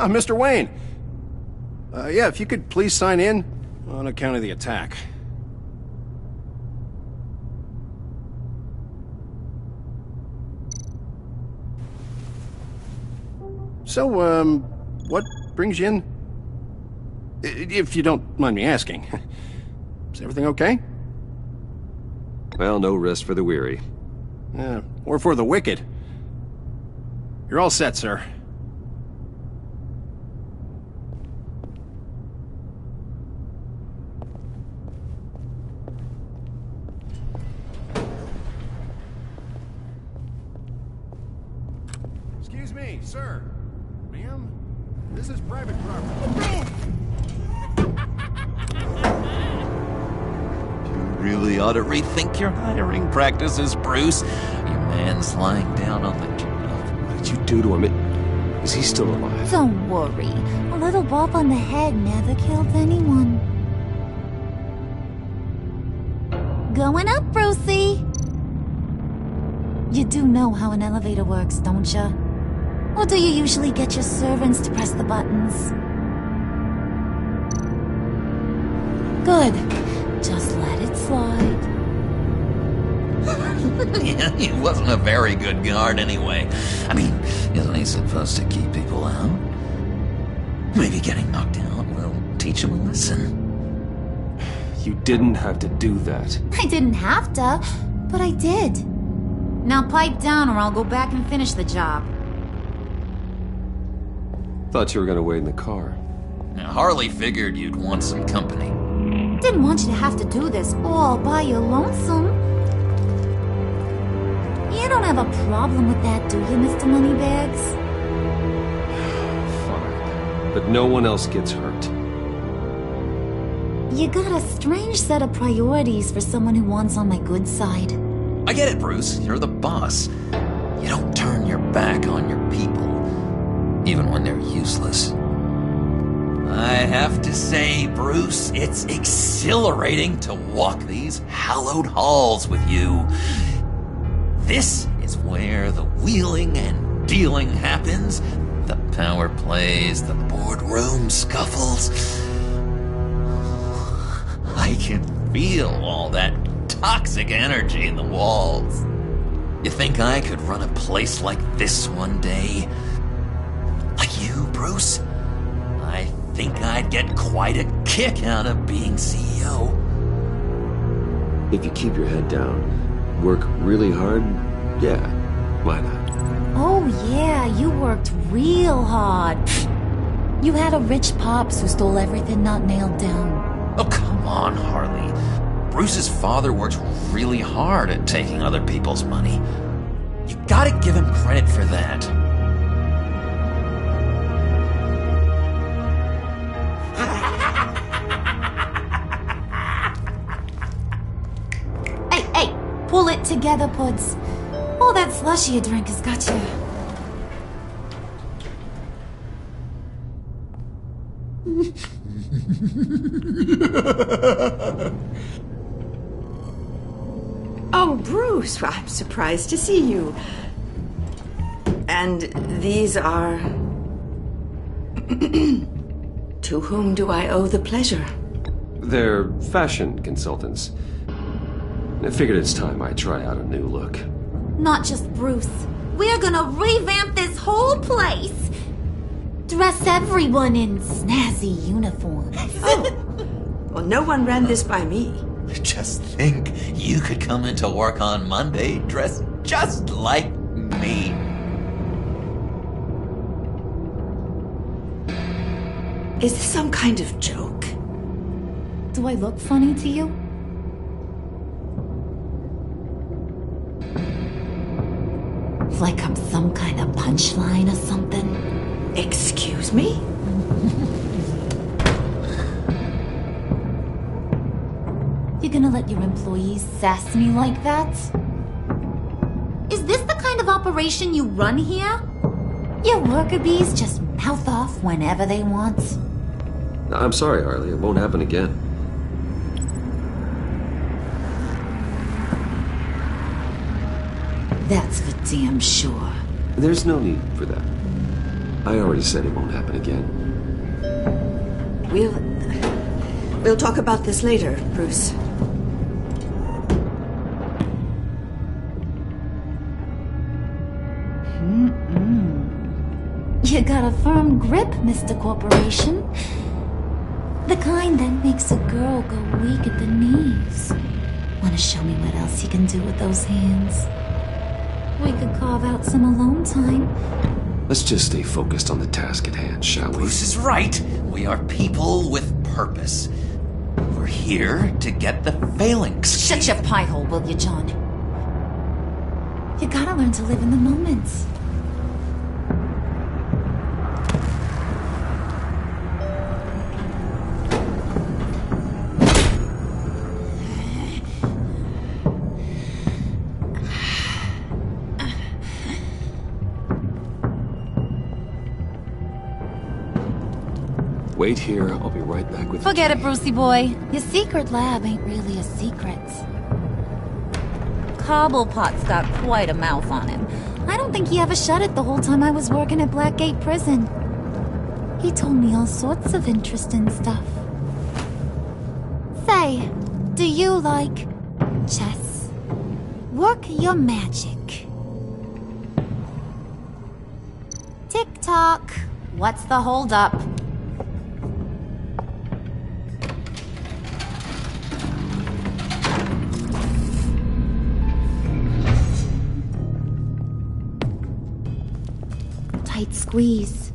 Mr. Wayne. Yeah, if you could please sign in on account of the attack. So, what brings you in? If you don't mind me asking. Is everything okay? Well, no rest for the weary. Or for the wicked. You're all set, sir. Excuse me, sir. Ma'am? This is private property. Really ought to rethink your hiring practices, Bruce. Your man's lying down on the job. What did you do to him? Is he still alive? Don't worry. A little bump on the head never killed anyone. Going up, Brucey! You do know how an elevator works, don't ya? Or do you usually get your servants to press the buttons? Good. Just let it slide. Yeah, he wasn't a very good guard anyway. I mean, isn't he supposed to keep people out? Maybe getting knocked out will teach him a lesson. You didn't have to do that. I didn't have to, but I did. Now pipe down or I'll go back and finish the job. Thought you were gonna wait in the car. Now, Harley figured you'd want some company. Didn't want you to have to do this all by your lonesome. You don't have a problem with that, do you, Mr. Moneybags? Fine. But no one else gets hurt. You got a strange set of priorities for someone who wants on my good side. I get it, Bruce. You're the boss. You don't turn your back on your people, even when they're useless. I have to say, Bruce, it's exhilarating to walk these hallowed halls with you. This is where the wheeling and dealing happens, the power plays, the boardroom scuffles. I can feel all that toxic energy in the walls. You think I could run a place like this one day? Like you, Bruce? I think I'd get quite a kick out of being CEO. If you keep your head down, work really hard, yeah, why not? Oh yeah, you worked real hard. You had a rich pops who stole everything not nailed down. Oh, come on, Harley. Bruce's father worked really hard at taking other people's money. You gotta give him credit for that. Hey, pull it together, Puds. All that slushy you drink has got you. Oh, Bruce, I'm surprised to see you. And these are... To whom do I owe the pleasure? They're fashion consultants. I figured it's time I try out a new look. Not just Bruce. We're gonna revamp this whole place. Dress everyone in snazzy uniforms. Oh, well, no one ran this by me. Just think, you could come into work on Monday dressed just like me. Is this some kind of joke? Do I look funny to you? Like I'm some kind of punchline or something? Excuse me? You're gonna let your employees sass me like that? Is this the kind of operation you run here? Your worker bees just mouth off whenever they want? I'm sorry, Harley. It won't happen again. That's for damn sure. There's no need for that. I already said it won't happen again. We'll talk about this later, Bruce. You got a firm grip, Mr. Corporation. The kind that makes a girl go weak at the knees. Wanna show me what else you can do with those hands? We could carve out some alone time. Let's just stay focused on the task at hand, shall we? Bruce is right. We are people with purpose. We're here to get the phalanx. Shut your pie hole, will you, John? You gotta learn to live in the moment. Wait here, I'll be right back with Forget it, Brucey boy. Your secret lab ain't really a secret. Cobblepot's got quite a mouth on him. I don't think he ever shut it the whole time I was working at Blackgate Prison. He told me all sorts of interesting stuff. Say, do you like chess? Work your magic. Tick-tock. What's the holdup? Tight squeeze.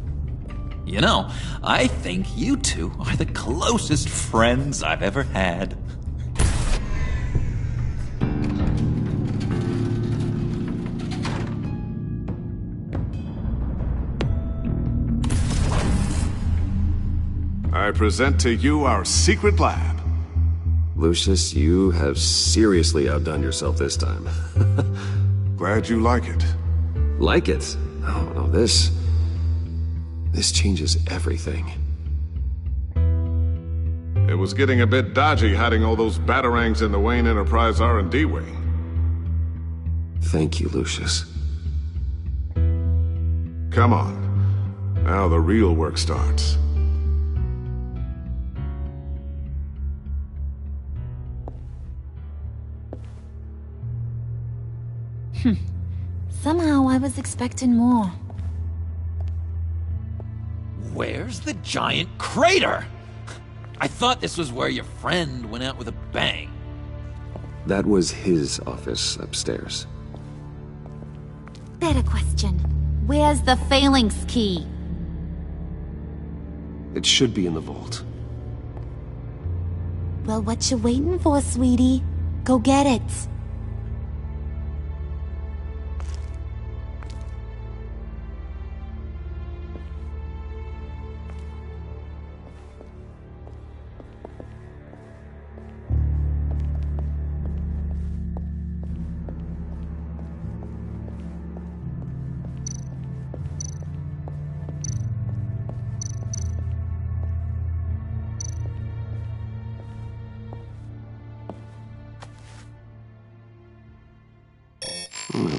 You know, I think you two are the closest friends I've ever had. I present to you our secret lab. Lucius, you have seriously outdone yourself this time. Glad you like it. Like it? Oh, no, this changes everything. It was getting a bit dodgy hiding all those batarangs in the Wayne Enterprise R&D wing. Thank you, Lucius. Come on. Now the real work starts. Somehow I was expecting more. Where's the giant crater? I thought this was where your friend went out with a bang. That was his office upstairs. Better question. Where's the phalanx key? It should be in the vault. Well, what you waiting for, sweetie? Go get it.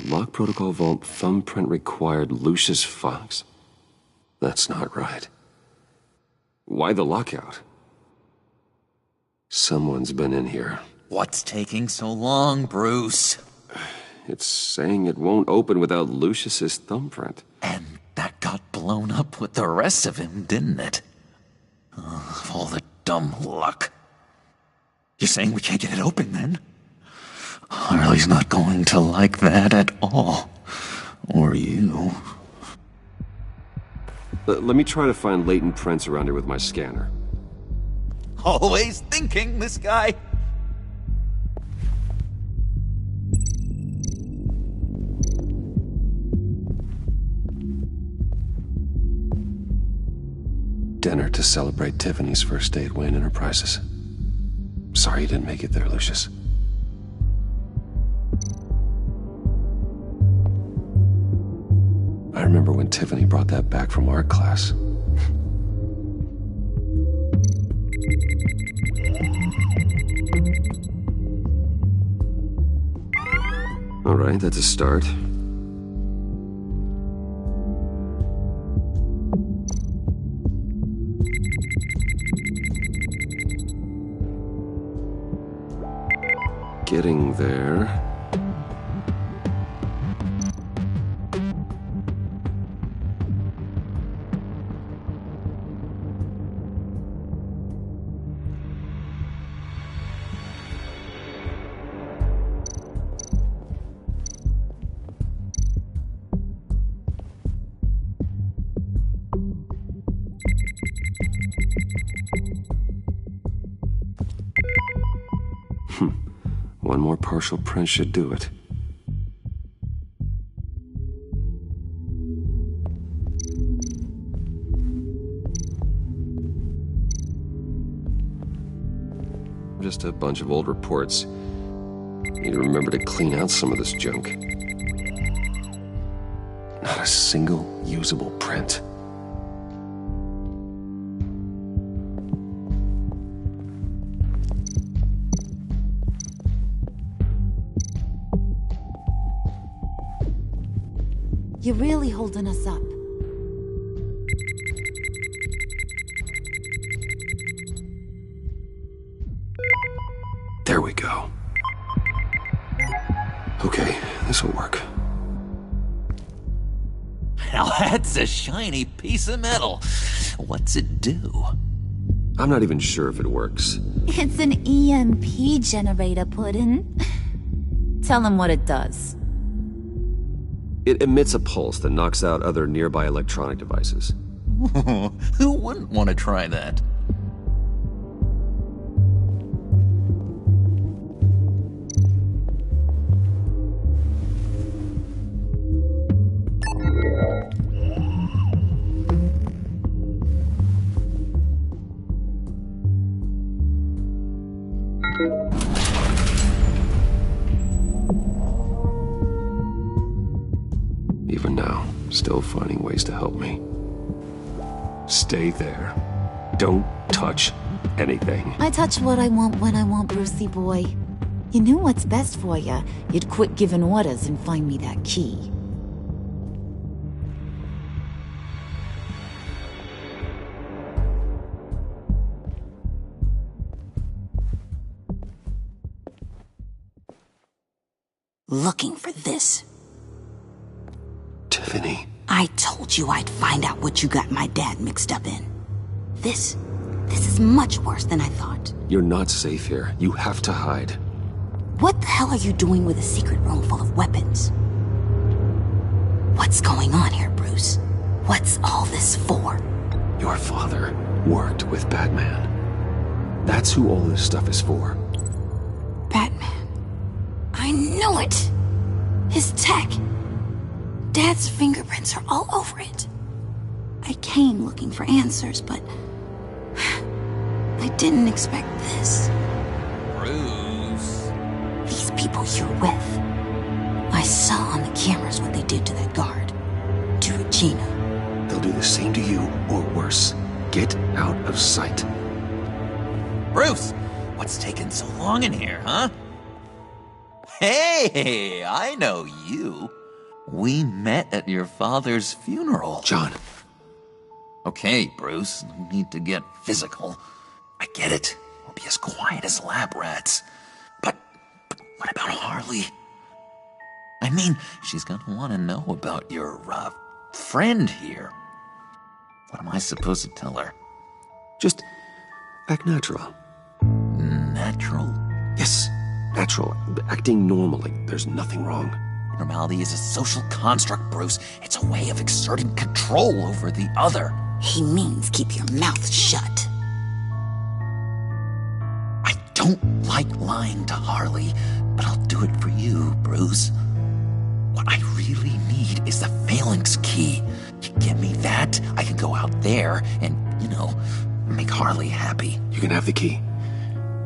Lock protocol vault thumbprint required Lucius Fox. That's not right. Why the lockout? Someone's been in here. What's taking so long, Bruce? It's saying it won't open without Lucius's thumbprint. And that got blown up with the rest of him, didn't it? All the dumb luck. You're saying we can't get it open, then? Harley's not going to like that at all. Or you. Let me try to find latent prints around here with my scanner. Always thinking, this guy. Dinner to celebrate Tiffany's first day at Wayne Enterprises. Sorry you didn't make it there, Lucius. I remember when Tiffany brought that back from art class. All right, that's a start. getting there. One more partial print should do it. Just a bunch of old reports. Need to remember to clean out some of this junk. Not a single usable print. You're really holding us up. There we go. Okay, this will work. Now that's a shiny piece of metal. What's it do? I'm not even sure if it works. It's an EMP generator, Puddin'. Tell him what it does. It emits a pulse that knocks out other nearby electronic devices. Who wouldn't want to try that? Even now, still finding ways to help me. Stay there. Don't touch anything. I touch what I want when I want, Brucey boy. You knew what's best for you. You'd quit giving orders and find me that key. Looking for this. Tiffany. I told you I'd find out what you got my dad mixed up in. This is much worse than I thought. You're not safe here. You have to hide. What the hell are you doing with a secret room full of weapons? What's going on here, Bruce? What's all this for? Your father worked with Batman. That's who all this stuff is for. Batman. I knew it! His tech. Dad's fingerprints are all over it. I came looking for answers, but I didn't expect this. Bruce. These people you're with. I saw on the cameras what they did to that guard. To Regina. They'll do the same to you, or worse. Get out of sight. Bruce, what's taking so long in here, huh? Hey, I know you. We met at your father's funeral. John. Okay, Bruce, no need to get physical. I get it. We'll be as quiet as lab rats. But what about Harley? I mean, she's gonna want to know about your, friend here. What am I supposed to tell her? Just act natural. Natural? Yes, natural. Acting normally. There's nothing wrong. Normality is a social construct, Bruce. It's a way of exerting control over the other. He means keep your mouth shut. I don't like lying to Harley, but I'll do it for you, Bruce. What I really need is the phalanx key. You give me that, I can go out there and, make Harley happy. You can have the key.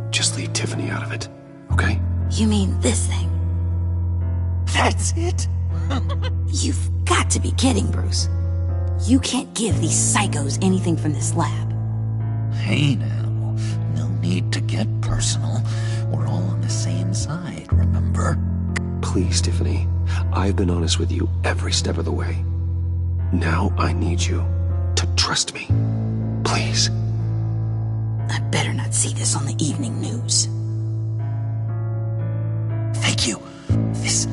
Just leave Tiffany out of it, okay? You mean this thing? That's it? You've got to be kidding, Bruce. You can't give these psychos anything from this lab. Hey now, no need to get personal. We're all on the same side, remember? Please, Tiffany. I've been honest with you every step of the way. Now I need you to trust me. Please. I better not see this on the evening news. Thank you. This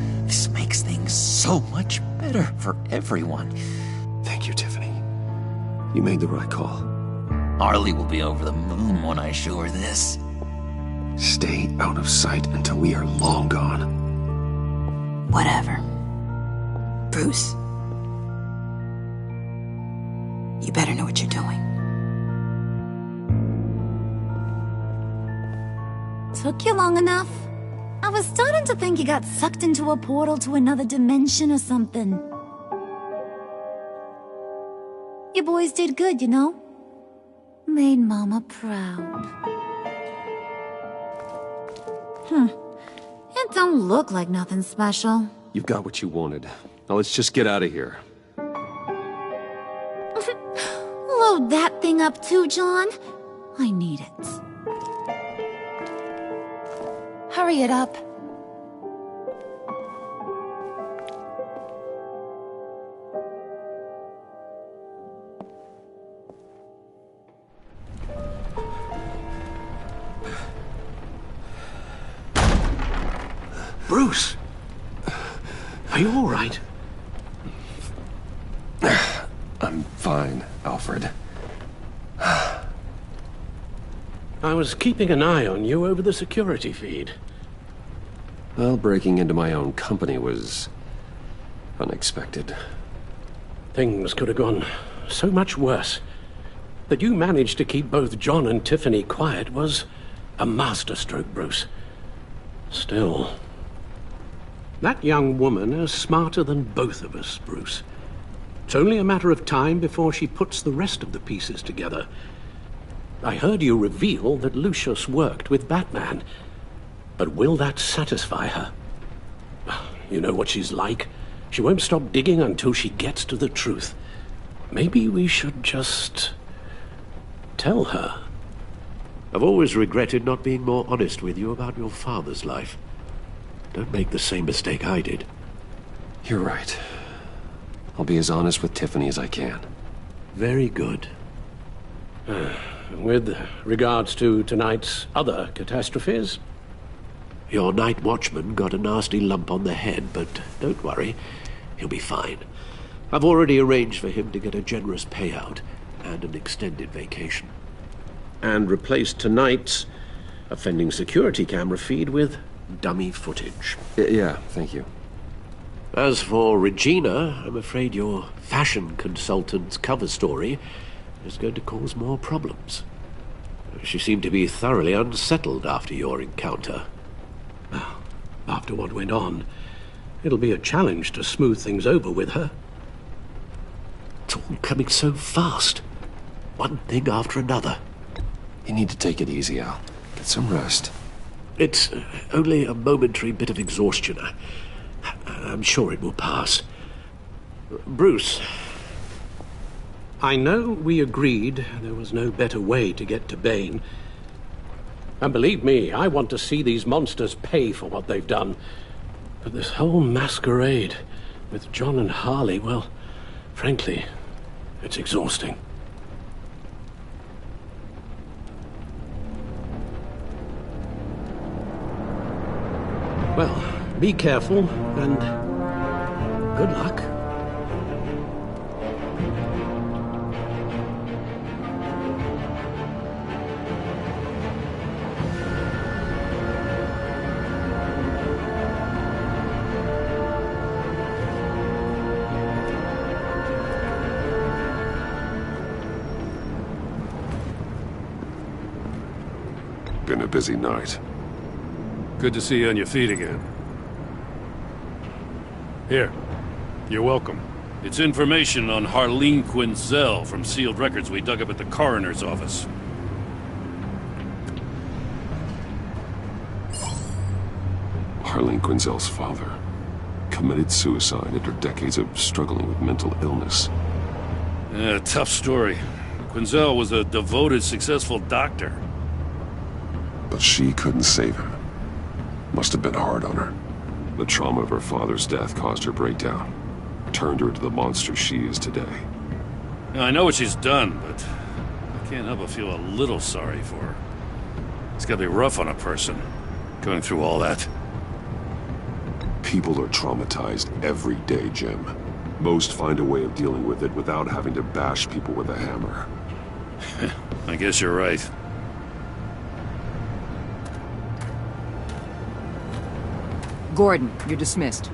makes things so much better for everyone. Thank you, Tiffany. You made the right call. Harley will be over the moon when I show her this. Stay out of sight until we are long gone. Whatever. Bruce. You better know what you're doing. Took you long enough? I was starting to think you got sucked into a portal to another dimension or something. You boys did good, you know? Made Mama proud. It don't look like nothing special. You've got what you wanted. Now let's just get out of here. Load that thing up too, John. I need it. Hurry it up. Bruce! Are you all right? I'm fine, Alfred. I was keeping an eye on you over the security feed. Well, breaking into my own company was unexpected. Things could have gone so much worse. That you managed to keep both John and Tiffany quiet was a masterstroke, Bruce. Still, that young woman is smarter than both of us, Bruce. It's only a matter of time before she puts the rest of the pieces together. I heard you reveal that Lucius worked with Batman. But will that satisfy her? You know what she's like. She won't stop digging until she gets to the truth. Maybe we should just tell her. I've always regretted not being more honest with you about your father's life. Don't make the same mistake I did. You're right. I'll be as honest with Tiffany as I can. Very good. With regards to tonight's other catastrophes? Your night watchman got a nasty lump on the head, but don't worry. He'll be fine. I've already arranged for him to get a generous payout and an extended vacation. And replaced tonight's offending security camera feed with dummy footage. Yeah, thank you. As for Regina, I'm afraid your fashion consultant's cover story is going to cause more problems. She seemed to be thoroughly unsettled after your encounter. After what went on, it'll be a challenge to smooth things over with her. It's all coming so fast. One thing after another. You need to take it easy, Al. Get some rest. It's only a momentary bit of exhaustion. I'm sure it will pass. Bruce. I know we agreed there was no better way to get to Bane. And believe me, I want to see these monsters pay for what they've done. But this whole masquerade with John and Harley, well, frankly, it's exhausting. Well, be careful, and good luck. Been a busy night. Good to see you on your feet again. Here, you're welcome. It's information on Harleen Quinzel from sealed records we dug up at the coroner's office. Harleen Quinzel's father committed suicide after decades of struggling with mental illness. Yeah, tough story. Quinzel was a devoted, successful doctor. But she couldn't save him. Must have been hard on her. The trauma of her father's death caused her breakdown. Turned her into the monster she is today. Now, I know what she's done, but I can't help but feel a little sorry for her. It's gotta be rough on a person, going through all that. People are traumatized every day, Jim. Most find a way of dealing with it without having to bash people with a hammer. I guess you're right. Gordon, you're dismissed.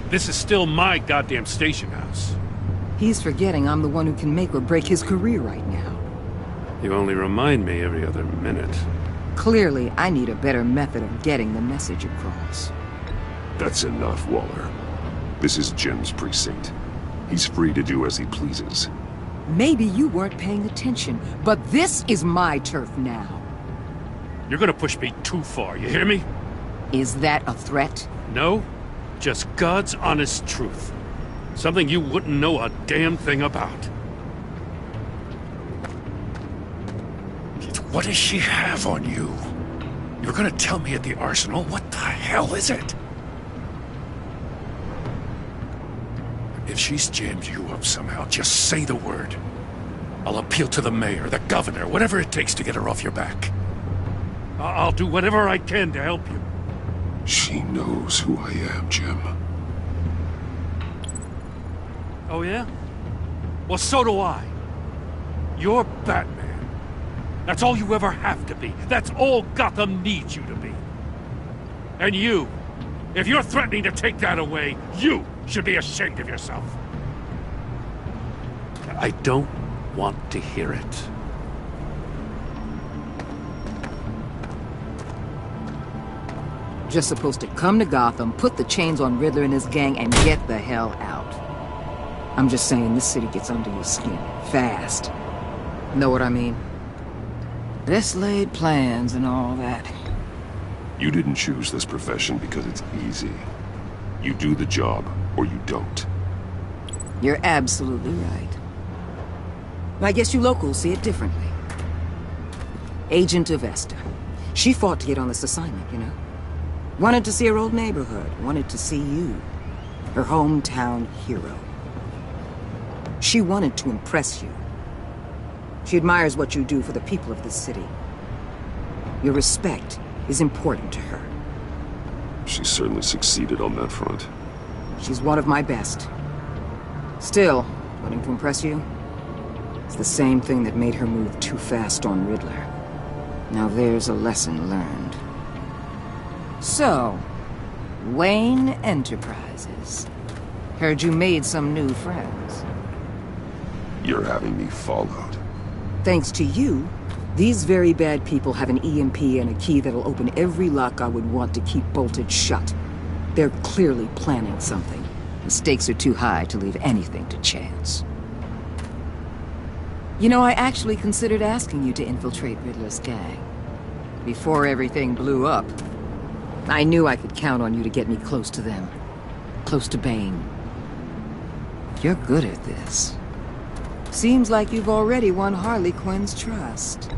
This is still my goddamn station house. He's forgetting I'm the one who can make or break his career right now. You only remind me every other minute. Clearly, I need a better method of getting the message across. That's enough, Waller. This is Jim's precinct. He's free to do as he pleases. Maybe you weren't paying attention, but this is my turf now. You're gonna push me too far, you hear me? Is that a threat? No, just God's honest truth. Something you wouldn't know a damn thing about. What does she have on you? You're gonna tell me at the arsenal? What the hell is it? If she's jammed you up somehow, just say the word. I'll appeal to the mayor, the governor, whatever it takes to get her off your back. I'll do whatever I can to help you. She knows who I am, Jim. Oh yeah? Well, so do I. You're Batman. That's all you ever have to be. That's all Gotham needs you to be. And you, if you're threatening to take that away, you should be ashamed of yourself. I don't want to hear it. Just supposed to come to Gotham, put the chains on Riddler and his gang, and get the hell out. I'm just saying, this city gets under your skin. Fast. Know what I mean? Best laid plans and all that. You didn't choose this profession because it's easy. You do the job, or you don't. You're absolutely right. I guess you locals see it differently. Agent of Esther. She fought to get on this assignment, you know? Wanted to see her old neighborhood. Wanted to see you. Her hometown hero. She wanted to impress you. She admires what you do for the people of this city. Your respect is important to her. She certainly succeeded on that front. She's one of my best. Still, wanting to impress you? It's the same thing that made her move too fast on Riddler. Now there's a lesson learned. So, Wayne Enterprises. Heard you made some new friends. You're having me followed. Thanks to you, these very bad people have an EMP and a key that'll open every lock I would want to keep bolted shut. They're clearly planning something. The stakes are too high to leave anything to chance. You know, I actually considered asking you to infiltrate Riddler's gang. Before everything blew up, I knew I could count on you to get me close to them. Close to Bane. You're good at this. Seems like you've already won Harley Quinn's trust.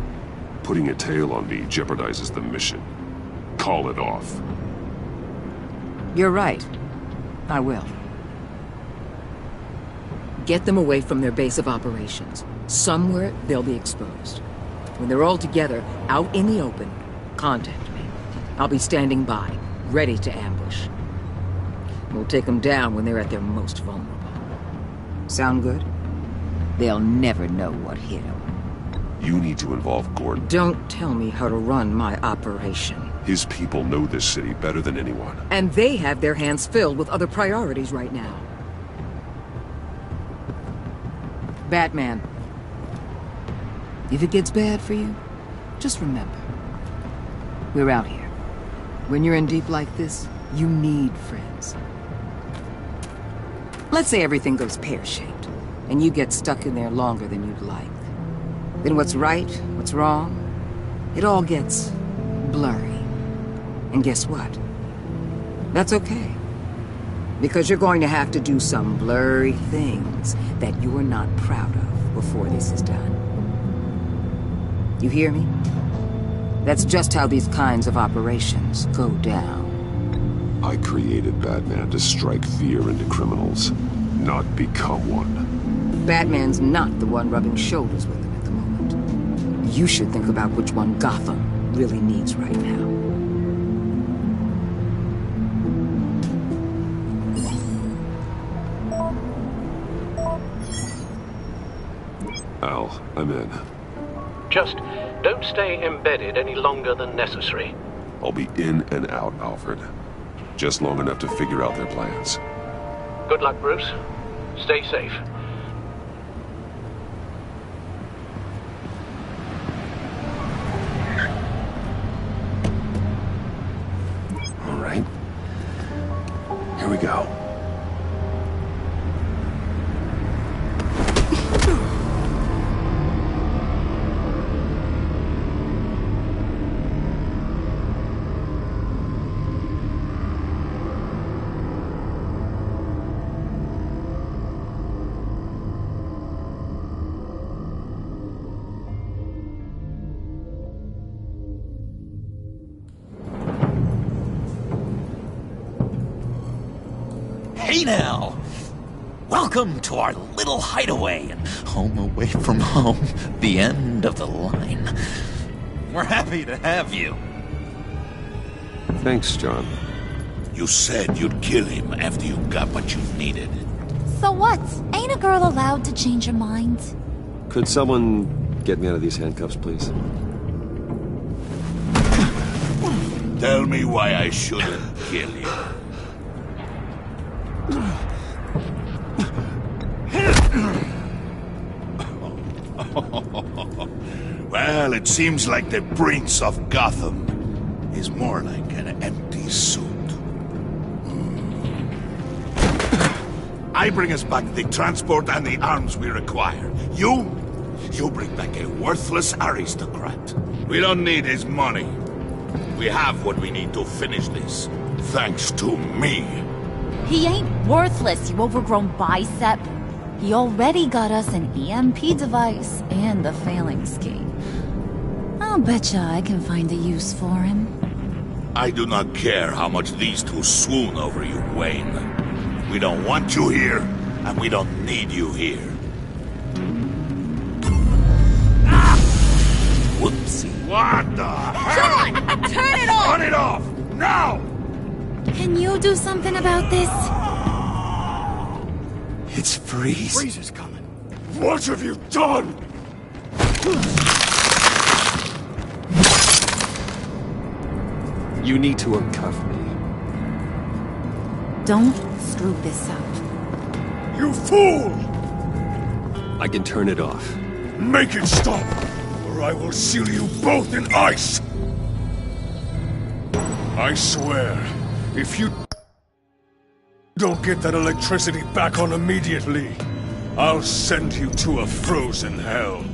Putting a tail on me jeopardizes the mission. Call it off. You're right. I will. Get them away from their base of operations. Somewhere they'll be exposed. When they're all together, out in the open, contact me. I'll be standing by, ready to ambush. We'll take them down when they're at their most vulnerable. Sound good? They'll never know what hit them. You need to involve Gordon. Don't tell me how to run my operation. His people know this city better than anyone. And they have their hands filled with other priorities right now. Batman. If it gets bad for you, just remember. We're out here. When you're in deep like this, you need friends. Let's say everything goes pear-shaped, and you get stuck in there longer than you'd like. Then what's right, what's wrong, it all gets blurry. And guess what? That's okay. Because you're going to have to do some blurry things that you're not proud of before this is done. You hear me? That's just how these kinds of operations go down. I created Batman to strike fear into criminals, not become one. Batman's not the one rubbing shoulders with them at the moment. You should think about which one Gotham really needs right now. I'm in. Just don't stay embedded any longer than necessary. I'll be in and out, Alfred. Just long enough to figure out their plans. Good luck, Bruce. Stay safe. All right. Here we go. Hey now! Welcome to our little hideaway and home away from home, the end of the line. We're happy to have you. Thanks, John. You said you'd kill him after you got what you needed. So what? Ain't a girl allowed to change her mind? Could someone get me out of these handcuffs, please? Tell me why I shouldn't kill you. Well, it seems like the Prince of Gotham is more like an empty suit. I bring us back the transport and the arms we require. You bring back a worthless aristocrat. We don't need his money. We have what we need to finish this, thanks to me. He ain't worthless, you overgrown bicep. He already got us an EMP device and the phalanx key. I'll betcha I can find a use for him. I do not care how much these two swoon over you, Wayne. We don't want you here, and we don't need you here. Ah! Whoopsie. What the hell? John! Turn it off! Turn it off! Now! Can you do something about this? It's Freeze. Freeze is coming. What have you done? You need to uncuff me. Don't screw this up. You fool! I can turn it off. Make it stop, or I will seal you both in ice! I swear, if you don't get that electricity back on immediately, I'll send you to a frozen hell.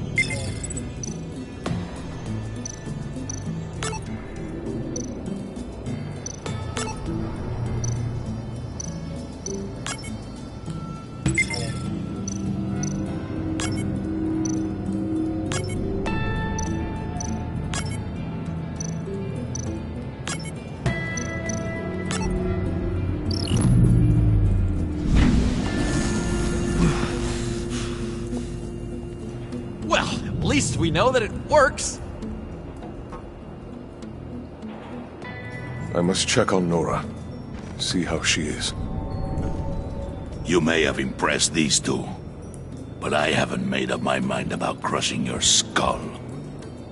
Well, at least we know that it works. I must check on Nora. See how she is. You may have impressed these two, but I haven't made up my mind about crushing your skull.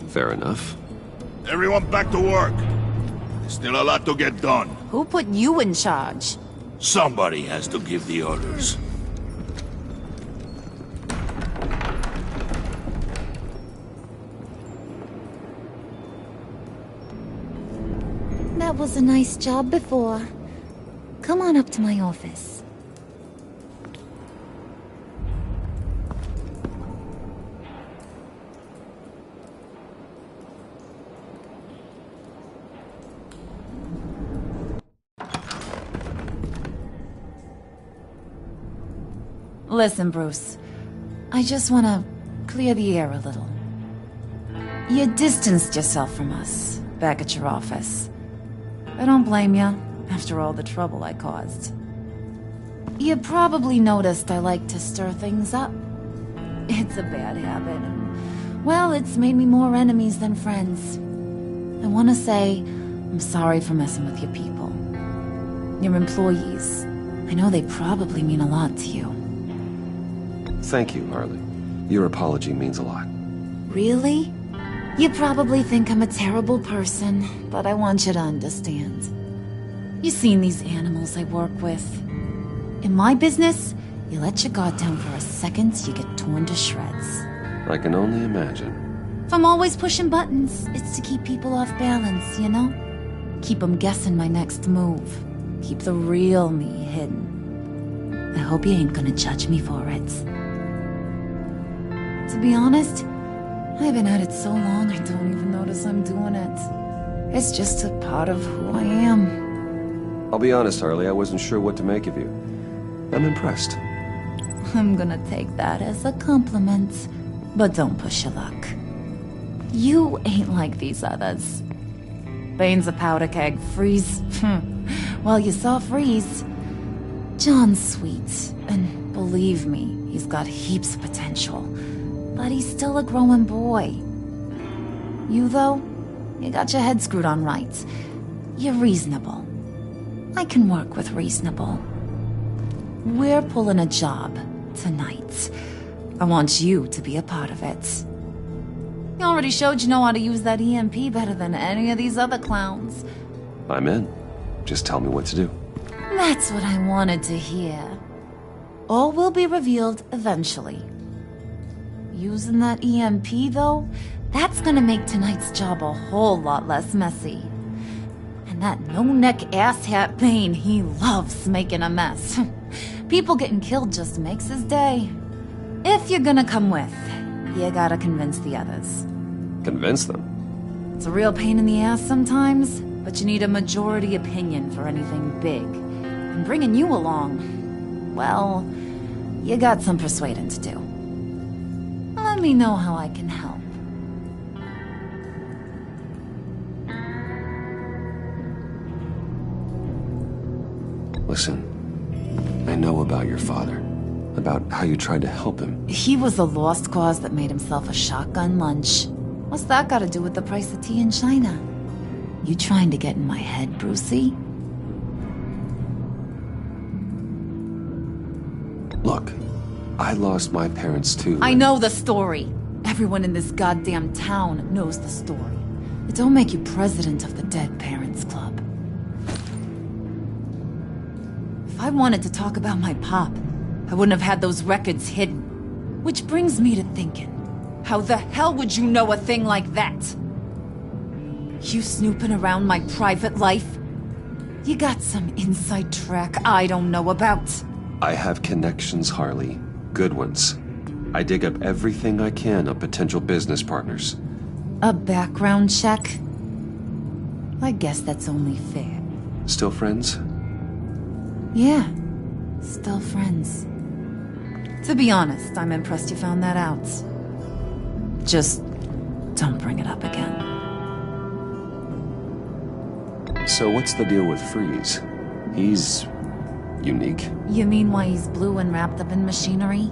Fair enough. Everyone back to work. There's still a lot to get done. Who put you in charge? Somebody has to give the orders. That was a nice job before. Come on up to my office. Listen, Bruce. I just want to clear the air a little. You distanced yourself from us back at your office. I don't blame you, after all the trouble I caused. You probably noticed I like to stir things up. It's a bad habit. Well, it's made me more enemies than friends. I want to say I'm sorry for messing with your people. Your employees. I know they probably mean a lot to you. Thank you, Harley. Your apology means a lot. Really? You probably think I'm a terrible person, but I want you to understand. You've seen these animals I work with. In my business, you let your guard down for a second, you get torn to shreds. I can only imagine. If I'm always pushing buttons, it's to keep people off balance, you know? Keep them guessing my next move. Keep the real me hidden. I hope you ain't gonna judge me for it. To be honest, I've been at it so long I don't even notice I'm doing it. It's just a part of who I am. I'll be honest, Harley, I wasn't sure what to make of you. I'm impressed. I'm gonna take that as a compliment. But don't push your luck. You ain't like these others. Bane's a powder keg. Freeze. Well, you saw Freeze. John's sweet, and believe me, he's got heaps of potential. But he's still a growing boy. You, though, you got your head screwed on right. You're reasonable. I can work with reasonable. We're pulling a job tonight. I want you to be a part of it. You already showed you know how to use that EMP better than any of these other clowns. I'm in. Just tell me what to do. That's what I wanted to hear. All will be revealed eventually. Using that EMP, though, that's gonna make tonight's job a whole lot less messy. And that no-neck asshat Bane, he loves making a mess. People getting killed just makes his day. If you're gonna come with, you gotta convince the others. Convince them? It's a real pain in the ass sometimes, but you need a majority opinion for anything big. And bringing you along, well, you got some persuading to do. Let me know how I can help. Listen, I know about your father. About how you tried to help him. He was a lost cause that made himself a shotgun lunch. What's that got to do with the price of tea in China? You trying to get in my head, Brucey? Look, I lost my parents too. I know the story. Everyone in this goddamn town knows the story. It don't make you president of the Dead Parents Club. If I wanted to talk about my pop, I wouldn't have had those records hidden. Which brings me to thinking, how the hell would you know a thing like that? You snooping around my private life? You got some inside track I don't know about. I have connections, Harley. Good ones. I dig up everything I can of potential business partners. A background check? I guess that's only fair. Still friends? Yeah, still friends. To be honest, I'm impressed you found that out. Just don't bring it up again. So what's the deal with Freeze? He's unique. You mean why he's blue and wrapped up in machinery?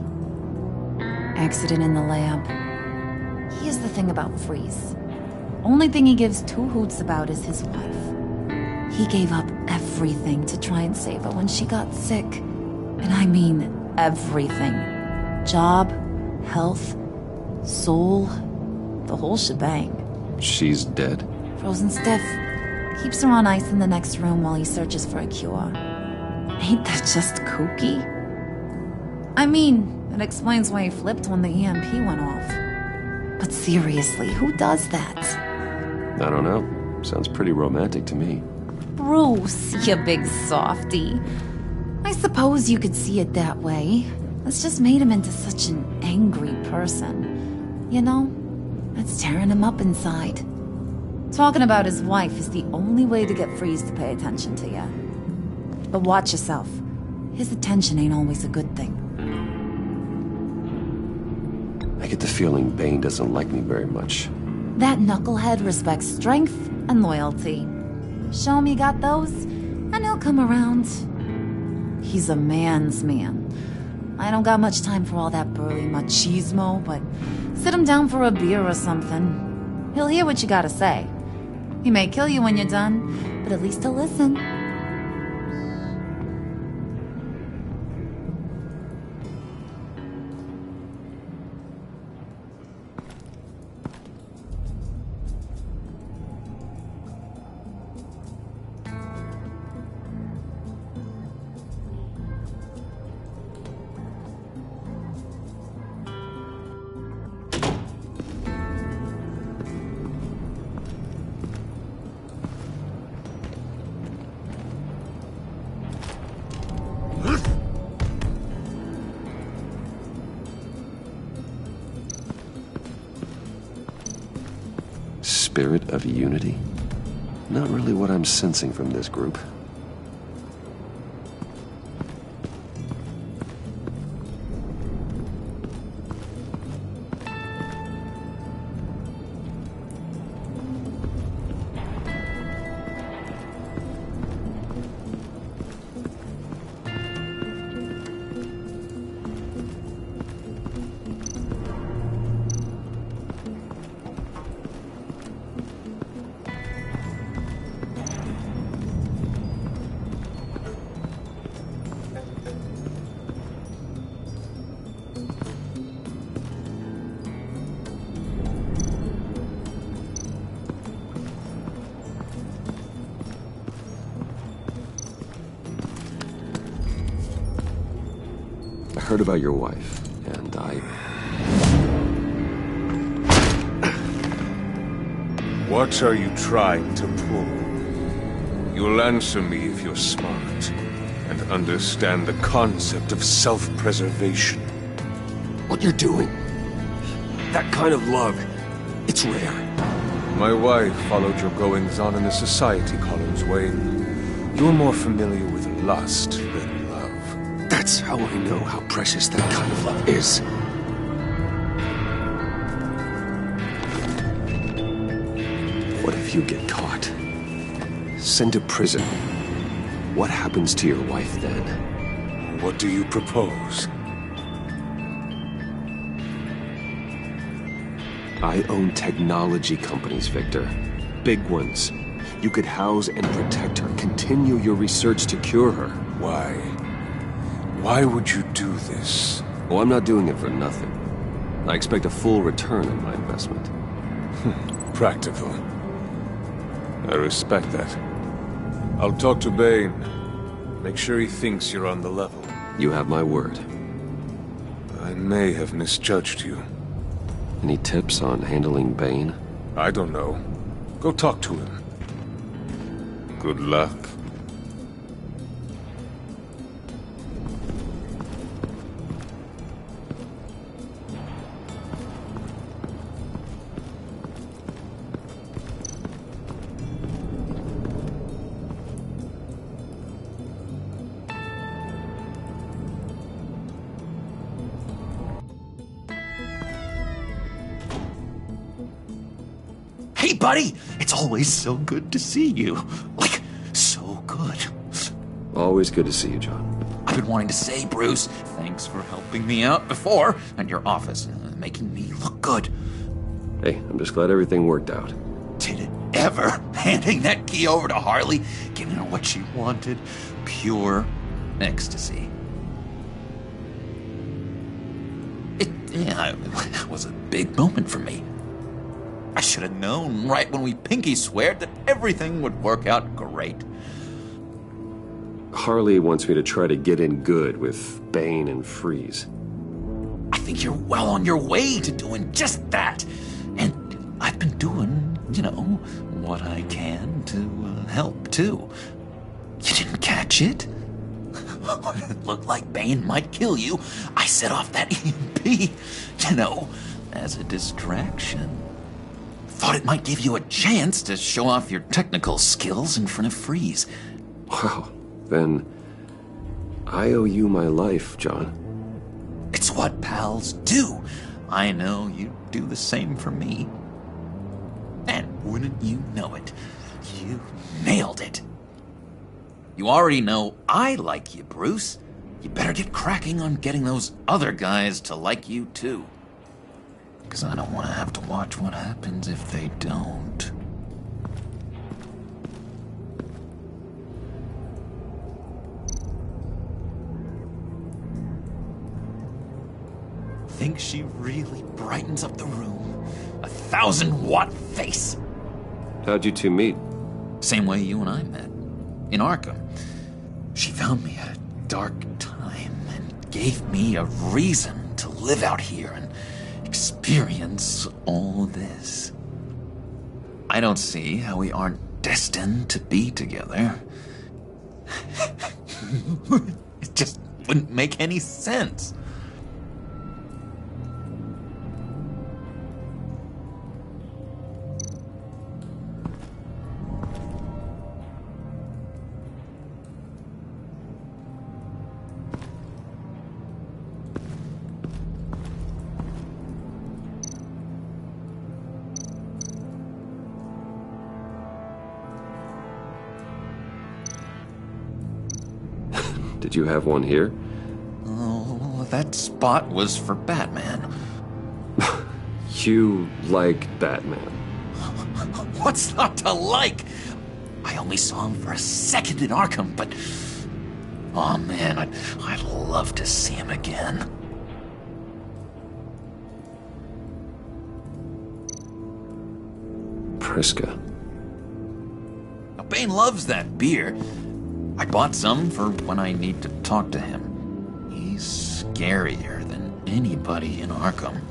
Accident in the lab. Here's the thing about Freeze. Only thing he gives two hoots about is his wife. He gave up everything to try and save her when she got sick. And I mean everything. Job, health, soul, the whole shebang. She's dead? Frozen stiff. Keeps her on ice in the next room while he searches for a cure. Ain't that just kooky? I mean, it explains why he flipped when the EMP went off. But seriously, who does that? I don't know. Sounds pretty romantic to me. Bruce, you big softy. I suppose you could see it that way. It's just made him into such an angry person. You know, it's tearing him up inside. Talking about his wife is the only way to get Freeze to pay attention to you. But watch yourself. His attention ain't always a good thing. I get the feeling Bane doesn't like me very much. That knucklehead respects strength and loyalty. Show him you got those, and he'll come around. He's a man's man. I don't got much time for all that burly machismo, but sit him down for a beer or something. He'll hear what you gotta say. He may kill you when you're done, but at least he'll listen. spirit of unity? Not really what I'm sensing from this group. I heard about your wife, and What are you trying to pull? You'll answer me if you're smart, and understand the concept of self-preservation. What you're doing, that kind of love, it's rare. My wife followed your goings-on in the society columns, Wayne. You're more familiar with lust than love. That's how I know how precious that kind of love is. What if you get caught? Sent to prison. What happens to your wife then? What do you propose? I own technology companies, Victor. Big ones. You could house and protect her, continue your research to cure her. Why? Why would you do this? Oh, I'm not doing it for nothing. I expect a full return on my investment. Practical. I respect that. I'll talk to Bane. Make sure he thinks you're on the level. You have my word. I may have misjudged you. Any tips on handling Bane? I don't know. Go talk to him. Good luck. Hey, buddy! It's always so good to see you. Like, so good. Always good to see you, John. I've been wanting to say, Bruce, thanks for helping me out before at your office, making me look good. Hey, I'm just glad everything worked out. Did it ever? Handing that key over to Harley, giving her what she wanted. Pure ecstasy. It was a big moment for me. I should have known right when we pinky sweared that everything would work out great. Harley wants me to try to get in good with Bane and Freeze. I think you're well on your way to doing just that. And I've been doing, what I can to help, too. You didn't catch it? When it looked like Bane might kill you, I set off that EMP, as a distraction. Thought it might give you a chance to show off your technical skills in front of Freeze. Wow, then I owe you my life, John. It's what pals do. I know you'd do the same for me. And wouldn't you know it, you nailed it. You already know I like you, Bruce. You better get cracking on getting those other guys to like you, too. Because I don't want to have to watch what happens if they don't. Think she really brightens up the room? 1,000-watt face! How'd you two meet? Same way you and I met. In Arkham. She found me at a dark time and gave me a reason to live out here and experience all this. I don't see how we aren't destined to be together. It just wouldn't make any sense. Did you have one here? Oh, that spot was for Batman. You like Batman? What's not to like? I only saw him for a second in Arkham, but... oh man, I'd love to see him again. Priska. Now, Bane loves that beer. I bought some for when I need to talk to him. He's scarier than anybody in Arkham.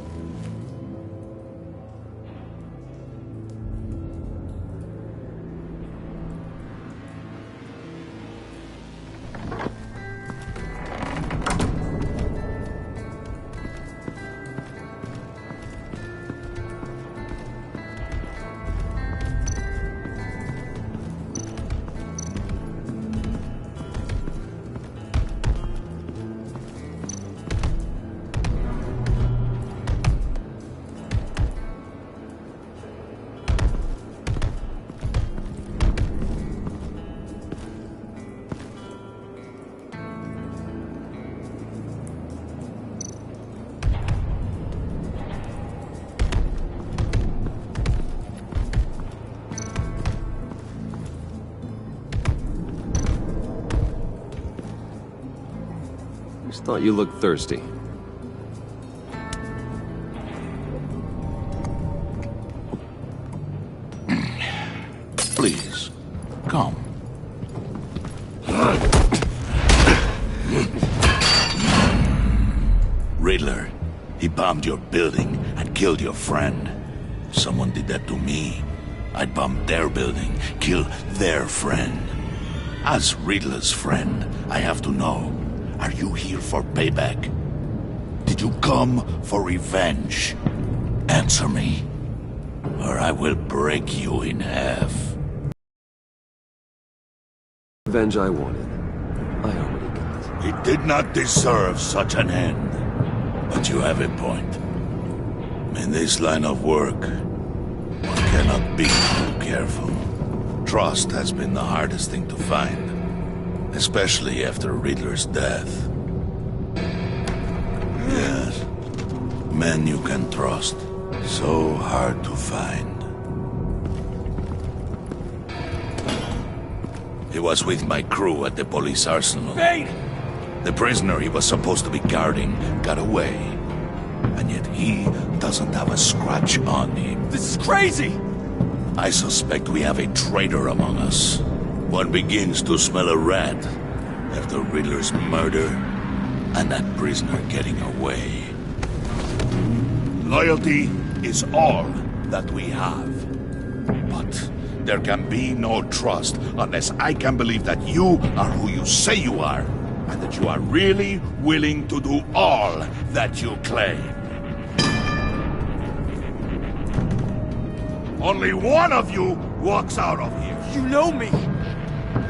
Just thought you looked thirsty. Please, come. Riddler, he bombed your building and killed your friend. If someone did that to me, I'd bomb their building, kill their friend. As Riddler's friend, I have to know, are you here for payback? Did you come for revenge? Answer me, or I will break you in half. Revenge I wanted. I already got. He did not deserve such an end. But you have a point. In this line of work, one cannot be too careful. Trust has been the hardest thing to find, especially after Riddler's death. Yes, men you can trust. So hard to find. He was with my crew at the police arsenal. Bane! The prisoner he was supposed to be guarding got away. And yet he doesn't have a scratch on him. This is crazy! I suspect we have a traitor among us. One begins to smell a rat after Riddler's murder and that prisoner getting away. Loyalty is all that we have. But there can be no trust unless I can believe that you are who you say you are, and that you are really willing to do all that you claim. Only one of you walks out of here. You know me!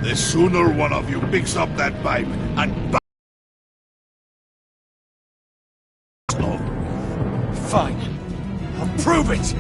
The sooner one of you picks up that pipe and Fine. I'll prove it!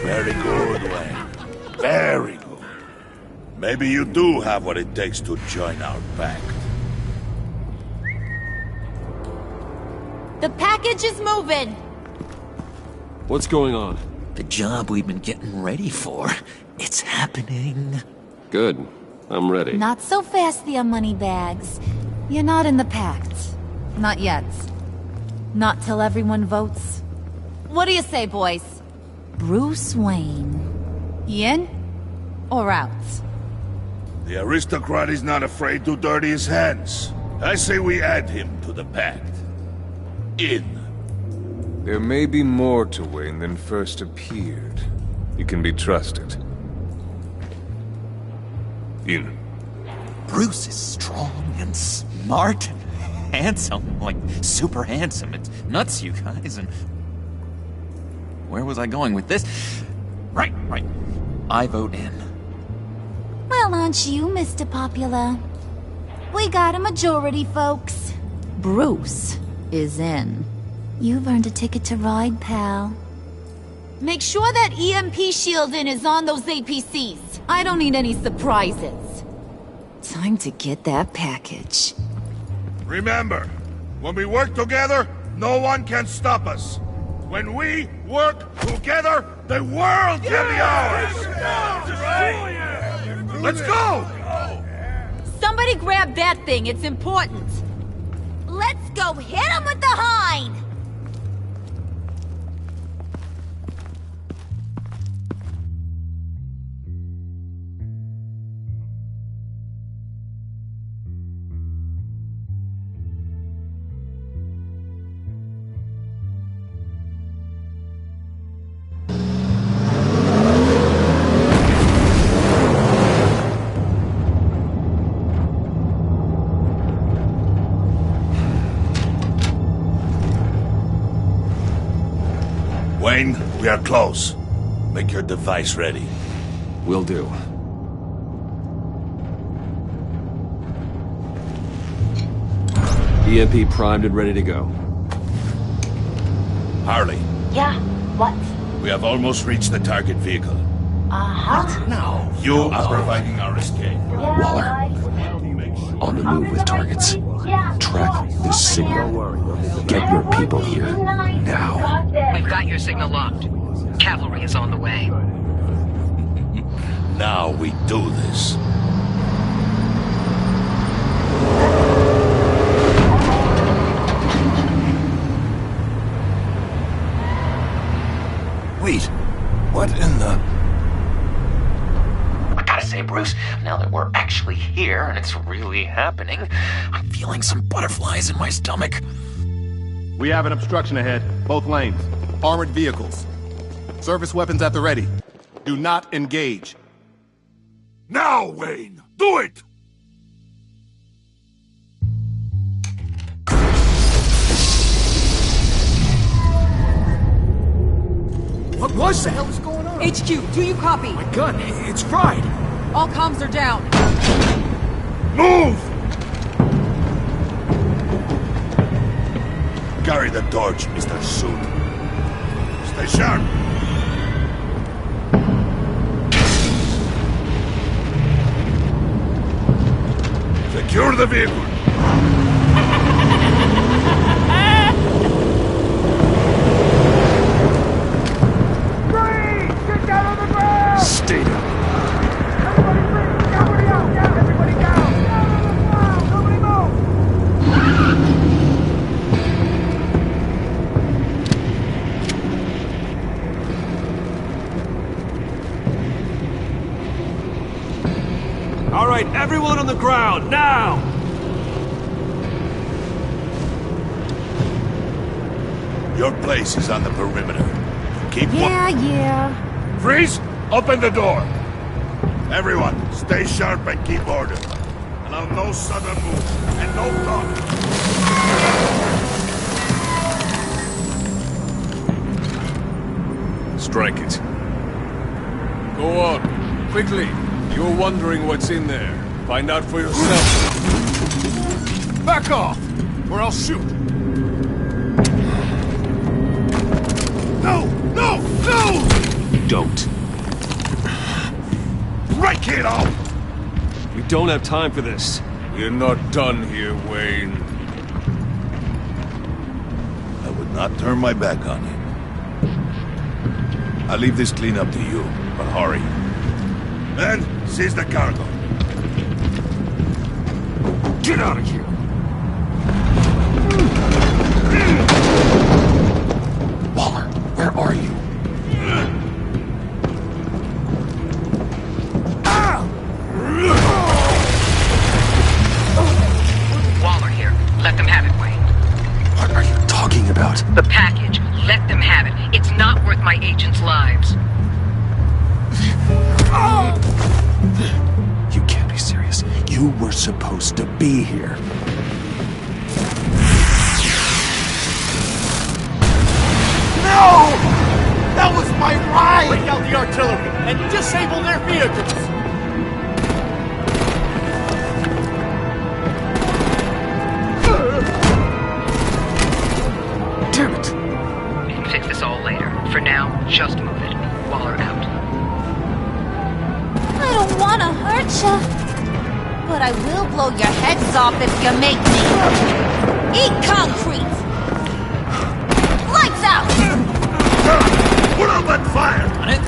Very good, Wayne. Very good. Maybe you do have what it takes to join our pact. The package is moving. What's going on? The job we've been getting ready for. It's happening. Good. I'm ready. Not so fast, the Moneybags. You're not in the pact. Not yet. Not till everyone votes. What do you say, boys? Bruce Wayne. In or out? The aristocrat is not afraid to dirty his hands. I say we add him to the pact. In. There may be more to Wayne than first appeared. You can be trusted. In. Bruce is strong and smart and handsome. Like, super handsome. It's nuts, you guys, and... Where was I going with this? Right. I vote in. Well, aren't you, Mr. Popular? We got a majority, folks. Bruce is in. You've earned a ticket to ride, pal. Make sure that EMP shielding is on those APCs. I don't need any surprises. Time to get that package. Remember, when we work together, no one can stop us. When we work together, the world can be ours! Let's go! Somebody grab that thing, it's important. Let's go hit him with the hind! Wayne, we are close. Make your device ready. Will do. EMP primed and ready to go. Harley. Yeah, what? We have almost reached the target vehicle. Uh-huh. No. You are providing our escape. Waller. On the move with targets. Track this signal. Get your people here. Now. We've got your signal locked. Cavalry is on the way. Now we do this. Wait, what in the... I gotta say, Bruce, now that we're actually here and it's really happening, I'm feeling some butterflies in my stomach. We have an obstruction ahead, both lanes. Armored vehicles. Service weapons at the ready. Do not engage. Now, Wayne! Do it! What was that? What's going on? HQ, do you copy? My gun, it's fried. All comms are down. Move! Carry the torch, Mr. Suit. Stay sharp. Secure the vehicle. Stay down. All right, everyone on the ground, now! Your place is on the perimeter. Keep Yeah. Freeze! Open the door! Everyone, stay sharp and keep order. Allow no sudden moves, and no talk. Strike it. Go on. Quickly. You're wondering what's in there. Find out for yourself. Back off, or I'll shoot. don't have time for this. We're not done here, Wayne. I would not turn my back on him. I'll leave this cleanup to you, but hurry. Men, seize the cargo. Get out of here! Waller, where are you? Waller here. Let them have it, Wayne. What are you talking about? The package. Let them have it. It's not worth my agents' lives. You can't be serious. You were supposed to be here. No! That was my ride! Break out the artillery and disable their vehicles! Damn it! We can fix this all later. For now, just move it. Waller out. I don't want to hurt ya, but I will blow your heads off if you make me. Eat concrete! Lights out! Put up that fire! On it.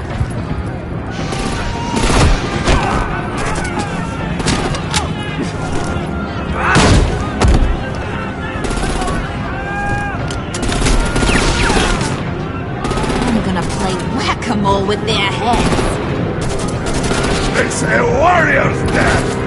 I'm gonna play whack-a-mole with their heads. It's a warrior's death!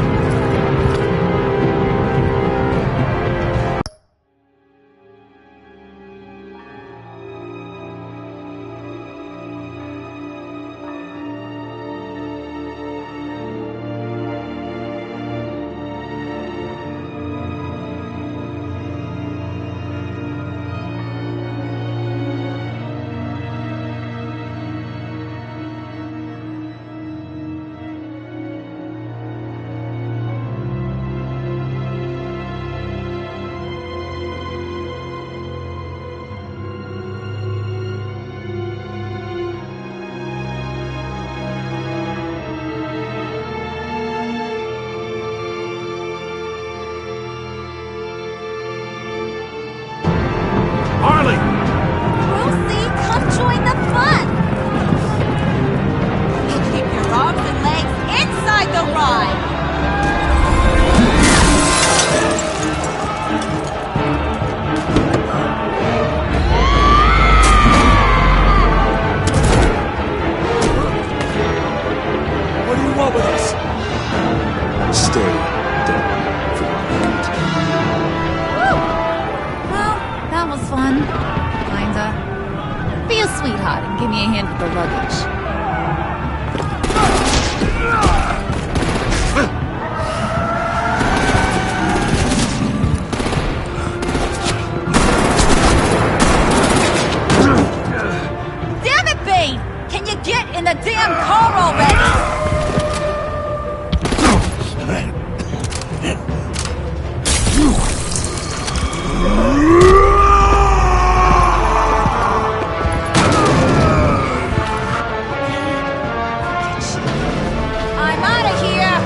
Brucey, come join the fun! You keep your arms and legs inside the ride! What do you want with us? Stay down for the night. Woo! Well, that was fun. Kinda. Be a sweetheart and give me a hand with the luggage. Damn it, Bane! Can you get in the damn car already? I'm out of here!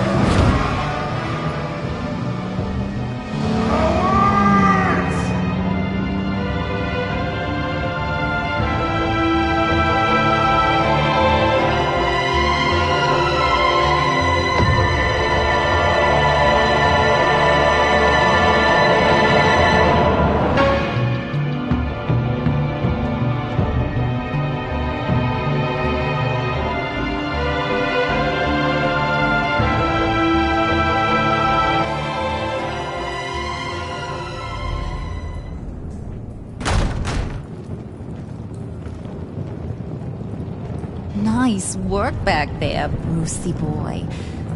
Nice work back there, Brucey boy.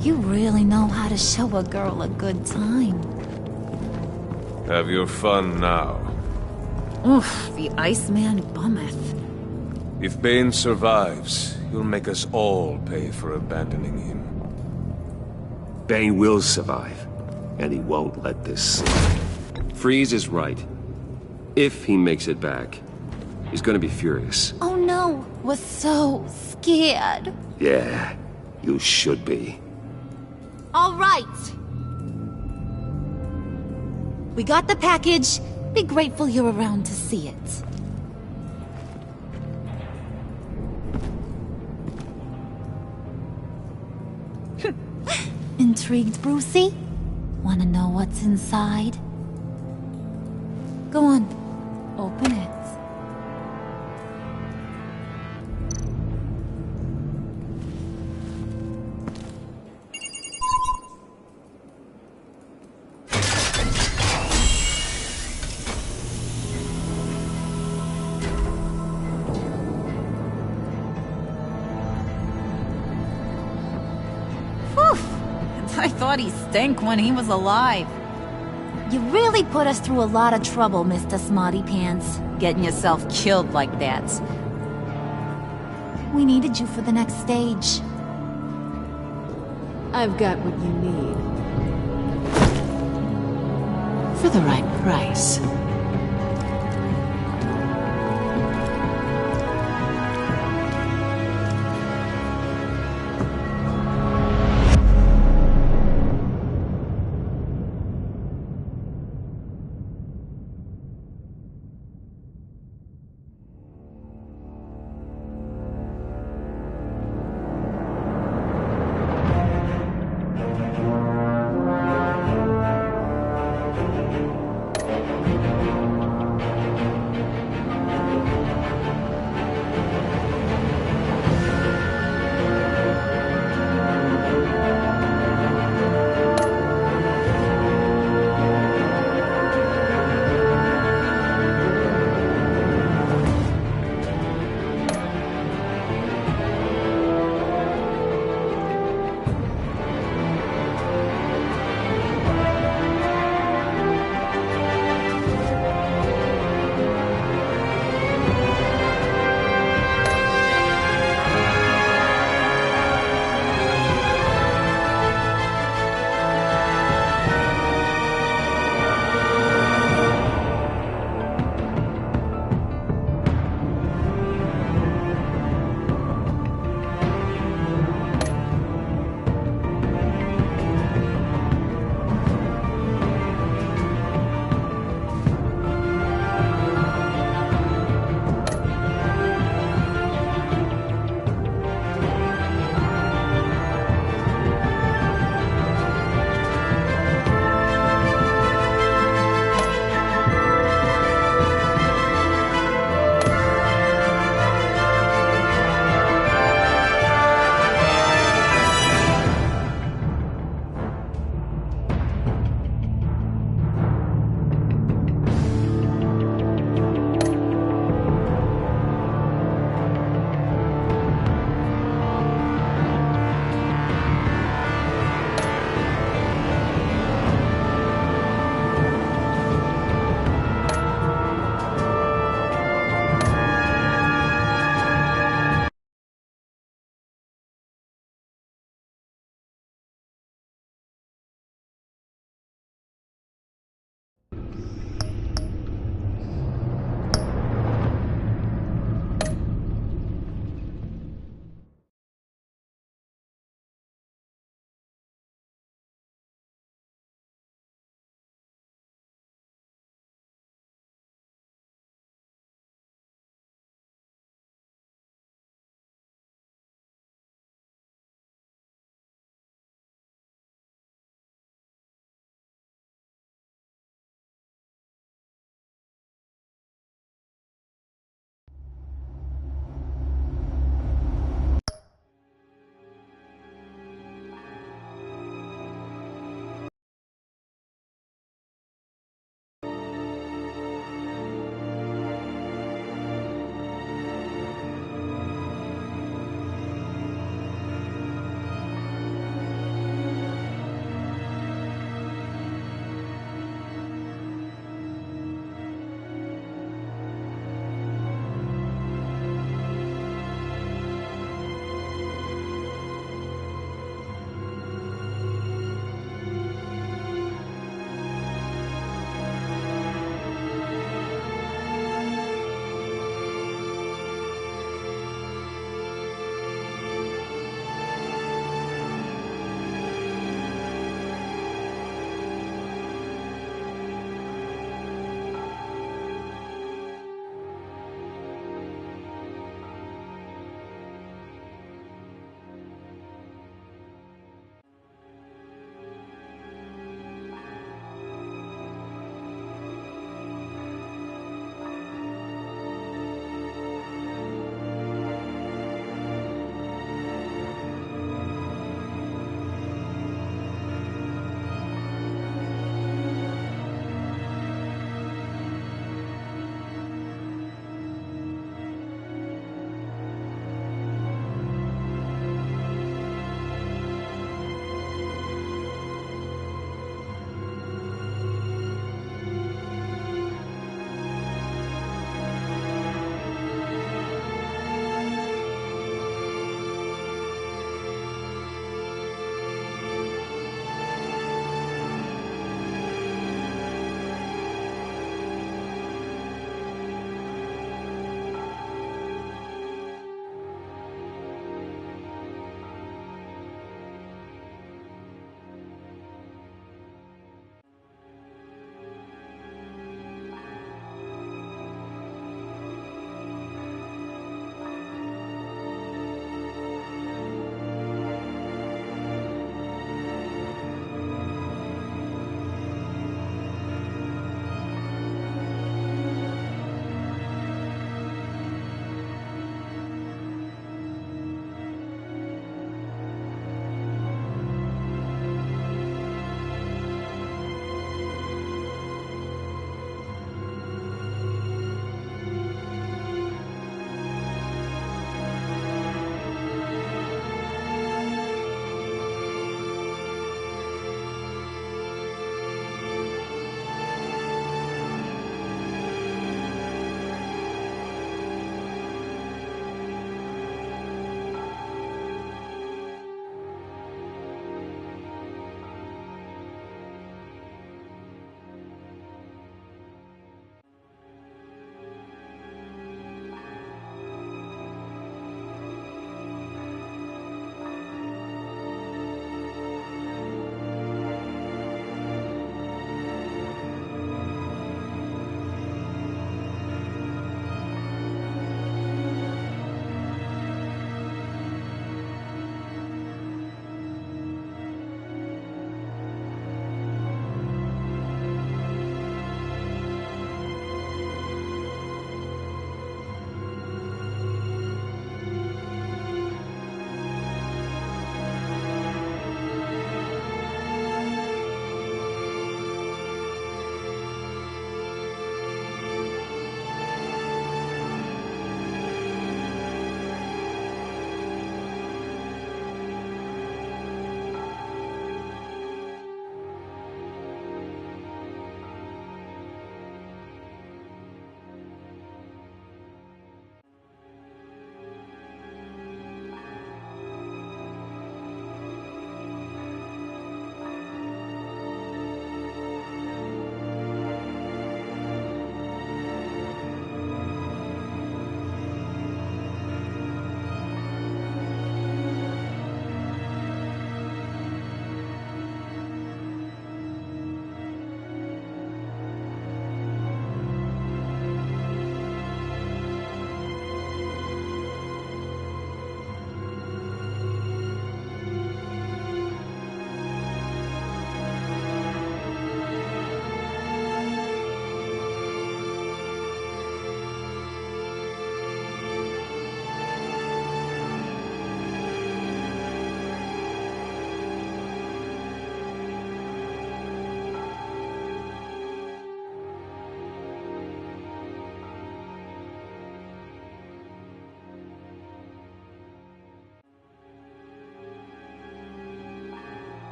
You really know how to show a girl a good time. Have your fun now. Oof, the Iceman bummeth. If Bane survives, he'll make us all pay for abandoning him. Bane will survive, and he won't let this slide. Freeze is right. If he makes it back, he's gonna be furious. Oh no, was so scared. Yeah, you should be. All right. We got the package. Be grateful you're around to see it. Intrigued, Brucey? Wanna know what's inside? Go on, open it. I thought he stank when he was alive. You really put us through a lot of trouble, Mr. Smarty Pants. Getting yourself killed like that. We needed you for the next stage. I've got what you need. For the right price.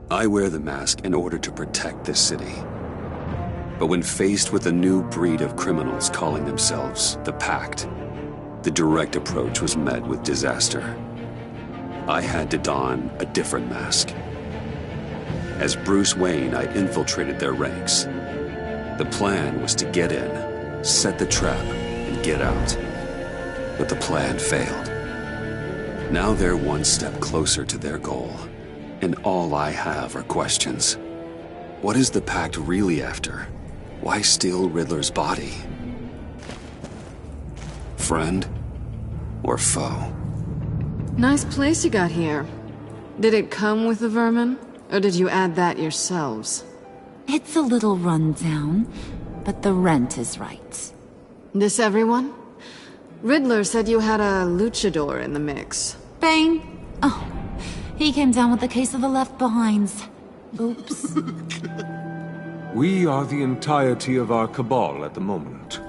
I wear the mask in order to protect this city. But when faced with a new breed of criminals calling themselves the Pact, the direct approach was met with disaster. I had to don a different mask. As Bruce Wayne, I infiltrated their ranks. The plan was to get in, set the trap, and get out. But the plan failed. Now they're one step closer to their goal, and all I have are questions. What is the Pact really after? Why steal Riddler's body? Friend or foe? Nice place you got here. Did it come with the vermin? Or did you add that yourselves? It's a little rundown, but the rent is right. This everyone? Riddler said you had a luchador in the mix. Bang! Oh, he came down with a case of the left behinds. Oops. We are the entirety of our cabal at the moment.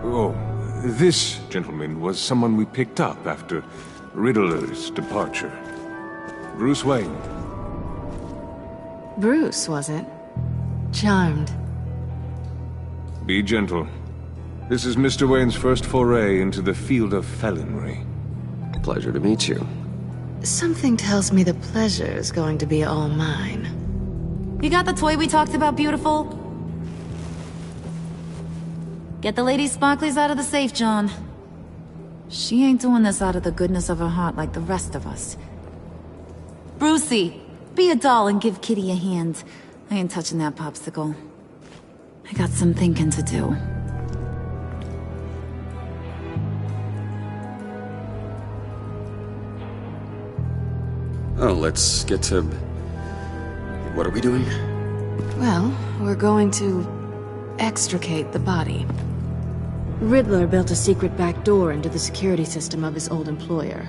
Oh, this gentleman was someone we picked up after Riddler's departure. Bruce Wayne. Bruce, was it? Charmed. Be gentle. This is Mr. Wayne's first foray into the field of felonry. Pleasure to meet you. Something tells me the pleasure is going to be all mine. You got the toy we talked about, beautiful? Get the lady sparklies out of the safe, John. She ain't doing this out of the goodness of her heart like the rest of us. Brucey, be a doll and give Kitty a hand. I ain't touching that popsicle. I got some thinking to do. Oh, let's get to... What are we doing? Well, we're going to extricate the body. Riddler built a secret back door into the security system of his old employer.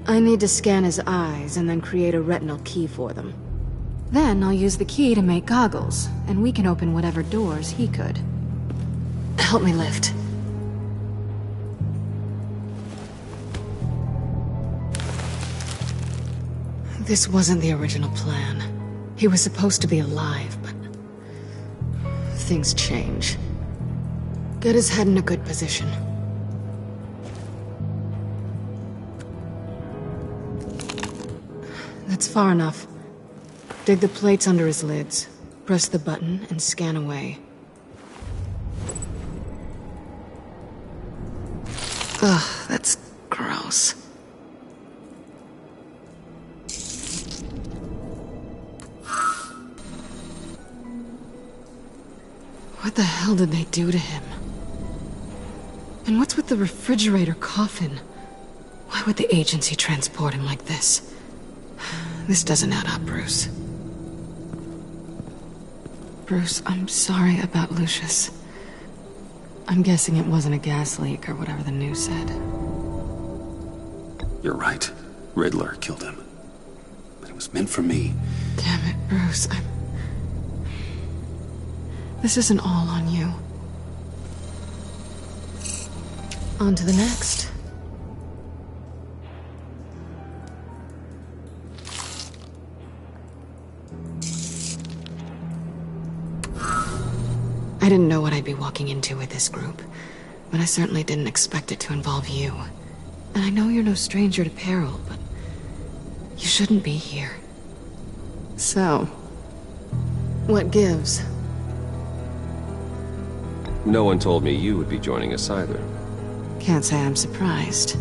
I need to scan his eyes and then create a retinal key for them. Then I'll use the key to make goggles, and we can open whatever doors he could. Help me lift. This wasn't the original plan. He was supposed to be alive, but... things change. Get his head in a good position. That's far enough. Dig the plates under his lids. Press the button and scan away. Ugh, that's gross. What the hell did they do to him? And what's with the refrigerator coffin? Why would the agency transport him like this? This doesn't add up, Bruce. Bruce, I'm sorry about Lucius. I'm guessing it wasn't a gas leak or whatever the news said. You're right. Riddler killed him. But it was meant for me. Damn it, Bruce. This isn't all on you. On to the next. I didn't know what I'd be walking into with this group, but I certainly didn't expect it to involve you. And I know you're no stranger to peril, but you shouldn't be here. So, what gives? No one told me you would be joining us either. Can't say I'm surprised.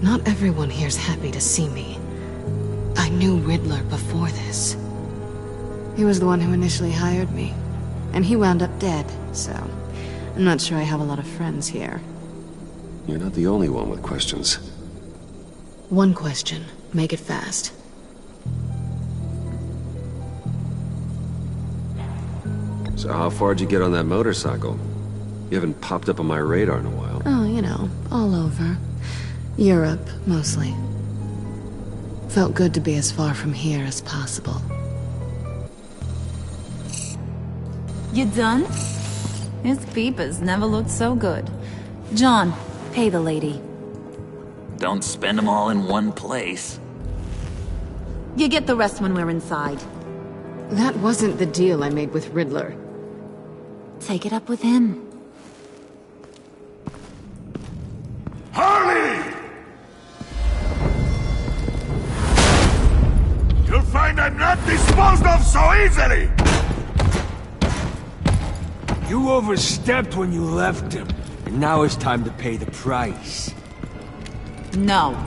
Not everyone here's happy to see me. I knew Riddler before this. He was the one who initially hired me. And he wound up dead, so... I'm not sure I have a lot of friends here. You're not the only one with questions. One question. Make it fast. So how far'd you get on that motorcycle? You haven't popped up on my radar in a while. Oh, you know, all over. Europe, mostly. Felt good to be as far from here as possible. You done? His peepers never looked so good. John, pay the lady. Don't spend them all in one place. You get the rest when we're inside. That wasn't the deal I made with Riddler. Take it up with him. Harley! You'll find I'm not disposed of so easily! You overstepped when you left him, and now it's time to pay the price. No.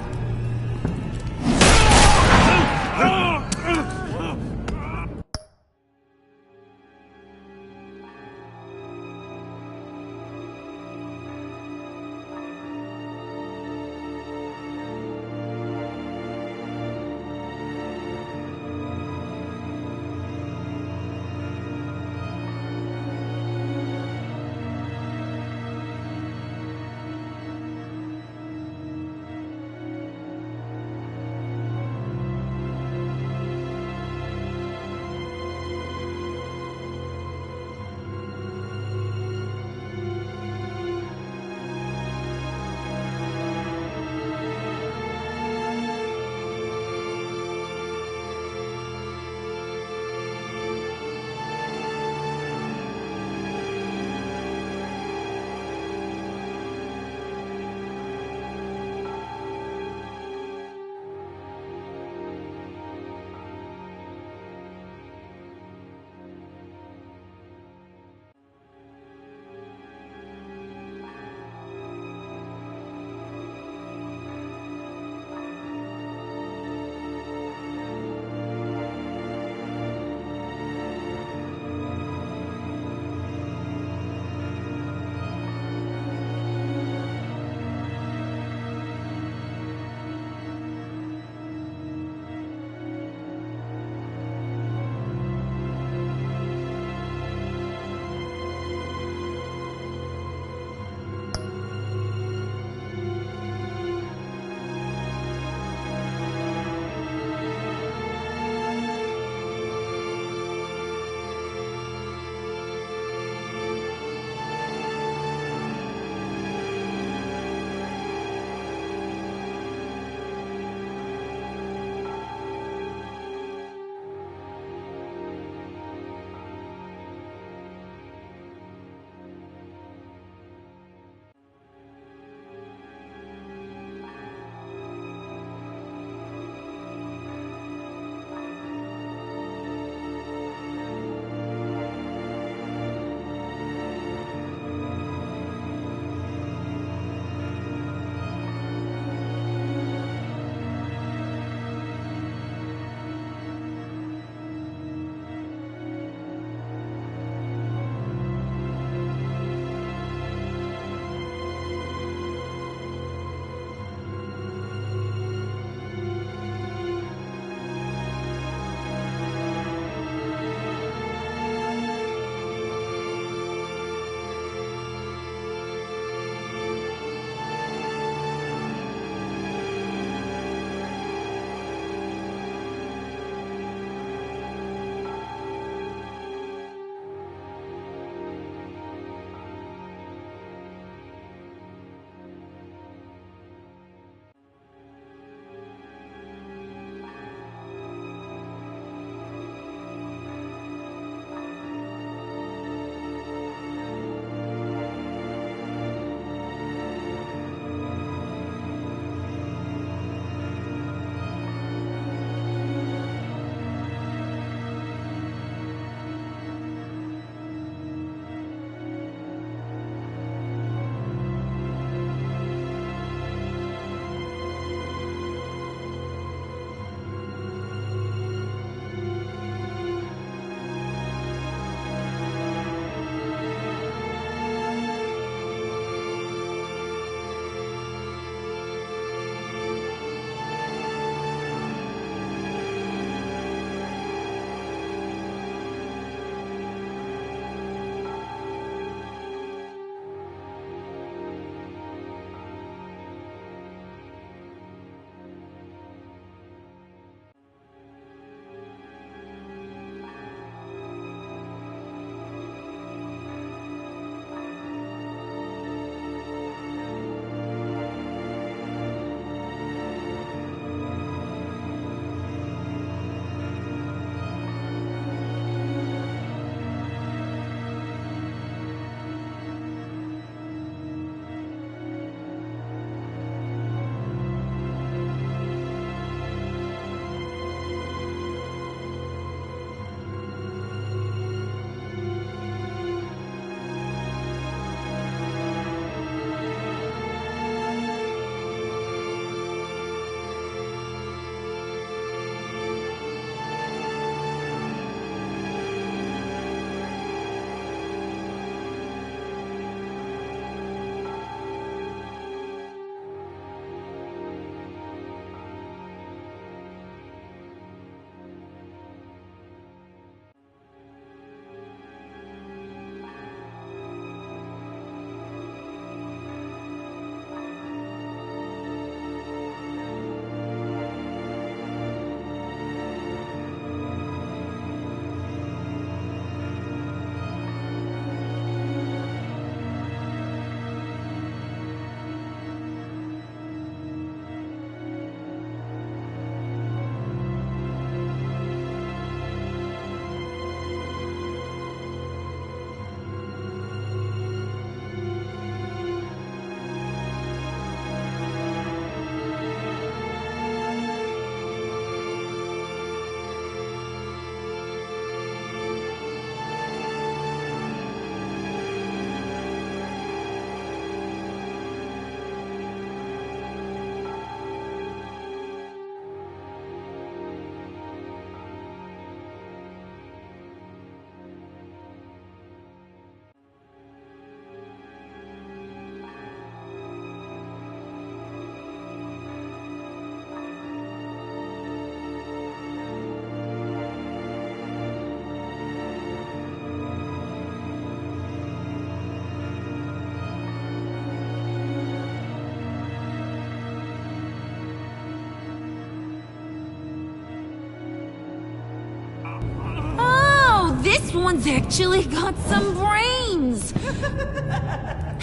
Someone's actually got some brains!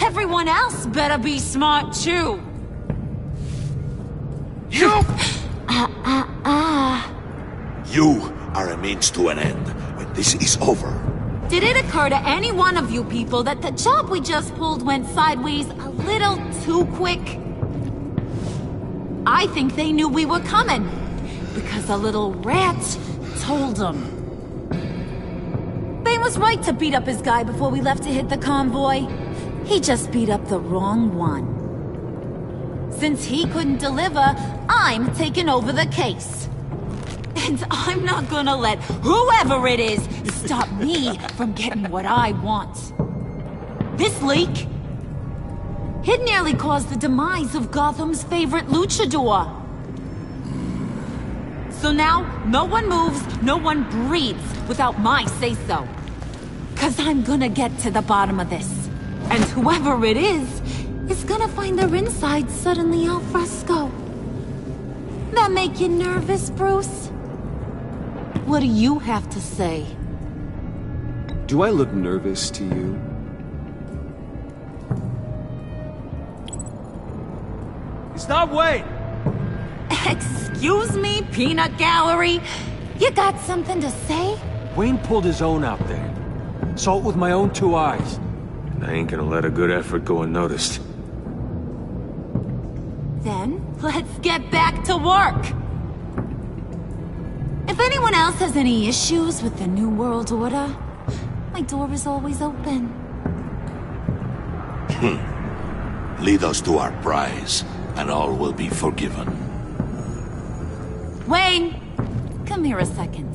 Everyone else better be smart too! You! You are a means to an end. When this is over, Did it occur to any one of you people that the job we just pulled went sideways a little too quick? I think they knew we were coming, because a little rat told them. Bane was right to beat up his guy before we left to hit the convoy. He just beat up the wrong one. Since he couldn't deliver, I'm taking over the case. And I'm not gonna let whoever it is stop me from getting what I want. This leak, it nearly caused the demise of Gotham's favorite luchador. So now, no one moves, no one breathes without my say-so. 'Cause I'm gonna get to the bottom of this. And whoever it is gonna find their insides suddenly al fresco. That make you nervous, Bruce? What do you have to say? Do I look nervous to you? Stop waiting! Excuse me, Peanut Gallery? You got something to say? Wayne pulled his own out there. Saw it with my own 2 eyes. And I ain't gonna let a good effort go unnoticed. Then, let's get back to work! If anyone else has any issues with the New World Order, my door is always open. Lead us to our prize, and all will be forgiven. Wayne! Come here a second.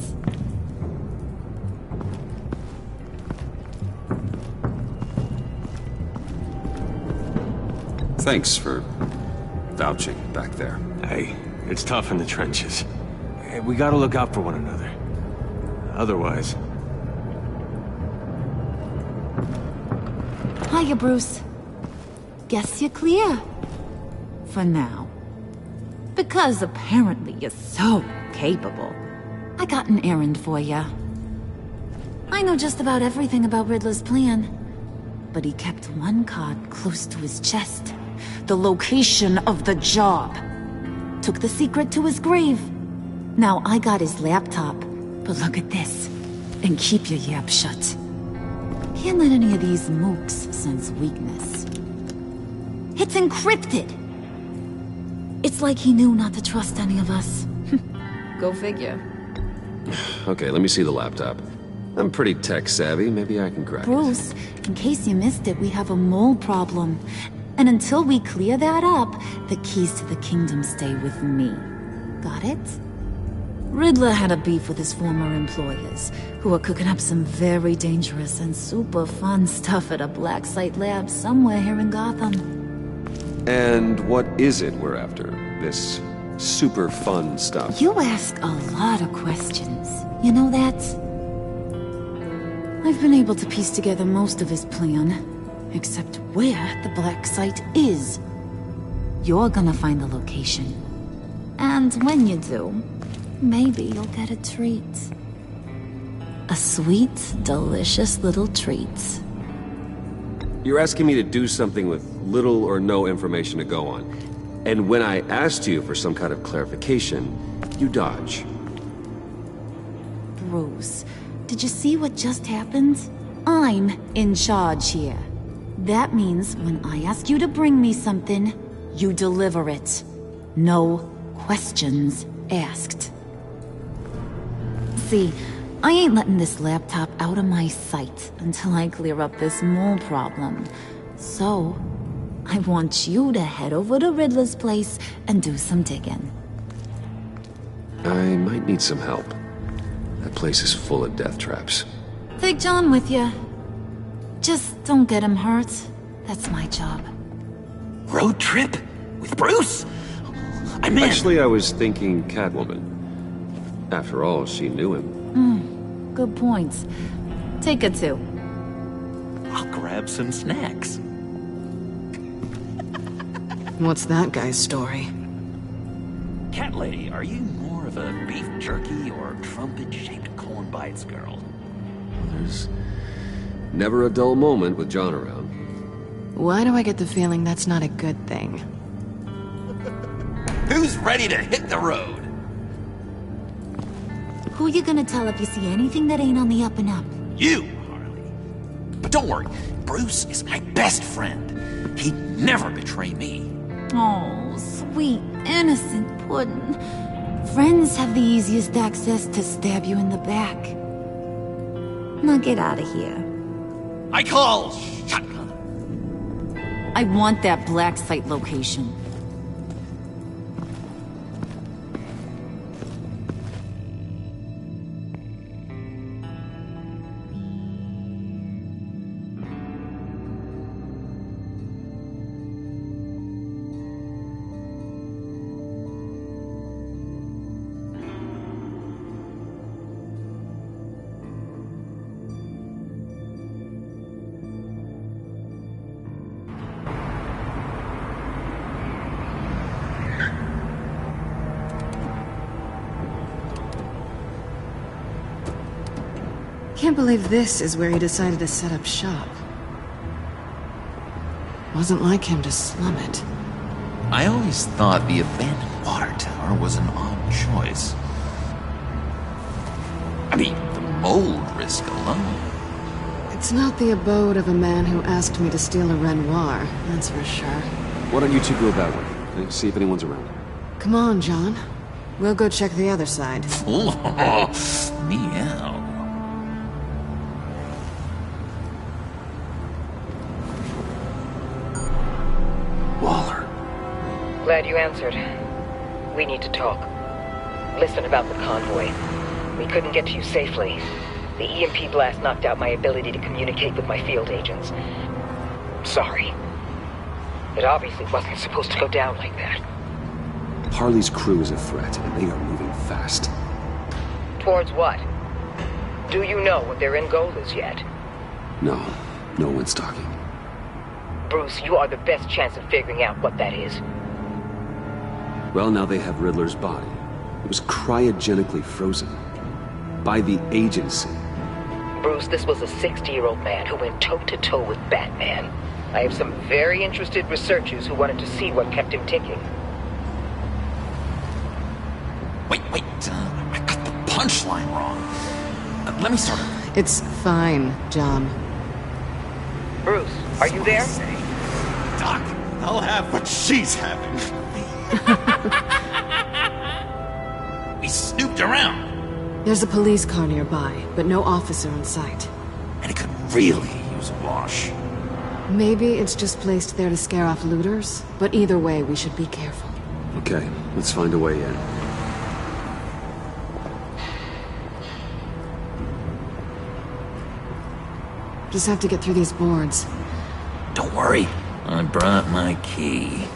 Thanks for vouching back there. Hey, it's tough in the trenches. We gotta look out for one another. Otherwise... Hiya, Bruce. Guess you're clear. For now. Because apparently you're so capable. I got an errand for ya. I know just about everything about Riddler's plan. But he kept one card close to his chest. The location of the job. Took the secret to his grave. Now I got his laptop. But look at this. And keep your yap shut. Can't let any of these mooks sense weakness. It's encrypted! It's like he knew not to trust any of us. Go figure. Okay, let me see the laptop. I'm pretty tech savvy, maybe I can crack it. Bruce, in case you missed it, we have a mole problem. And until we clear that up, the keys to the kingdom stay with me. Got it? Riddler had a beef with his former employers, who were cooking up some very dangerous and super fun stuff at a black site lab somewhere here in Gotham. And what is it we're after? This super fun stuff? You ask a lot of questions. You know that? I've been able to piece together most of his plan, except where the black site is. You're gonna find the location. And when you do, maybe you'll get a treat. A sweet, delicious little treat. You're asking me to do something with little or no information to go on. And when I asked you for some kind of clarification, you dodge. Bruce, did you see what just happened? I'm in charge here. That means when I ask you to bring me something, you deliver it. No questions asked. See, I ain't letting this laptop out of my sight until I clear up this mole problem. So, I want you to head over to Riddler's place and do some digging. I might need some help. That place is full of death traps. Take John with you. Just don't get him hurt. That's my job. Road trip? With Bruce? I'm in. Actually, I was thinking Catwoman. After all, she knew him. Good points. Take her too. I'll grab some snacks. What's that guy's story? Cat lady, are you more of a beef jerky or trumpet-shaped corn bites girl? There's never a dull moment with John around. Why do I get the feeling that's not a good thing? Who's ready to hit the road? Who you gonna tell if you see anything that ain't on the up and up? You, Harley. But don't worry, Bruce is my best friend. He'd never betray me. Oh, sweet, innocent Puddin'. Friends have the easiest access to stab you in the back. Now get out of here. I call shotgun. I want that black site location. Can't believe this is where he decided to set up shop. Wasn't like him to slum it. I always thought the abandoned water tower was an odd choice. I mean, the mold risk alone. It's not the abode of a man who asked me to steal a Renoir, that's for sure. Why don't you two go that way? Okay? See if anyone's around. Come on, John. We'll go check the other side. Meow. Glad you answered. We need to talk. Listen about the convoy. We couldn't get to you safely. The EMP blast knocked out my ability to communicate with my field agents. Sorry. It obviously wasn't supposed to go down like that. Harley's crew is a threat, and they are moving fast. Towards what? Do you know what their end goal is yet? No one's talking. Bruce, you are the best chance of figuring out what that is. Well, now they have Riddler's body. It was cryogenically frozen. By the agency. Bruce, this was a 60-year-old man who went toe-to-toe with Batman. I have some very interested researchers who wanted to see what kept him ticking. Wait, I got the punchline wrong. Let me start over. It's fine, John. Bruce, are you there? Doc, I'll have what she's having. We snooped around. There's a police car nearby, but no officer in sight. And it could really use a wash. Maybe it's just placed there to scare off looters, but either way, we should be careful. Okay, let's find a way in. Just have to get through these boards. Don't worry, I brought my key.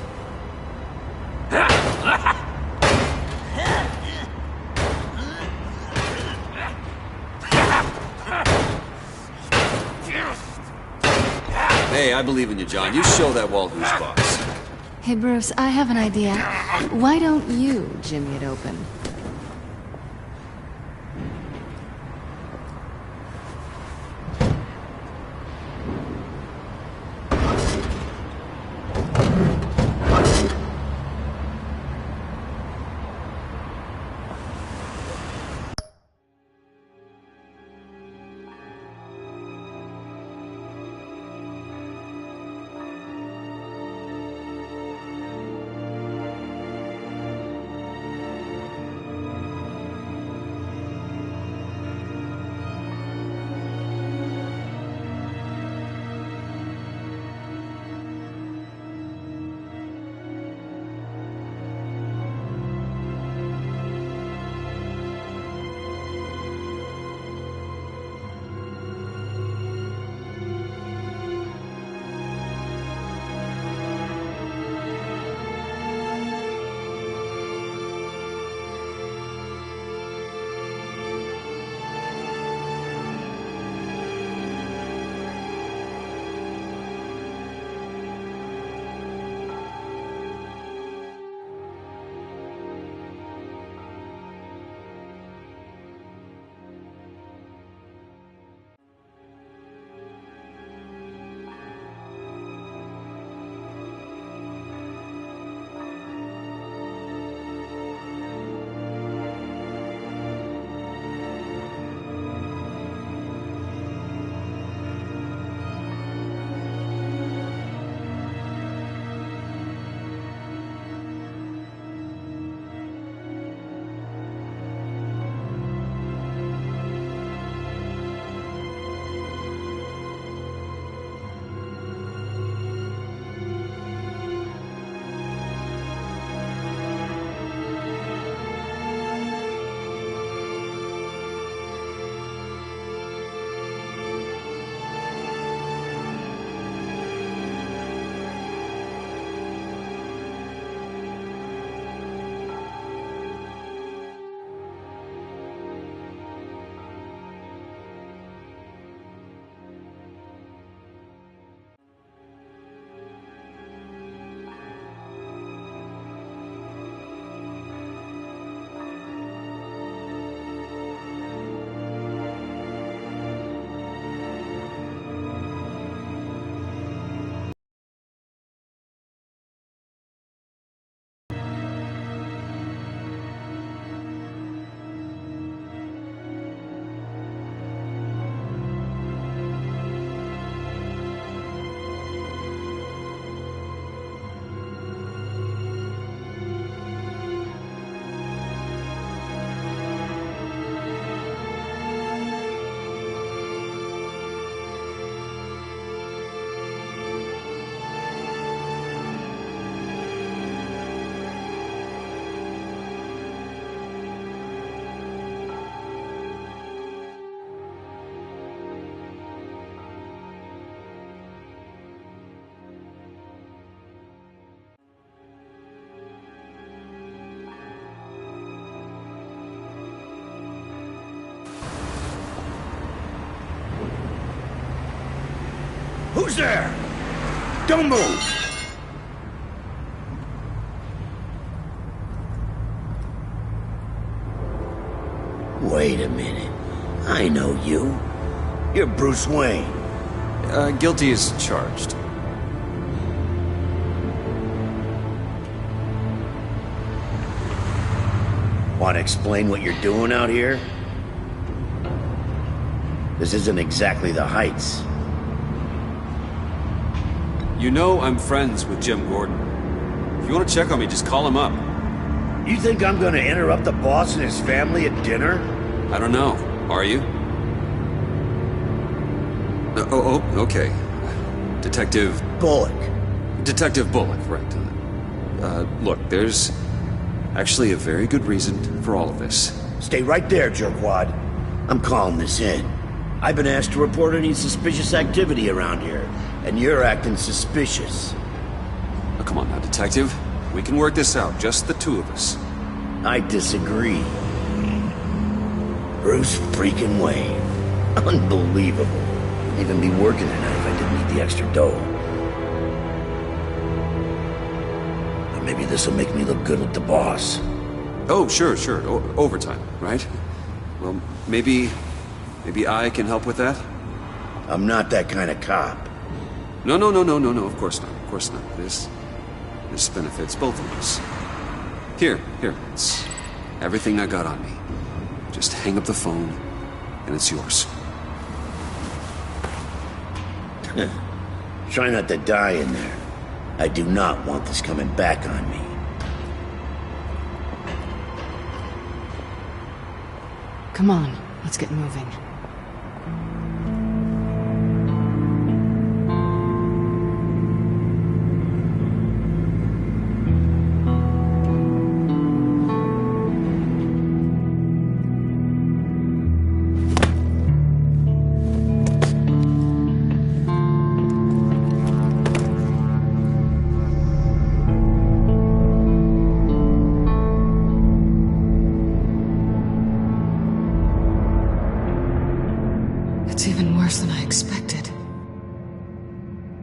Hey, I believe in you, John. You show that wall who's boss. Hey, Bruce, I have an idea. Why don't you jimmy it open? Who's there? Don't move! Wait a minute. I know you. You're Bruce Wayne. Guilty as charged. Want to explain what you're doing out here? This isn't exactly the Heights. You know I'm friends with Jim Gordon. If you want to check on me, just call him up. You think I'm gonna interrupt the boss and his family at dinner? I don't know. Are you? Okay. Detective... Bullock. Detective Bullock, right. Look, there's actually a very good reason for all of this. Stay right there, jerkwad. I'm calling this in. I've been asked to report any suspicious activity around here, and you're acting suspicious. Oh, come on now, Detective. We can work this out, just the two of us. I disagree. Bruce freaking Wayne. Unbelievable. I'd even be working tonight if I didn't need the extra dough. But maybe this'll make me look good with the boss. Oh, sure. Overtime, right? Well, maybe I can help with that? I'm not that kind of cop. No, of course not. This benefits both of us. Here, it's everything I got on me. Just hang up the phone, and it's yours. Try not to die in there. I do not want this coming back on me. Come on, let's get moving. It's even worse than I expected.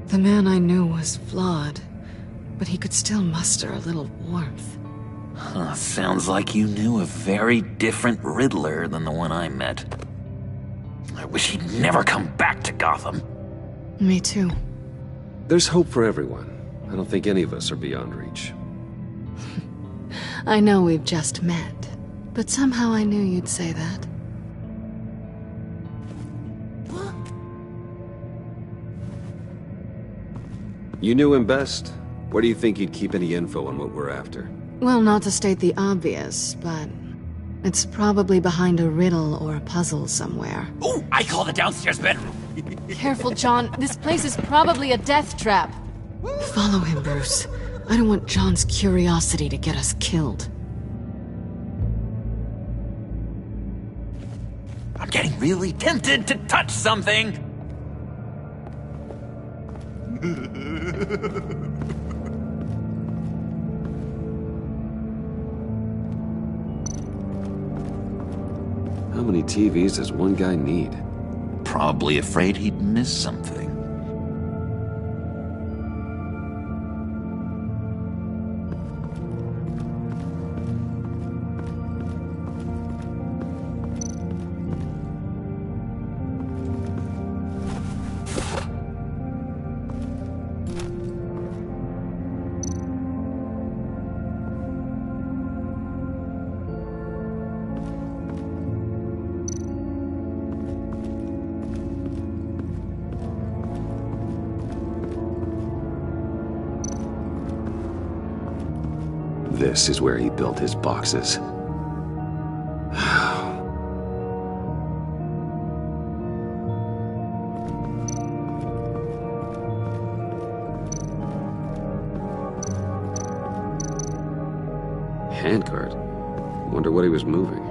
The man I knew was flawed, but he could still muster a little warmth. Huh, sounds like you knew a very different Riddler than the one I met. I wish he'd never come back to Gotham. Me too. There's hope for everyone. I don't think any of us are beyond reach. I know we've just met, but somehow I knew you'd say that. You knew him best. Where do you think he'd keep any info on what we're after? Well, not to state the obvious, but it's probably behind a riddle or a puzzle somewhere. Oh, I call the downstairs bedroom. Careful, John. This place is probably a death trap. Follow him, Bruce. I don't want John's curiosity to get us killed. I'm getting really tempted to touch something. How many TVs does one guy need? Probably afraid he'd miss something. This is where he built his boxes. Handcart? Wonder what he was moving.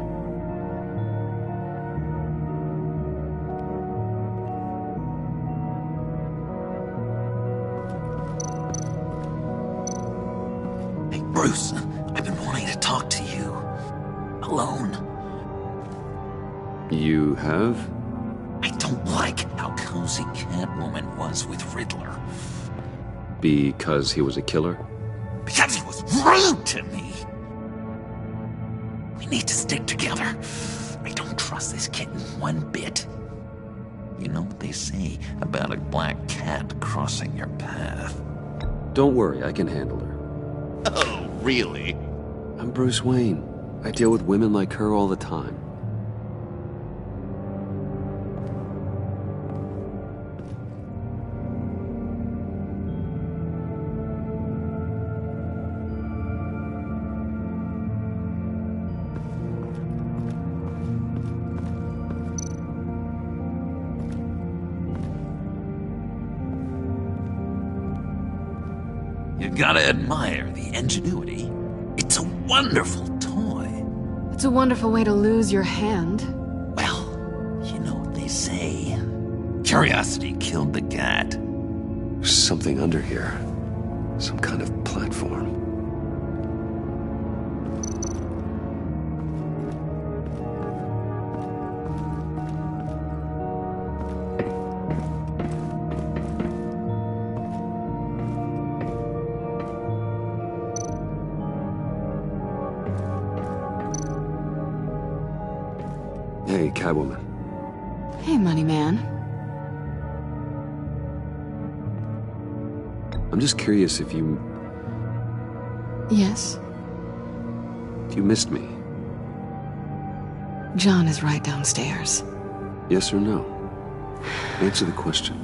Bruce, I've been wanting to talk to you. Alone. You have? I don't like how cozy Catwoman was with Riddler. Because he was a killer? Because he was rude to me. We need to stick together. I don't trust this kitten one bit. You know what they say about a black cat crossing your path? Don't worry, I can handle her. Oh, really? I'm Bruce Wayne. I deal with women like her all the time. You gotta admire the ingenuity. It's a wonderful toy. It's a wonderful way to lose your hand. Well, you know what they say. Curiosity killed the cat. There's something under here. Some kind of platform. Hey, Catwoman. Hey, Money Man. I'm just curious if you Yes? missed me. John is right downstairs. Yes or no? Answer the question.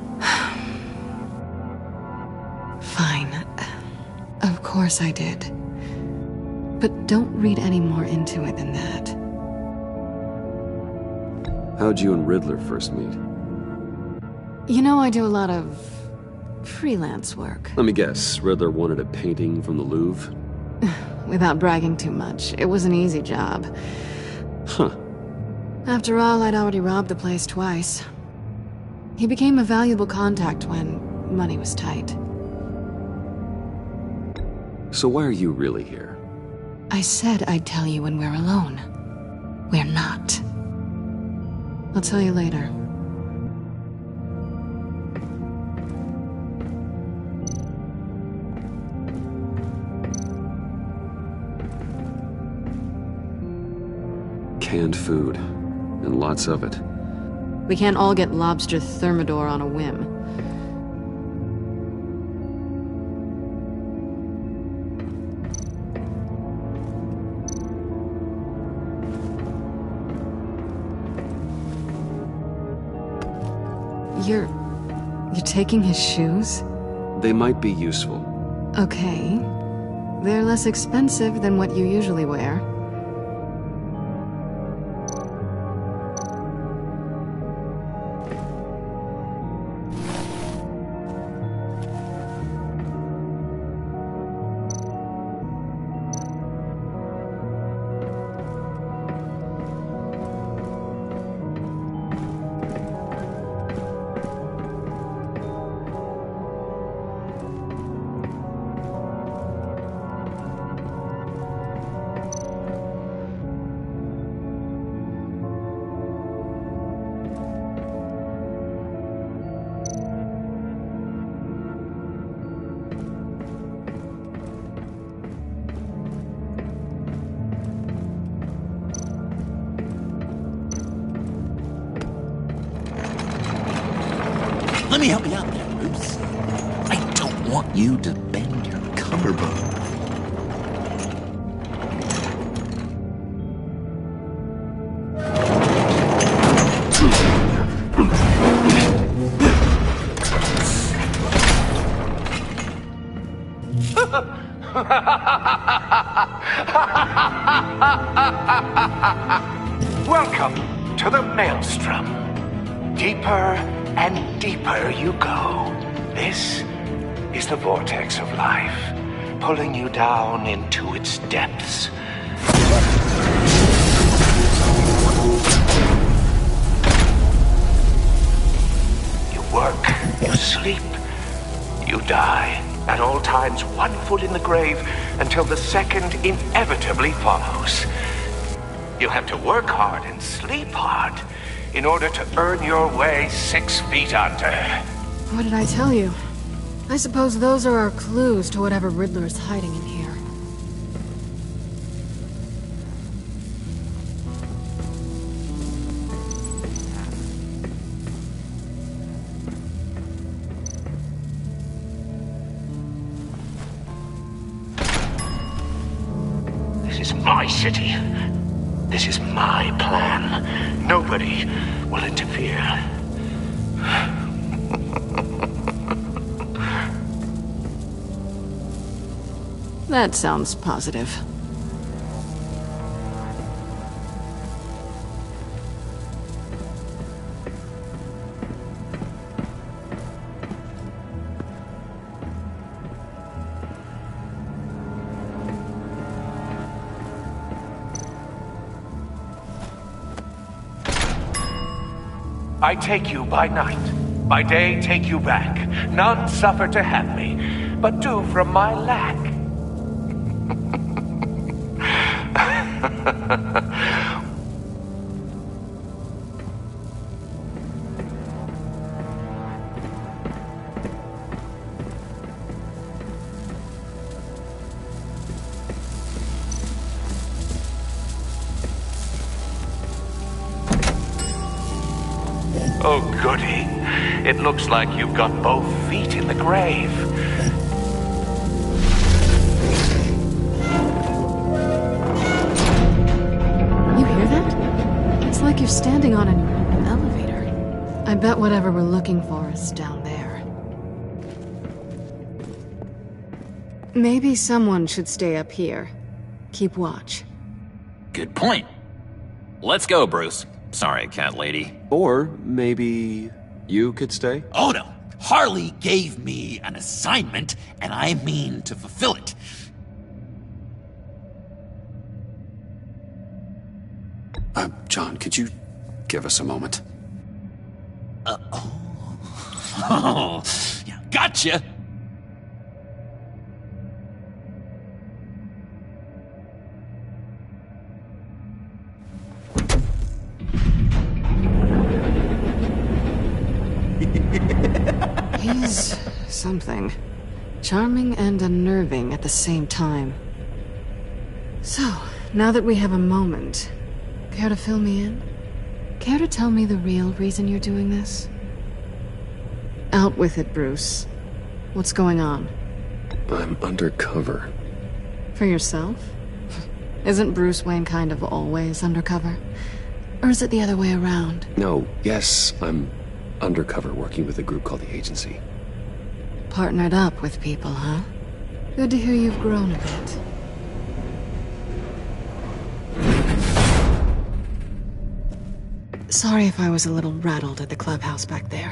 Fine. Of course I did. But don't read any more into it than that. How'd you and Riddler first meet? You know, I do a lot of freelance work. Let me guess, Riddler wanted a painting from the Louvre? Without bragging too much, it was an easy job. Huh. After all, I'd already robbed the place twice. He became a valuable contact when money was tight. So why are you really here? I said I'd tell you when we're alone. We're not. I'll tell you later. Canned food. And lots of it. We can't all get lobster thermidor on a whim. You're taking his shoes? They might be useful. Okay. They're less expensive than what you usually wear. Let me help you out there, Bruce. I don't want you to bend your collarbone. Welcome to the Maelstrom. Deeper and deeper you go. This is the vortex of life, pulling you down into its depths. You work, you sleep, you die. At all times, one foot in the grave until the second inevitably follows. You have to work hard and sleep hard in order to earn your way 6 feet under. What did I tell you? I suppose those are our clues to whatever Riddler's hiding in here. This is my city. This is my plan. Nobody will interfere. That sounds positive. I take you by night. By day, take you back. None suffer to have me, but do from my lack. Oh, goody. It looks like you've got both feet in the grave. You hear that? It's like you're standing on an elevator. I bet whatever we're looking for is down there. Maybe someone should stay up here. Keep watch. Good point. Let's go, Bruce. Sorry, cat lady. Or maybe you could stay? Oh no! Harley gave me an assignment, and I mean to fulfill it. John, could you give us a moment? Oh, yeah, gotcha! He's something. Charming and unnerving at the same time. So, now that we have a moment, care to fill me in? Care to tell me the real reason you're doing this? Out with it, Bruce. What's going on? I'm undercover. For yourself? Isn't Bruce Wayne kind of always undercover? Or is it the other way around? No, yes, I'm undercover working with a group called the Agency. Partnered up with people, huh? Good to hear you've grown a bit. Sorry if I was a little rattled at the clubhouse back there.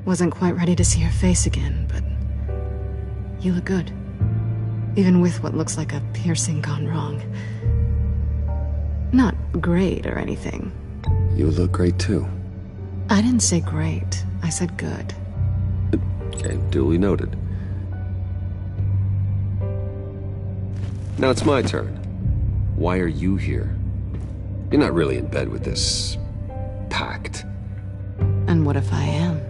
Wasn't quite ready to see your face again, but you look good. Even with what looks like a piercing gone wrong. Not great or anything. You look great too. I didn't say great. I said good. Okay, duly noted. Now it's my turn. Why are you here? You're not really in bed with this pact. And what if I am?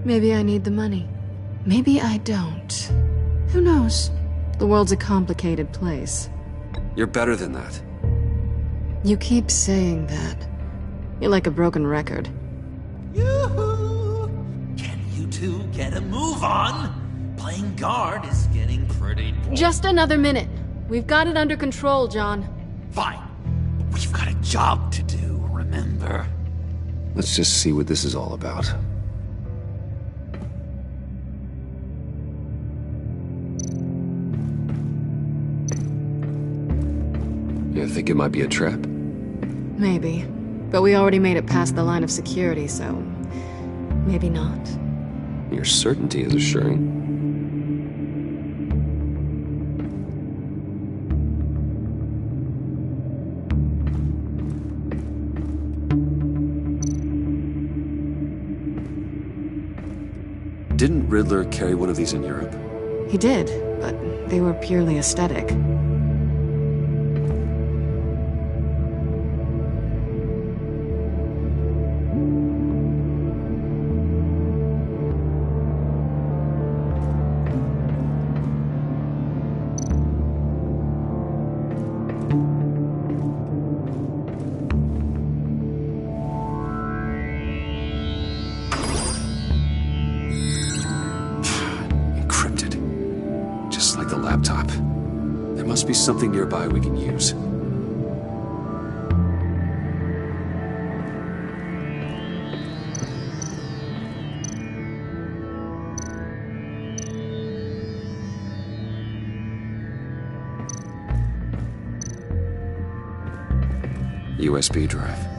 Maybe I need the money. Maybe I don't. Who knows? The world's a complicated place. You're better than that. You keep saying that. You're like a broken record. Yoo-hoo! Can you two get a move on? Playing guard is getting pretty boring. Just another minute. We've got it under control, John. Fine. But we've got a job to do, remember? Let's just see what this is all about. You think it might be a trap? Maybe. But we already made it past the line of security, so maybe not. Your certainty is assuring. Didn't Riddler carry one of these in Europe? He did, but they were purely aesthetic. something nearby we can use. USB drive.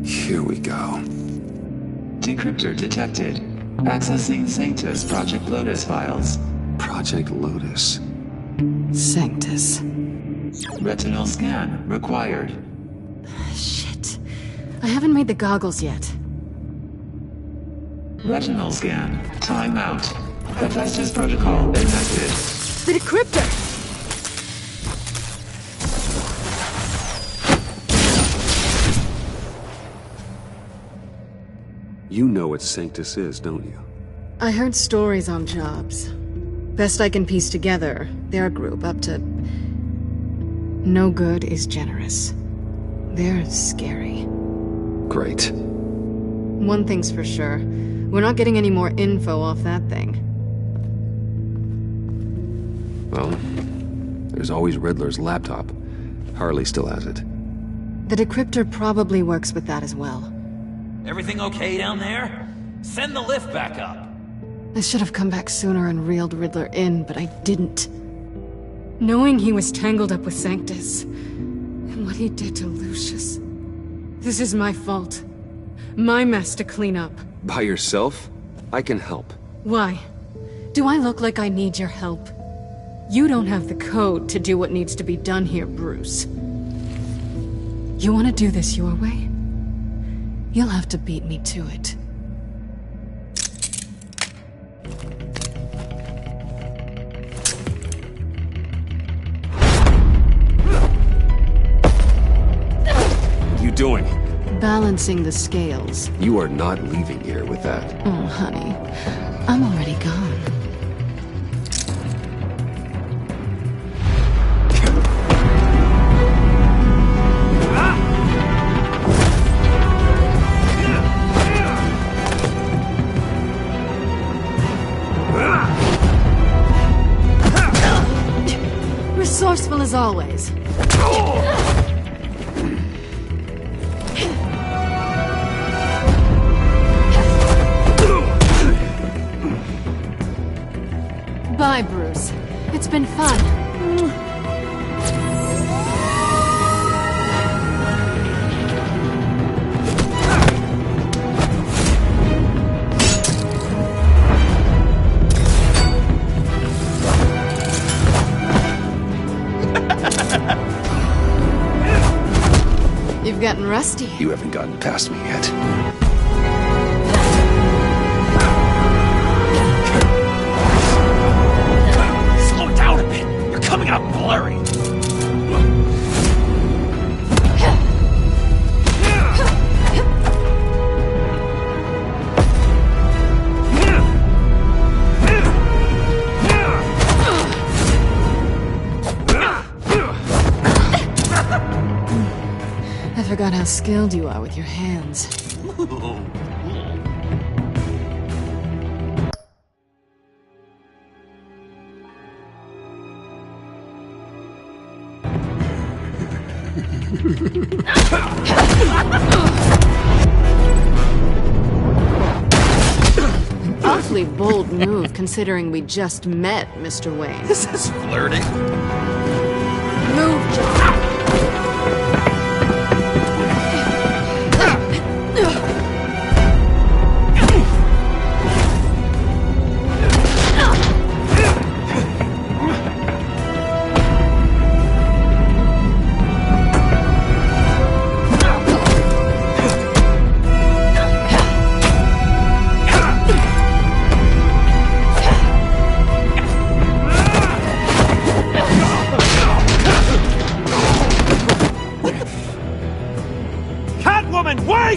Here we go. Decryptor detected. Accessing Sanctus Project Lotus files. Project Lotus. Sanctus. Retinal scan required. Shit. I haven't made the goggles yet. Retinal scan. Timeout. Hephaestus protocol enacted. The decryptor! You know what Sanctus is, don't you? I heard stories on jobs. Best I can piece together, they're a group up to... No good is generous. They're scary. Great. One thing's for sure. We're not getting any more info off that thing. Well, there's always Riddler's laptop. Harley still has it. The decryptor probably works with that as well. Everything okay down there? Send the lift back up. I should have come back sooner and reeled Riddler in, but I didn't. Knowing he was tangled up with Sanctus, and what he did to Lucius. This is my fault. My mess to clean up. By yourself? I can help. Why? Do I look like I need your help? You don't have the code to do what needs to be done here, Bruce. You want to do this your way? You'll have to beat me to it. What are you doing? Balancing the scales. You are not leaving here with that. Oh, honey. I'm already gone. Resourceful as always. Bye, Bruce. It's been fun. You've gotten rusty. You haven't gotten past me yet. Slow down a bit. You're coming out blurry. I forgot how skilled you are with your hands. Awfully bold move, considering we just met, Mr. Wayne. This is flirting. Move, John.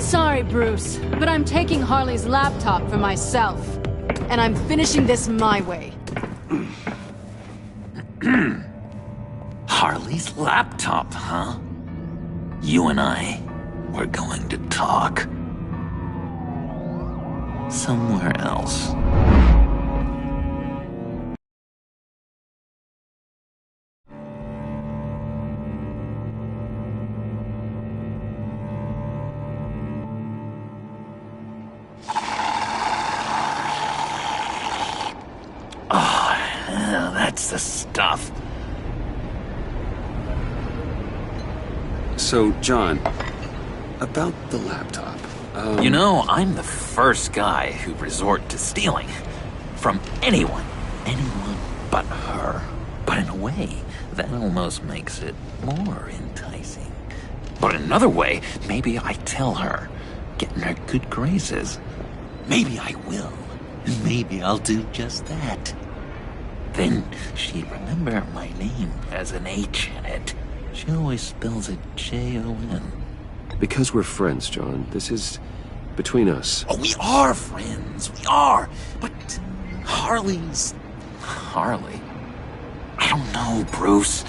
Sorry, Bruce, but I'm taking Harley's laptop for myself. And I'm finishing this my way. Harley's laptop, huh? You and I, we're going to talk. Somewhere else. That's the stuff. So, John, About the laptop. You know, I'm the first guy who'd resort to stealing. From anyone. Anyone but her. But in a way, that almost makes it more enticing. But in another way, maybe I tell her, get in her good graces. Maybe I will. And maybe I'll do just that. Then she'd remember my name has an H in it. She always spells it Jon. Because we're friends, John. This is between us. Oh, we are friends. We are. But Harley's... Harley? I don't know, Bruce.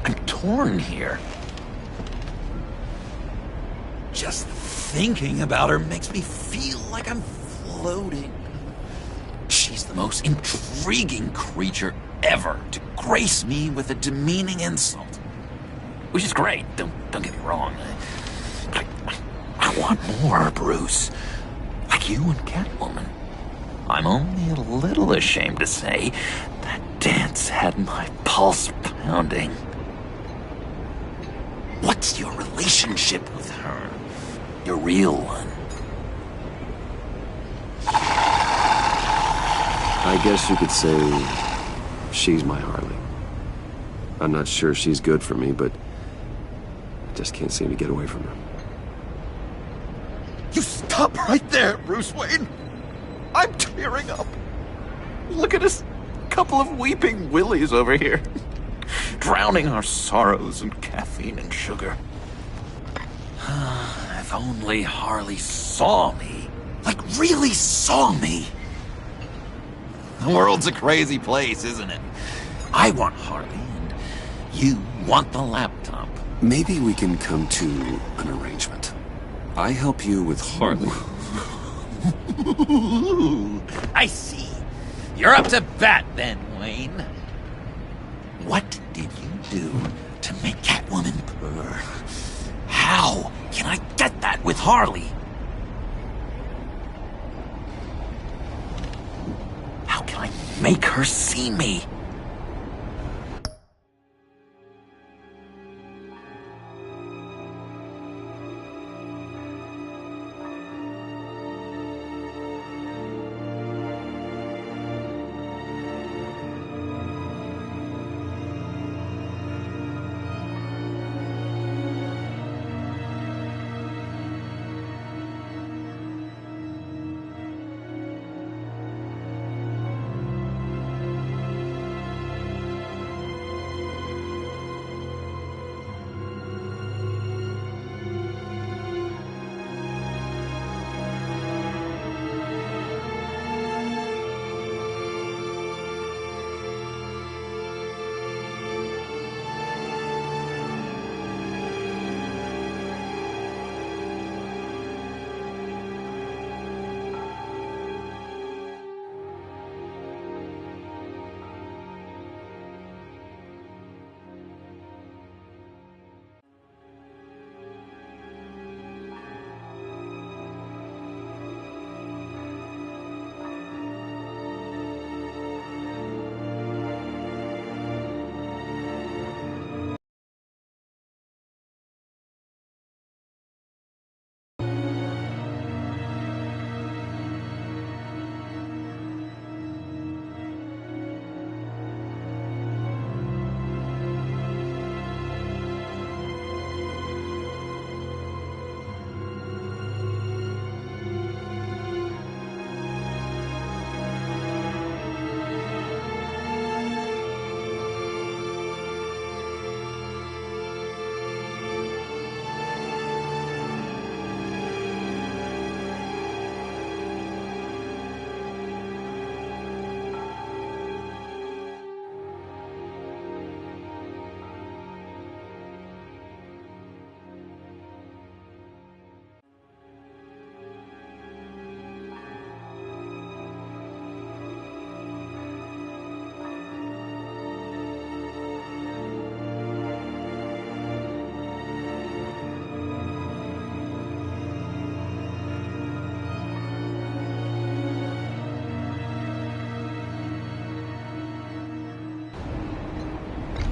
I'm torn here. Just thinking about her makes me feel like I'm floating. She's the most intriguing creature ever to grace me with a demeaning insult. Which is great, don't get me wrong. But I want more, Bruce. Like you and Catwoman. I'm only a little ashamed to say that dance had my pulse pounding. What's your relationship with her? Your real one? I guess you could say she's my Harley. I'm not sure she's good for me, but I just can't seem to get away from her. You stop right there, Bruce Wayne! I'm tearing up. Look at us, couple of weeping willies over here. Drowning our sorrows in caffeine and sugar. If only Harley saw me. Like, really saw me. The world's a crazy place, isn't it? I want Harley, and you want the laptop. Maybe we can come to an arrangement. I help you with Harley. I see. You're up to bat then, Wayne. What did you do to make Catwoman purr? How can I get that with Harley? How can I make her see me?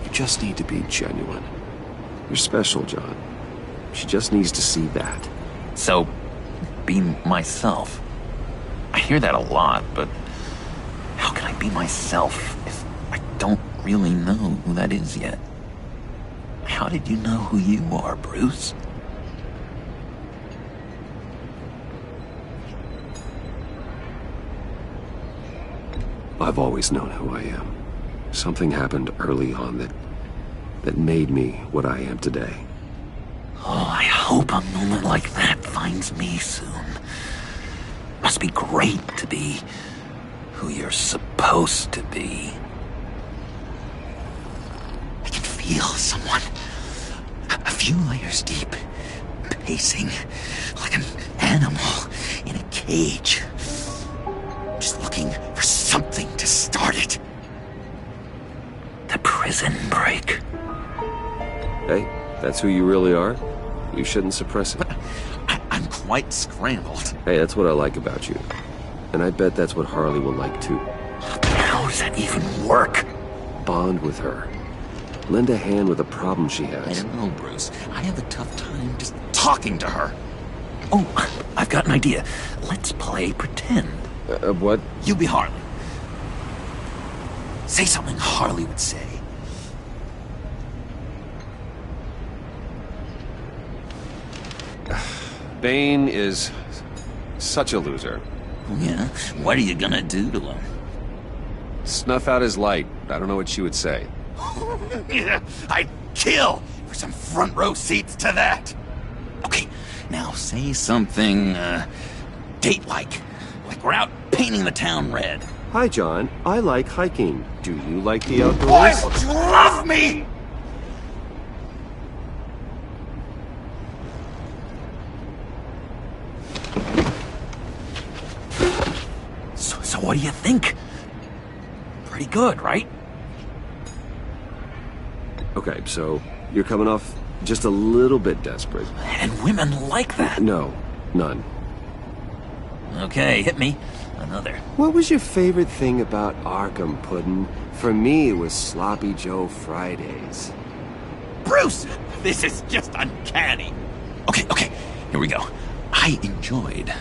You just need to be genuine. You're special, John. She just needs to see that. So, be myself. I hear that a lot, but how can I be myself if I don't really know who that is yet? How did you know who you are, Bruce? I've always known who I am. Something happened early on that made me what I am today. Oh, I hope a moment like that finds me soon. Must be great to be who you're supposed to be. I can feel someone a few layers deep, pacing like an animal in a cage. Just looking for something to start it. The prison break. Hey, that's who you really are? You shouldn't suppress it. I'm quite scrambled. Hey, that's what I like about you. And I bet that's what Harley will like too. How does that even work? Bond with her. Lend a hand with a problem she has. I don't know, Bruce. I have a tough time just talking to her. Oh, I've got an idea. Let's play pretend. What? You be Harley. Say something Harley would say. Bane is such a loser. Yeah? What are you gonna do to him? Snuff out his light. I don't know what she would say. I'd kill for some front row seats to that. Okay, now say something, date-like. Like we're out painting the town red. Hi, John. I like hiking. Do you like the outdoors? Why would you love me? So what do you think? Pretty good, right? Okay, so you're coming off just a little bit desperate. And women like that. No, none. Okay, hit me. Another. What was your favorite thing about Arkham, Puddin'? For me, it was Sloppy Joe Fridays. Bruce! This is just uncanny. Okay, here we go. I enjoyed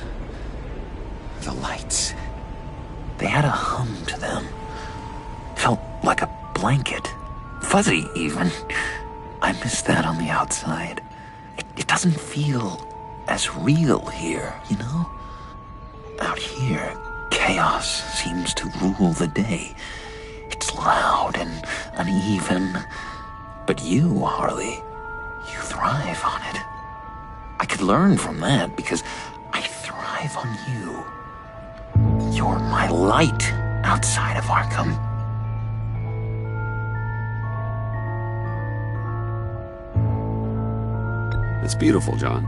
the lights. They had a hum to them. Felt like a blanket. Fuzzy, even. I miss that on the outside. It doesn't feel as real here, you know? Out here, chaos seems to rule the day. It's loud and uneven. But you, Harley, you thrive on it. I could learn from that because I thrive on you. You're my light outside of Arkham. It's beautiful, John.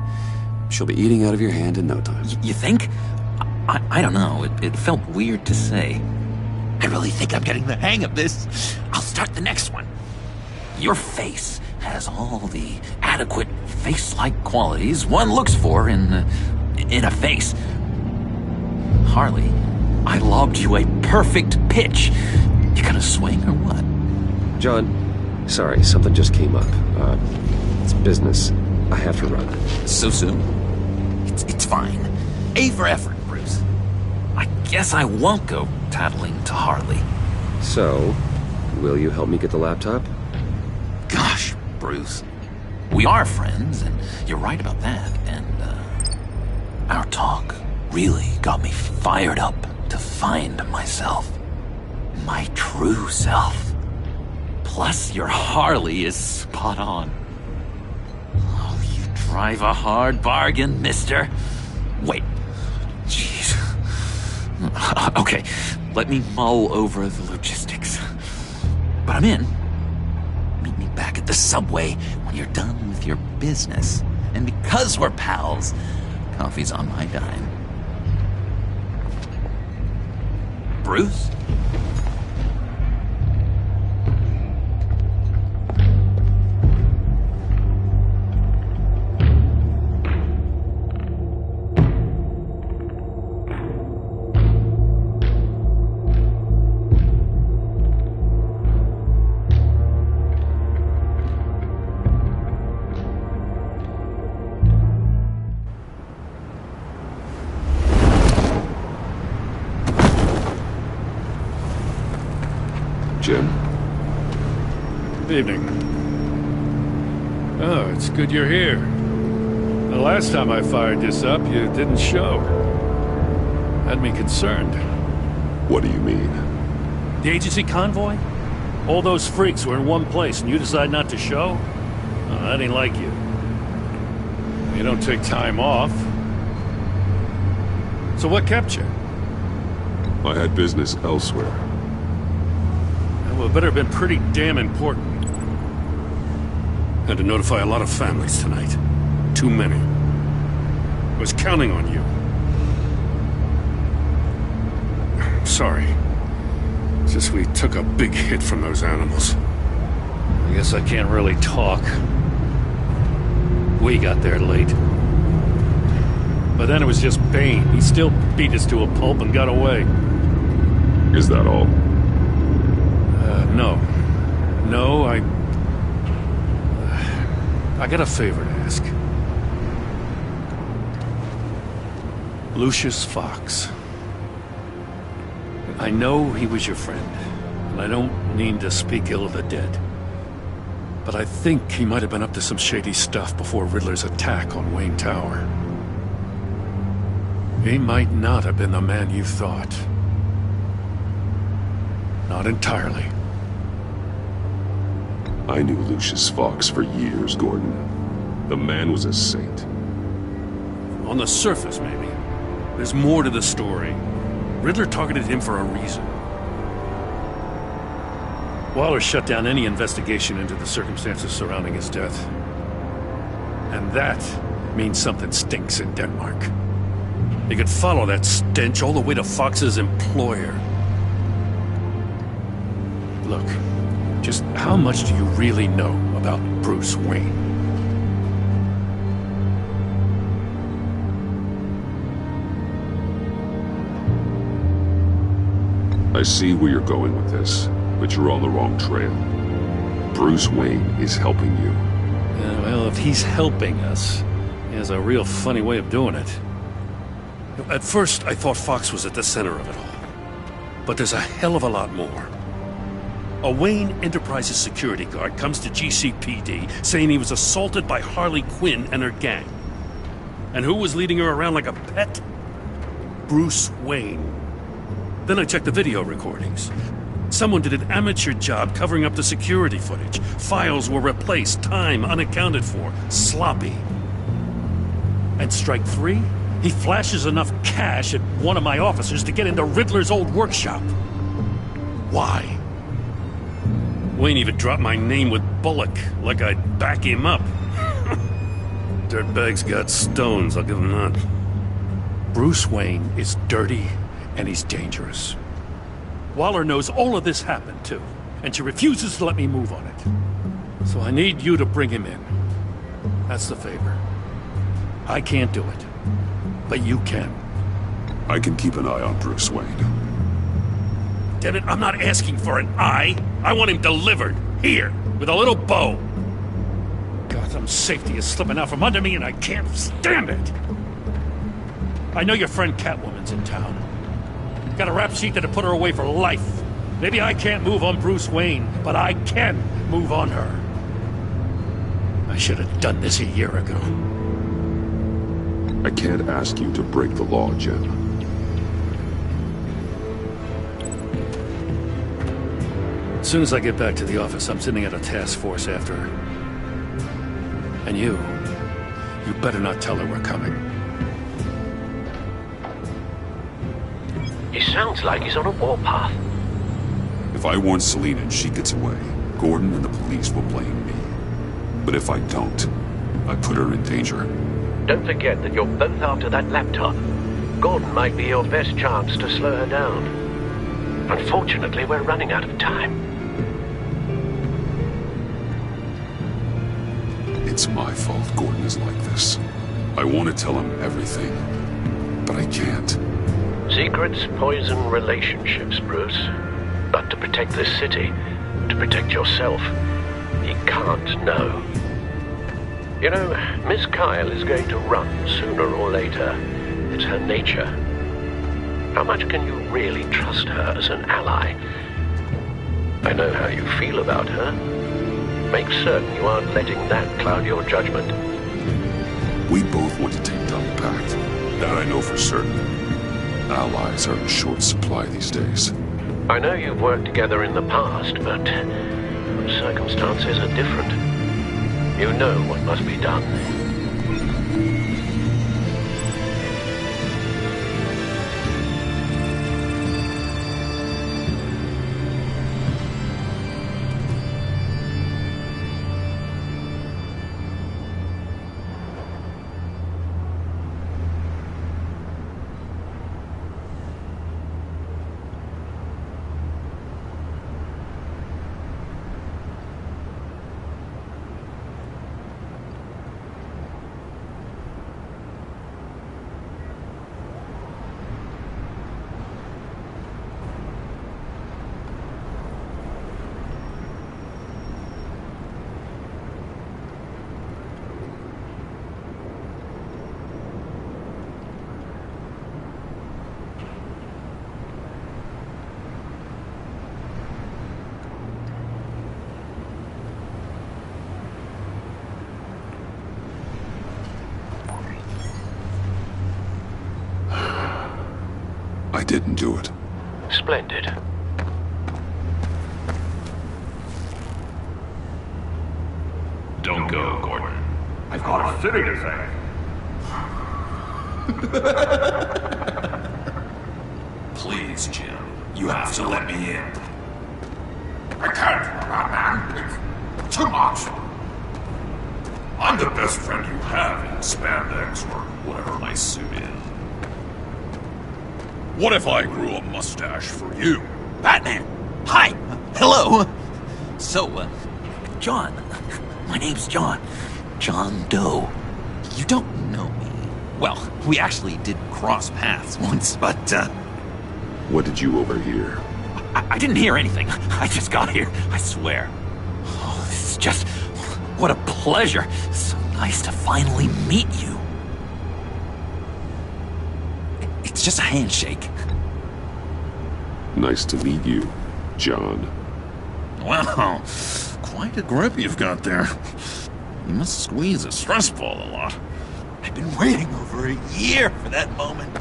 She'll be eating out of your hand in no time. You think? I don't know. It felt weird to say. I really think I'm getting the hang of this. I'll start the next one. Your face has all the adequate face-like qualities one looks for in a face. Harley, I lobbed you a perfect pitch. You gonna swing or what? John, sorry, something just came up. It's business. I have to run. So soon? It's fine. A for effort, Bruce. I guess I won't go tattling to Harley. So, will you help me get the laptop? Gosh, Bruce. We are friends, and you're right about that. And, our talk really got me fired up to find myself. My true self. Plus, your Harley is spot on. Oh, you drive a hard bargain, mister. Wait. Jeez. Okay, let me mull over the logistics. But I'm in. Meet me back at the subway when you're done with your business. And because we're pals, coffee's on my dime. Bruce? Evening. Oh, it's good you're here. The last time I fired this up, you didn't show. Had me concerned. What do you mean? The agency convoy? All those freaks were in one place and you decide not to show? Oh, that ain't like you. You don't take time off. So what kept you? I had business elsewhere. Well, it better have been pretty damn important. Had to notify a lot of families tonight. Too many. Was counting on you. Sorry. It's just we took a big hit from those animals. I guess I can't really talk. We got there late. But then it was just Bane. He still beat us to a pulp and got away. Is that all? No. No, I got a favor to ask. Lucius Fox. I know he was your friend, and I don't mean to speak ill of the dead. But I think he might have been up to some shady stuff before Riddler's attack on Wayne Tower. He might not have been the man you thought. Not entirely. I knew Lucius Fox for years, Gordon. The man was a saint. On the surface, maybe. There's more to the story. Riddler targeted him for a reason. Waller shut down any investigation into the circumstances surrounding his death. And that means something stinks in Denmark. You could follow that stench all the way to Fox's employer. Look, just how much do you really know about Bruce Wayne? I see where you're going with this, but you're on the wrong trail. Bruce Wayne is helping you. Yeah, well, if he's helping us, he has a real funny way of doing it. At first, I thought Fox was at the center of it all. But there's a hell of a lot more. A Wayne Enterprises security guard comes to GCPD saying he was assaulted by Harley Quinn and her gang. And who was leading her around like a pet? Bruce Wayne. Then I checked the video recordings. Someone did an amateur job covering up the security footage. Files were replaced, time unaccounted for, sloppy. And strike three? He flashes enough cash at one of my officers to get into Riddler's old workshop. Why? Wayne even dropped my name with Bullock, like I'd back him up. Dirtbag's got stones, I'll give him that. Bruce Wayne is dirty, and he's dangerous. Waller knows all of this happened, too, and she refuses to let me move on it. So I need you to bring him in. That's the favor. I can't do it, but you can. I can keep an eye on Bruce Wayne. Damn it, I'm not asking for an eye. I want him delivered, here, with a little bow. Gotham's safety is slipping out from under me, and I can't stand it. I know your friend Catwoman's in town. Got a rap sheet that'll put her away for life. Maybe I can't move on Bruce Wayne, but I can move on her. I should have done this a year ago. I can't ask you to break the law, Jim. As soon as I get back to the office, I'm sending out a task force after her. And you better not tell her we're coming. He sounds like he's on a warpath. If I warn Selina and she gets away, Gordon and the police will blame me. But if I don't, I put her in danger. Don't forget that you're both after that laptop. Gordon might be your best chance to slow her down. Unfortunately, we're running out of time. It's my fault Gordon is like this. I want to tell him everything, but I can't. Secrets poison relationships, Bruce. But to protect this city, to protect yourself, he can't know. You know, Miss Kyle is going to run sooner or later. It's her nature. How much can you really trust her as an ally? I know how you feel about her. Make certain you aren't letting that cloud your judgment. We both want to take down the Pact. That I know for certain. Allies are in short supply these days. I know you've worked together in the past, but circumstances are different. You know what must be done. I didn't do it. Splendid. Don't go, Gordon. I've got a city to save. Please, Jim. You have to let me in. I can't, man. It's too much. I'm the best friend you have in spandex or whatever my suit is. What if I grew a mustache for you? Batman! Hi! Hello! So, John. My name's John. John Doe. You don't know me. Well, we actually did cross paths once, but, What did you overhear? I didn't hear anything. I just got here, I swear. Oh, this is just... What a pleasure. So nice to finally meet you. It's just a handshake. Nice to meet you, John. Wow, quite a grip you've got there. You must squeeze a stress ball a lot. I've been waiting over a year for that moment.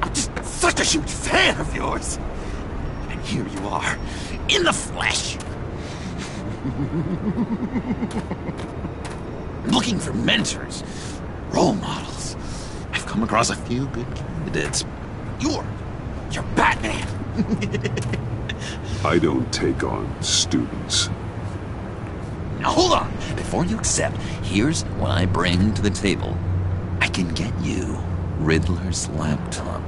I'm just such a huge fan of yours. And here you are, in the flesh. I'm looking for mentors, role models. I've come across a few good candidates. You're Batman. I don't take on students. Now hold on. Before you accept, here's what I bring to the table. I can get you Riddler's laptop.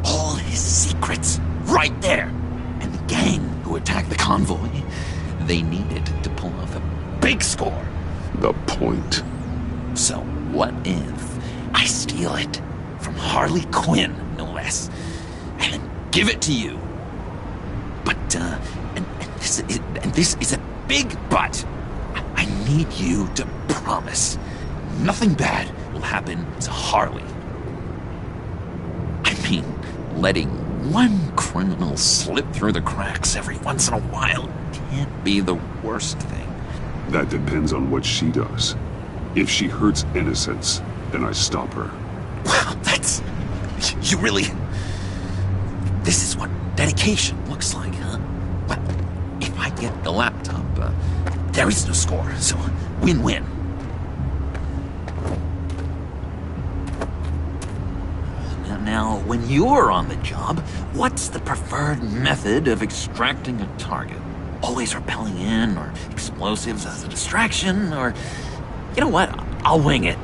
All his secrets, right there. And the gang who attacked the convoy, they needed to pull off a big score. The point. So what if I steal it from Harley Quinn, no less, and then give it to you? But, and this is a big but. I need you to promise nothing bad will happen to Harley. I mean, letting one criminal slip through the cracks every once in a while can't be the worst thing. That depends on what she does. If she hurts innocents, then I stop her. Wow, that's... You really... This is what dedication looks like, huh? Well, if I get the laptop, there is no score, so win-win. Now, when you're on the job, what's the preferred method of extracting a target? Always rappelling in, or explosives as a distraction, or... You know what? I'll wing it.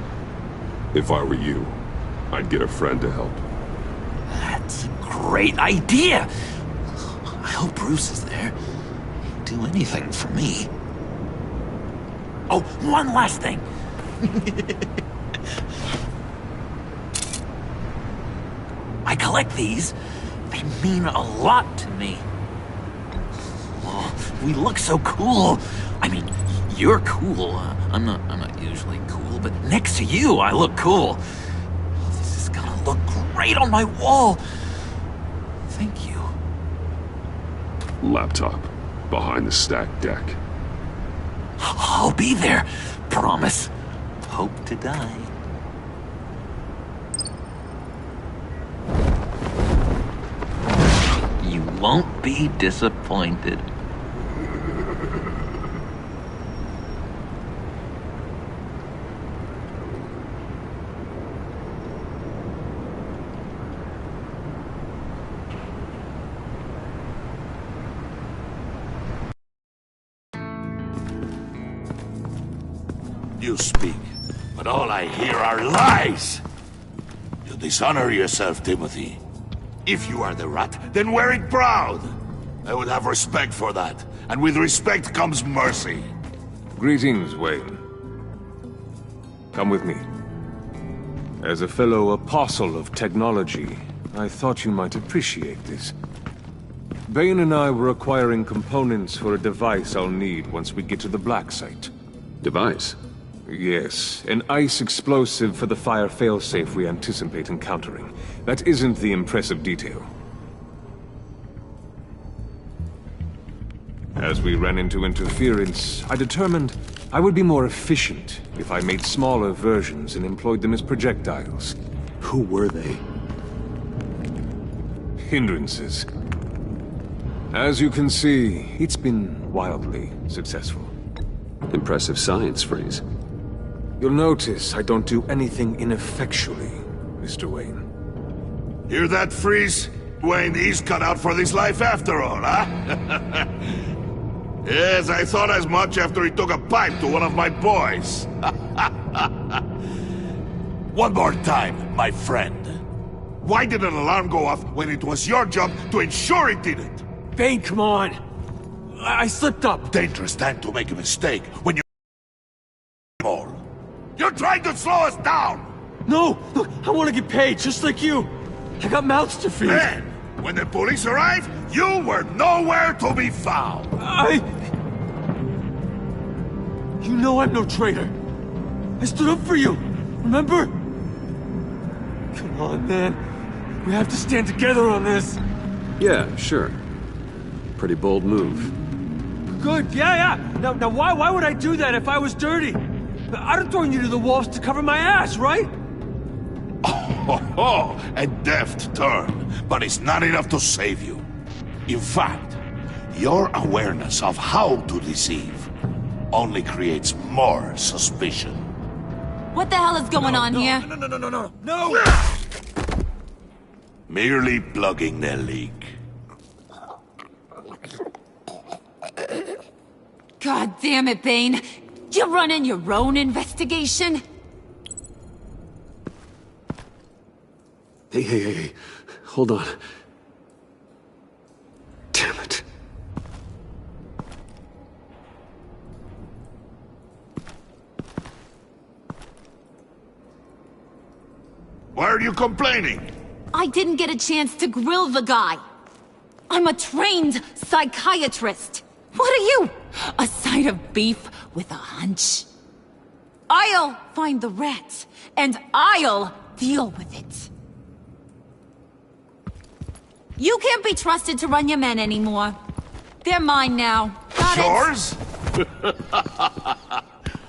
If I were you, I'd get a friend to help. That's a great idea! I hope Bruce is there. He'd do anything for me. Oh, one last thing. I collect these. They mean a lot to me. Oh, we look so cool. I mean, you're cool. I'm not usually cool, but next to you, I look cool. Oh, this is gonna look great on my wall. Thank you. Laptop. Behind the stacked deck. I'll be there. Promise. Hope to die. You won't be disappointed. You speak, but all I hear are lies! You dishonor yourself, Timothy. If you are the rat, then wear it proud! I would have respect for that, and with respect comes mercy. Greetings, Wayne. Come with me. As a fellow apostle of technology, I thought you might appreciate this. Bane and I were acquiring components for a device I'll need once we get to the Black Site. Device? Yes, an ice explosive for the fire failsafe we anticipate encountering. That isn't the impressive detail. As we ran into interference, I determined I would be more efficient if I made smaller versions and employed them as projectiles. Who were they? Hindrances. As you can see, it's been wildly successful. Impressive science, Freeze. You'll notice I don't do anything ineffectually, Mr. Wayne. Hear that, Freeze? Wayne is cut out for this life after all, huh? Yes, I thought as much after he took a pipe to one of my boys. One more time, my friend. Why did an alarm go off when it was your job to ensure it didn't? Bane, come on! I slipped up! Dangerous time to make a mistake when you're all. You're trying to slow us down! No! Look, I want to get paid, just like you! I got mouths to feed! Then, when the police arrived, you were nowhere to be found! You know I'm no traitor! I stood up for you! Remember? Come on, man. We have to stand together on this! Yeah, sure. Pretty bold move. Good, yeah. Now why would I do that if I was dirty? I'd have thrown you to the wolves to cover my ass, right? Oh, a deft turn, but it's not enough to save you. In fact, your awareness of how to deceive only creates more suspicion. What the hell is going on here? No! Merely plugging the leak. God damn it, Bane. You're running your own investigation? Hey. Hold on. Damn it. Why are you complaining? I didn't get a chance to grill the guy. I'm a trained psychiatrist. What are you? A side of beef with a hunch? I'll find the rat, and I'll deal with it. You can't be trusted to run your men anymore. They're mine now. Got Yours?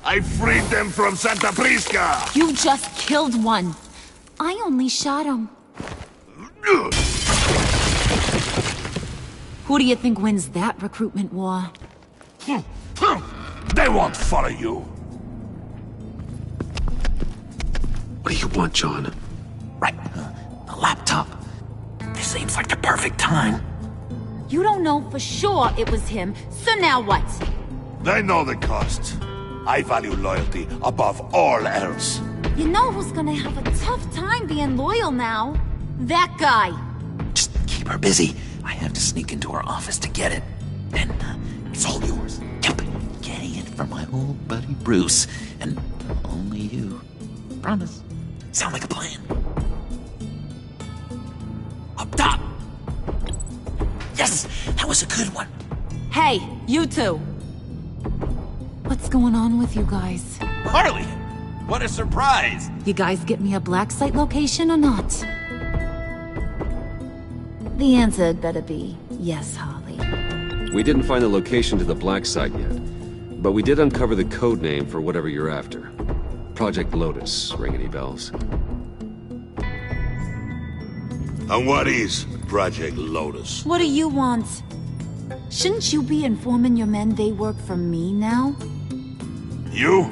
I freed them from Santa Prisca! You just killed one. I only shot him. Who do you think wins that recruitment war? They won't follow you. What do you want, John? Right. The laptop. This seems like the perfect time. You don't know for sure it was him, so now what? They know the cost. I value loyalty above all else. You know who's gonna have a tough time being loyal now? That guy. Just keep her busy. I have to sneak into her office to get it. Then, it's all yours. Yep. Getting it from my old buddy Bruce. And only you. Promise. Sound like a plan. Up top! Yes! That was a good one. Hey, you two. What's going on with you guys? Harley! What a surprise! You guys get me a black site location or not? The answer had better be yes, Harley. We didn't find the location to the black site yet, But we did uncover the code name for whatever you're after. Project Lotus. Ring any bells? And what is Project Lotus? What do you want? Shouldn't you be informing your men they work for me now? You?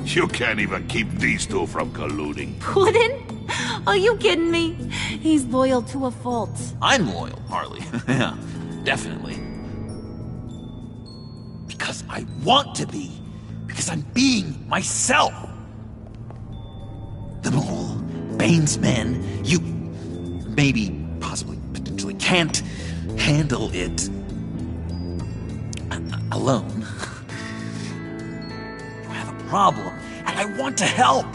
You can't even keep these two from colluding. Puddin'? Are you kidding me? He's loyal to a fault. I'm loyal, Harley. Yeah, definitely. Because I want to be. Because I'm being myself. The mole, Bane's men, you maybe, possibly, potentially can't handle it alone. You have a problem, and I want to help.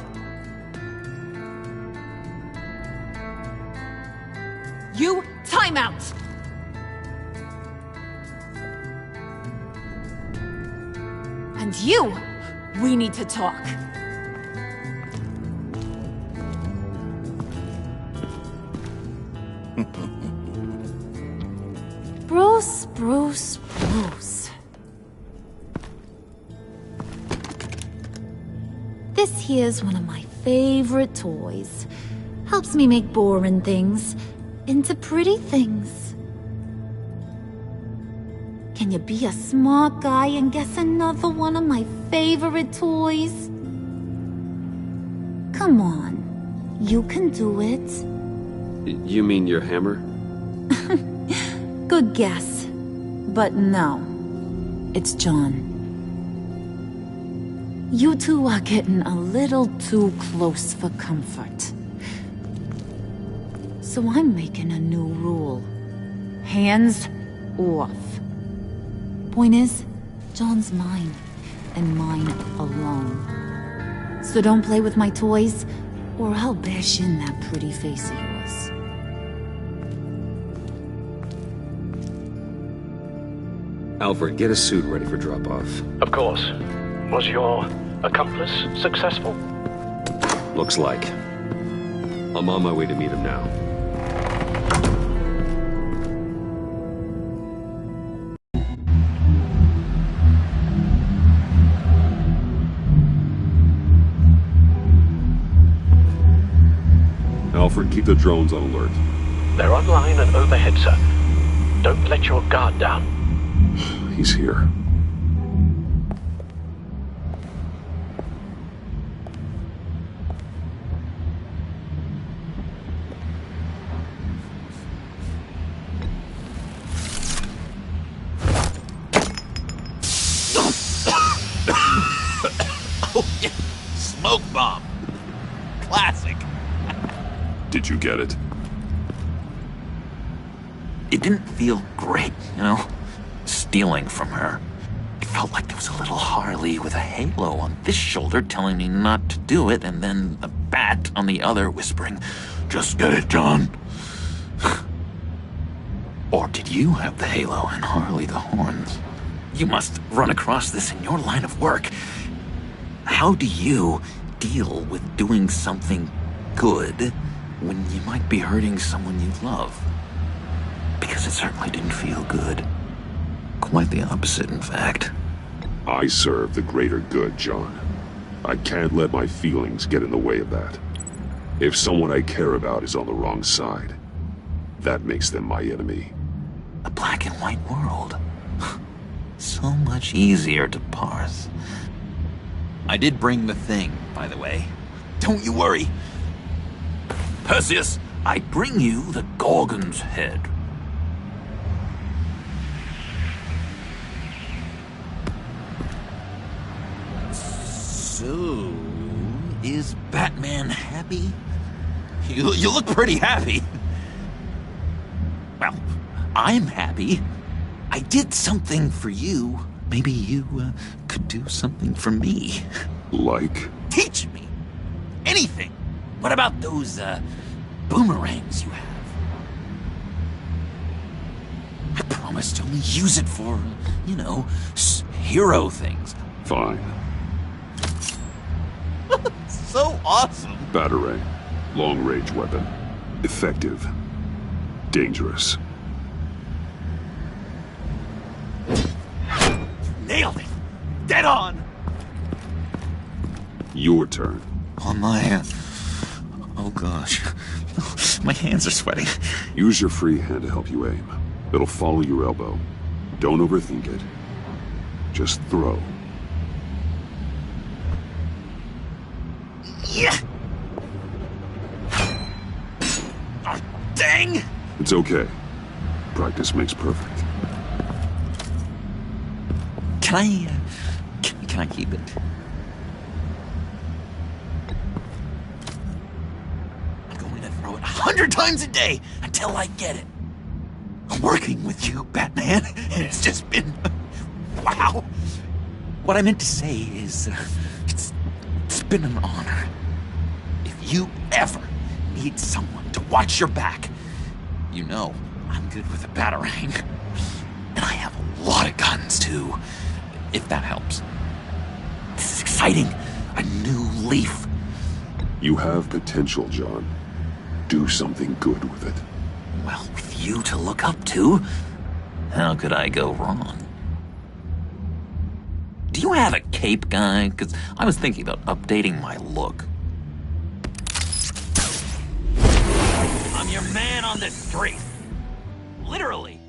You, time out! And you, we need to talk. Bruce. This here's one of my favorite toys. Helps me make boring things into pretty things. Can you be a smart guy and guess another one of my favorite toys? Come on, you can do it. You mean your hammer? Good guess. But no, it's John. You two are getting a little too close for comfort. So I'm making a new rule. Hands off. Point is, John's mine, and mine alone. So don't play with my toys, or I'll bash in that pretty face of yours. Alfred, get a suit ready for drop-off. Of course. Was your accomplice successful? Looks like. I'm on my way to meet him now. Alfred, keep the drones on alert. They're online and overhead, sir. Don't let your guard down. He's here. Oh, yeah. Smoke bomb. Classic. Did you get it? It didn't feel great, you know? Stealing from her. It felt like there was a little Harley with a halo on this shoulder telling me not to do it, and then the bat on the other whispering, "Just get it, John." Or did you have the halo and Harley the horns? You must run across this in your line of work. How do you deal with doing something good when you might be hurting someone you love? Because it certainly didn't feel good. Quite the opposite, in fact. I serve the greater good, John. I can't let my feelings get in the way of that. If someone I care about is on the wrong side, that makes them my enemy. A black and white world. So much easier to parse. I did bring the thing, by the way. Don't you worry. Perseus, I bring you the Gorgon's head. So, is Batman happy? You look pretty happy. Well, I'm happy. I did something for you. Maybe you could do something for me. Like? Teach me. Anything. What about those boomerangs you have? I promise to only use it for, you know, hero things. Fine. So awesome. Batarang. Long-range weapon. Effective. Dangerous. Nailed it. dead on! Your turn. On my... Oh gosh. My hands are sweating. Use your free hand to help you aim. It'll follow your elbow. Don't overthink it. Just throw. Yeah! Oh, dang! It's okay. Practice makes perfect. Can I, can I keep it? I'm going to throw it 100 times a day until I get it. Working with you, Batman, it's just been... wow! What I meant to say is, it's been an honor. If you ever need someone to watch your back, you know I'm good with a batarang. And I have a lot of guns, too, if that helps. This is exciting. A new leaf. You have potential, John. Do something good with it. Well, with you to look up to, how could I go wrong? Do you have a cape, guy? Because I was thinking about updating my look. I'm your man on the street. Literally.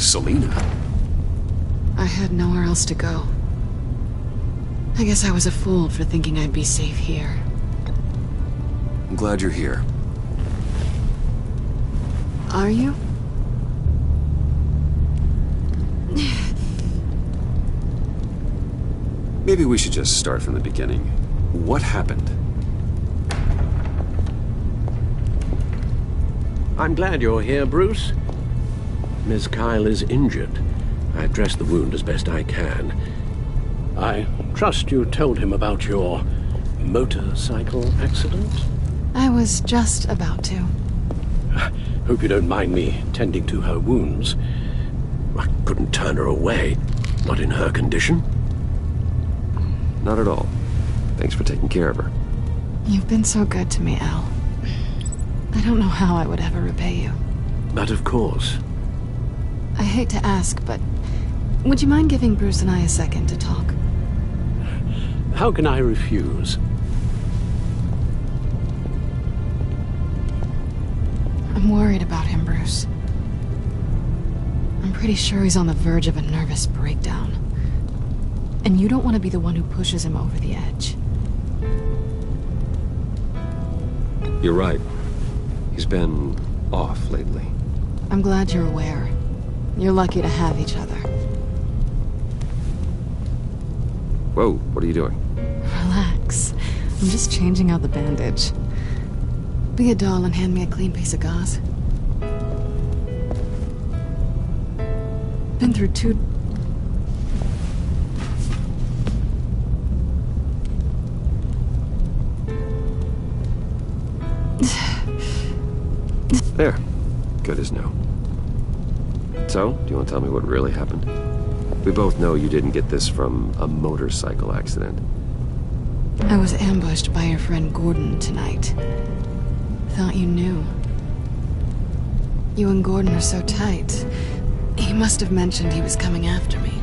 Selina? I had nowhere else to go. I guess I was a fool for thinking I'd be safe here. I'm glad you're here. Are you? Maybe we should just start from the beginning. What happened? I'm glad you're here, Bruce. Miss Kyle is injured. I've dressed the wound as best I can. I trust you told him about your motorcycle accident? I was just about to. Hope you don't mind me tending to her wounds. I couldn't turn her away, not in her condition. Not at all. Thanks for taking care of her. You've been so good to me, Al. I don't know how I would ever repay you. But of course. I hate to ask, but would you mind giving Bruce and I a second to talk? How can I refuse? I'm worried about him, Bruce. I'm pretty sure he's on the verge of a nervous breakdown. And you don't want to be the one who pushes him over the edge. You're right. He's been off lately. I'm glad you're aware. You're lucky to have each other. Whoa, what are you doing? Relax. I'm just changing out the bandage. Be a doll and hand me a clean piece of gauze. Been through 2... There. Good as new. So, do you want to tell me what really happened? We both know you didn't get this from a motorcycle accident. I was ambushed by your friend Gordon tonight. Thought you knew. You and Gordon are so tight. He must have mentioned he was coming after me.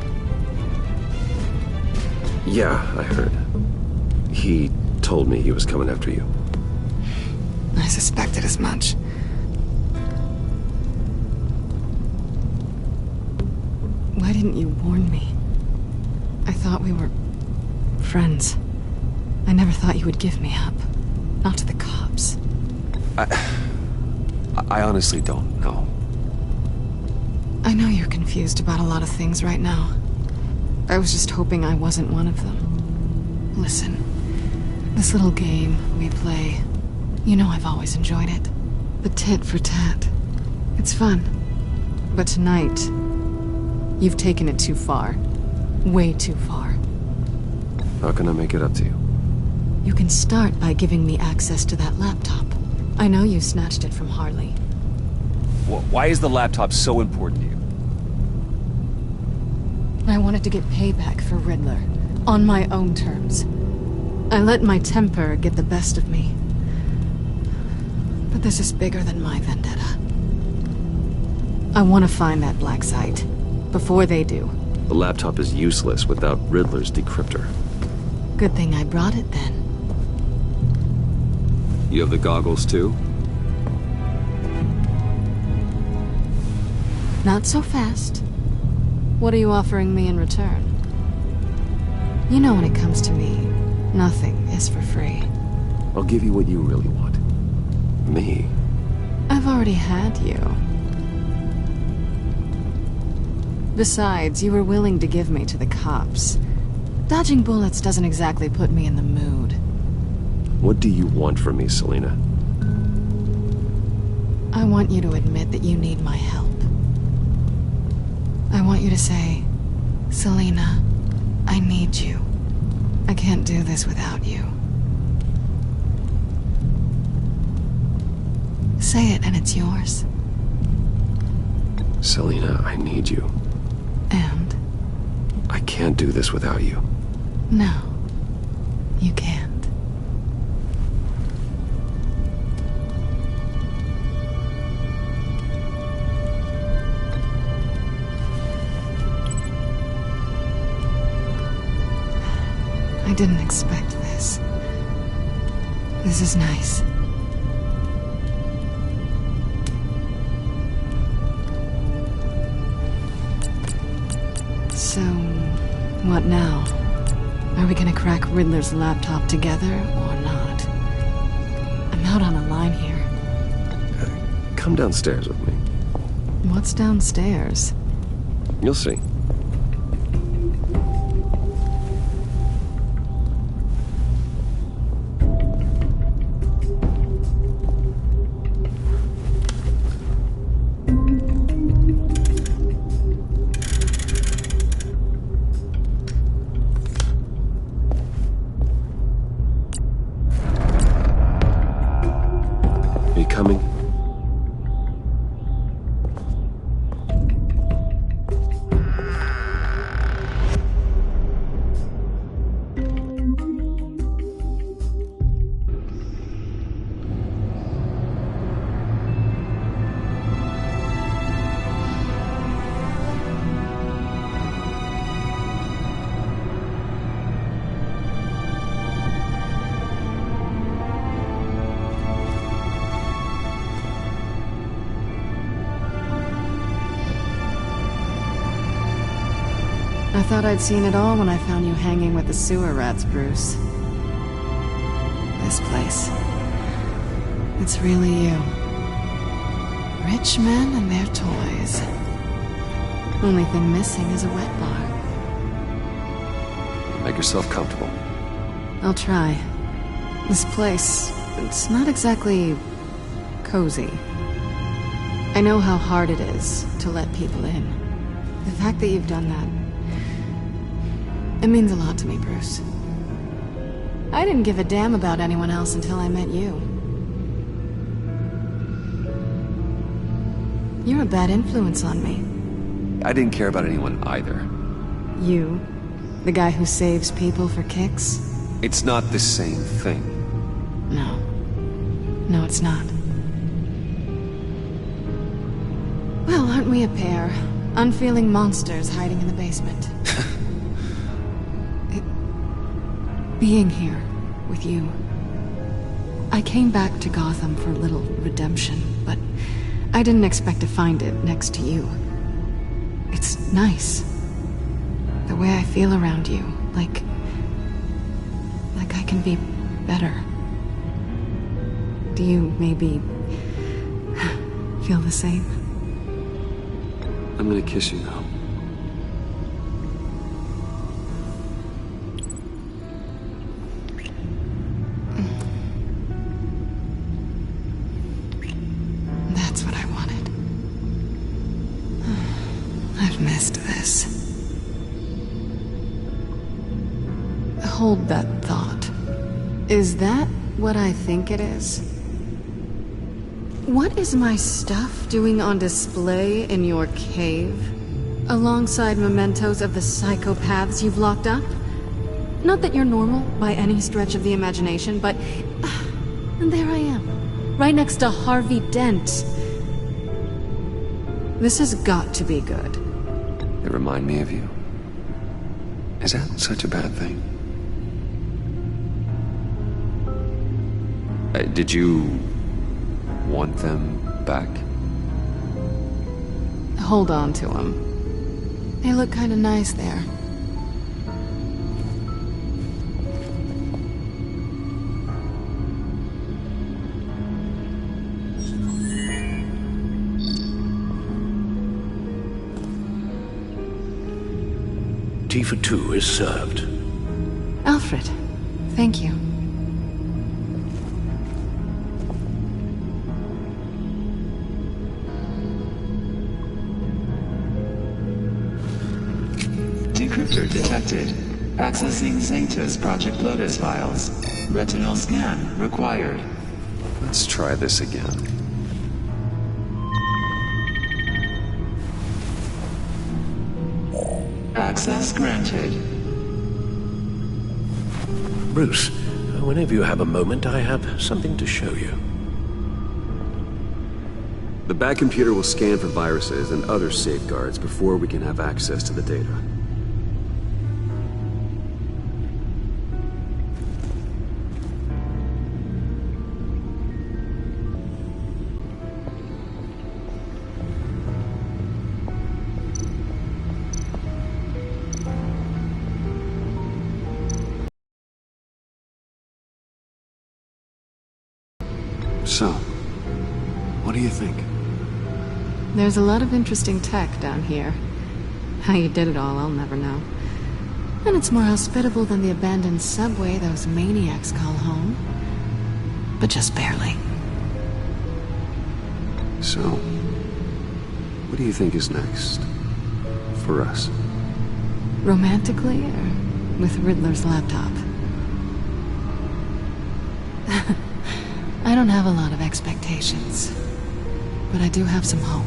Yeah, I heard. He told me he was coming after you. I suspected as much. Why didn't you warn me? I thought we were... friends. I never thought you would give me up. Not to the cops. I honestly don't know. I know you're confused about a lot of things right now. I was just hoping I wasn't one of them. Listen, this little game we play, you know I've always enjoyed it. The tit for tat. It's fun. But tonight, you've taken it too far. Way too far. How can I make it up to you? You can start by giving me access to that laptop. I know you snatched it from Harley. Why is the laptop so important to you? I wanted to get payback for Riddler, on my own terms. I let my temper get the best of me. But this is bigger than my vendetta. I want to find that black site, before they do. The laptop is useless without Riddler's decryptor. Good thing I brought it then. You have the goggles too? Not so fast. What are you offering me in return? You know when it comes to me, nothing is for free. I'll give you what you really want. Me? I've already had you. Besides, you were willing to give me to the cops. Dodging bullets doesn't exactly put me in the mood. What do you want from me, Selina? I want you to admit that you need my help. I want you to say, Selina, I need you. I can't do this without you. Say it and it's yours. Selina, I need you. And? I can't do this without you. No, you can't. I didn't expect this. This is nice. What now? Are we gonna crack Riddler's laptop together, or not? I'm out on a line here. Come downstairs with me. What's downstairs? You'll see. Are you coming? I thought I'd seen it all when I found you hanging with the sewer rats, Bruce. This place. It's really you. Rich men and their toys. Only thing missing is a wet bar. Make yourself comfortable. I'll try. This place, it's not exactly cozy. I know how hard it is to let people in. The fact that you've done that, it means a lot to me, Bruce. I didn't give a damn about anyone else until I met you. You're a bad influence on me. I didn't care about anyone either. You? The guy who saves people for kicks? It's not the same thing. No. No, it's not. Well, aren't we a pair? Unfeeling monsters hiding in the basement. Being here with you. I came back to Gotham for a little redemption, but I didn't expect to find it next to you. It's nice. The way I feel around you, like I can be better. Do you maybe feel the same? I'm gonna kiss you now. That's what I wanted. I've missed this. Hold that thought. Is that what I think it is? What is my stuff doing on display in your cave? Alongside mementos of the psychopaths you've locked up? Not that you're normal by any stretch of the imagination, but... and there I am, right next to Harvey Dent. This has got to be good. They remind me of you. Is that such a bad thing? Did you want them back? Hold on to them. They look kind of nice there. Tea for two is served. Alfred, thank you. Decryptor detected. Accessing Zetas Project Lotus files. Retinal scan required. Let's try this again. Access granted. Bruce, whenever you have a moment, I have something to show you. The back computer will scan for viruses and other safeguards before we can have access to the data. So, what do you think? There's a lot of interesting tech down here. How you did it all, I'll never know. And it's more hospitable than the abandoned subway those maniacs call home. But just barely. So, what do you think is next? For us? Romantically, or with Riddler's laptop? I don't have a lot of expectations. But I do have some hope.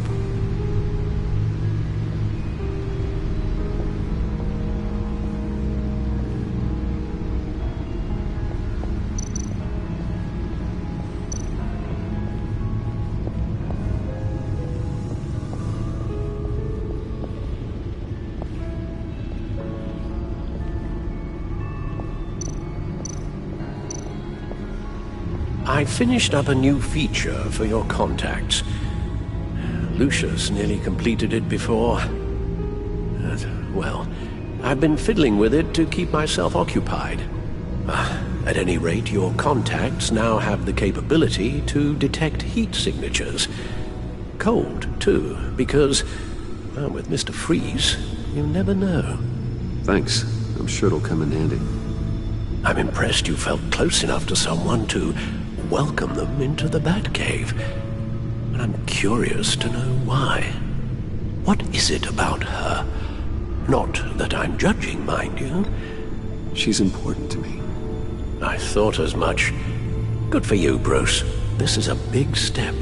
I finished up a new feature for your contacts. Lucius nearly completed it before. Well, I've been fiddling with it to keep myself occupied. At any rate, your contacts now have the capability to detect heat signatures. Cold, too, because, well, with Mr. Freeze, you never know. Thanks. I'm sure it'll come in handy. I'm impressed you felt close enough to someone to welcome them into the Batcave. And I'm curious to know why. What is it about her? Not that I'm judging, mind you. She's important to me. I thought as much. Good for you, Bruce. This is a big step.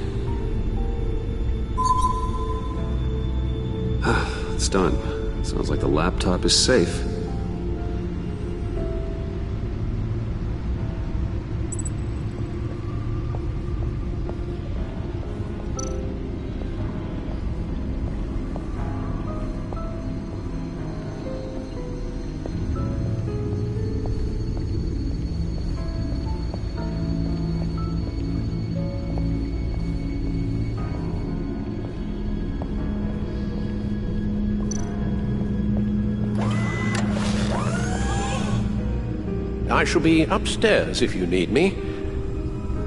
It's done. Sounds like the laptop is safe. I shall be upstairs if you need me.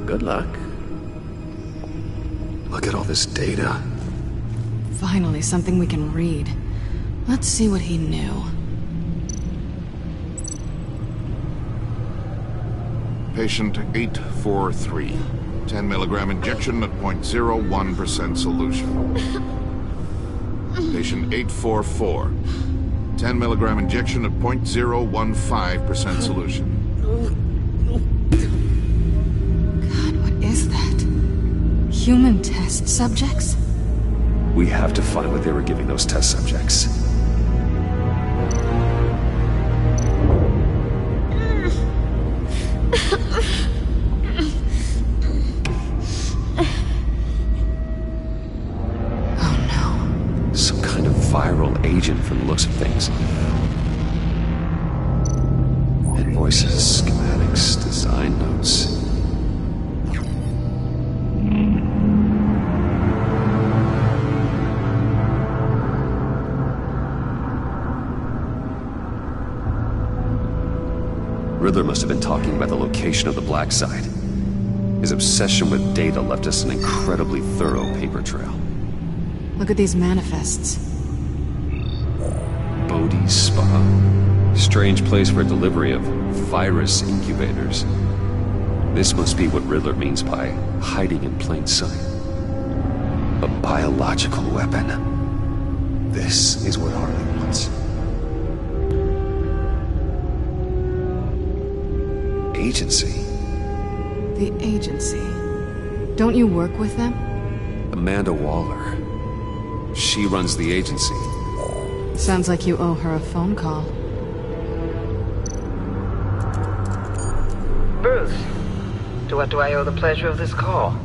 Good luck. Look at all this data. Finally, something we can read. Let's see what he knew. Patient 843. 10 milligram injection at 0.01% solution. Patient 844. 10 milligram injection at 0.015% solution. God, what is that? Human test subjects? We have to find what they were giving those test subjects. Some kind of viral agent from the looks of things. Invoices, schematics, design notes. Riddler must have been talking about the location of the black site. His obsession with data left us an incredibly thorough paper trail. Look at these manifests. Bodhi's Spa. Strange place for delivery of virus incubators. This must be what Riddler means by hiding in plain sight. A biological weapon. This is what Harley wants. Agency. The agency. Don't you work with them? Amanda Waller. She runs the agency. Sounds like you owe her a phone call. Bruce, to what do I owe the pleasure of this call?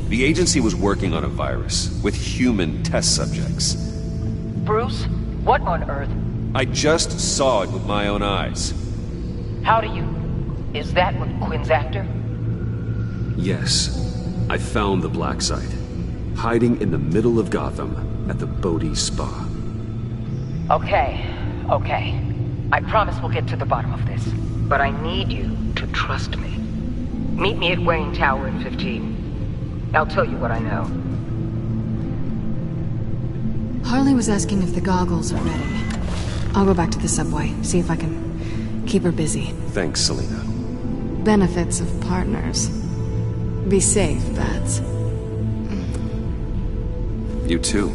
The agency was working on a virus with human test subjects. Bruce, what on earth? I just saw it with my own eyes. How do you... Is that what Quinn's after? Yes. I found the black site. Hiding in the middle of Gotham at the Bodhi Spa. Okay. I promise we'll get to the bottom of this. But I need you to trust me. Meet me at Wayne Tower in 15. I'll tell you what I know. Harley was asking if the goggles are ready. I'll go back to the subway, see if I can keep her busy. Thanks, Selena. Benefits of partners. Be safe, Bats. You too.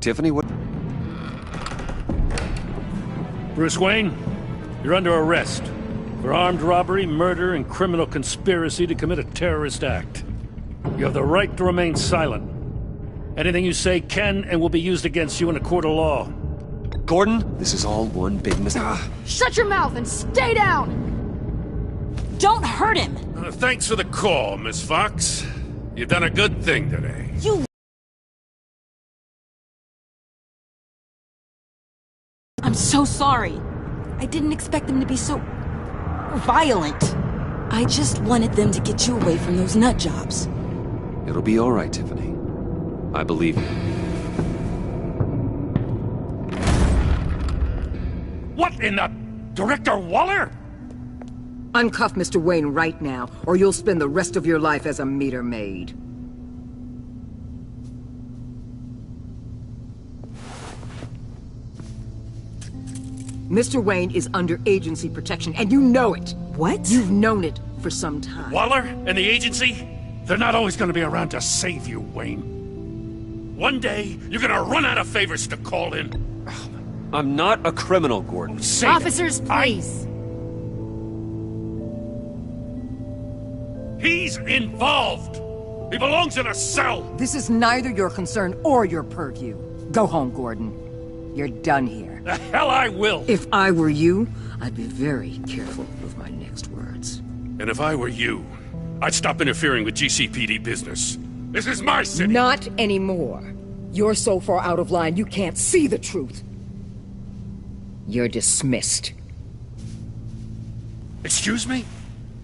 Tiffany, what? Bruce Wayne, you're under arrest for armed robbery, murder, and criminal conspiracy to commit a terrorist act. You have the right to remain silent. Anything you say can and will be used against you in a court of law. Gordon, this is all one big mistake. Shut your mouth and stay down! Don't hurt him! Thanks for the call, Miss Fox. You've done a good thing today. You... I'm so sorry. I didn't expect them to be so... violent. I just wanted them to get you away from those nut jobs. It'll be all right, Tiffany. I believe you. What in the... Director Waller? Uncuff Mr. Wayne right now, or you'll spend the rest of your life as a meter maid. Mr. Wayne is under agency protection, and you know it. What? You've known it for some time. Waller and the agency? They're not always going to be around to save you, Wayne. One day, you're going to run out of favors to call in. I'm not a criminal, Gordon. Officers, please. He's involved. He belongs in a cell. This is neither your concern or your purview. Go home, Gordon. You're done here. The hell I will. If I were you, I'd be very careful with my next words. And if I were you, I'd stop interfering with GCPD business. This is my city. Not anymore. You're so far out of line, you can't see the truth. You're dismissed. Excuse me?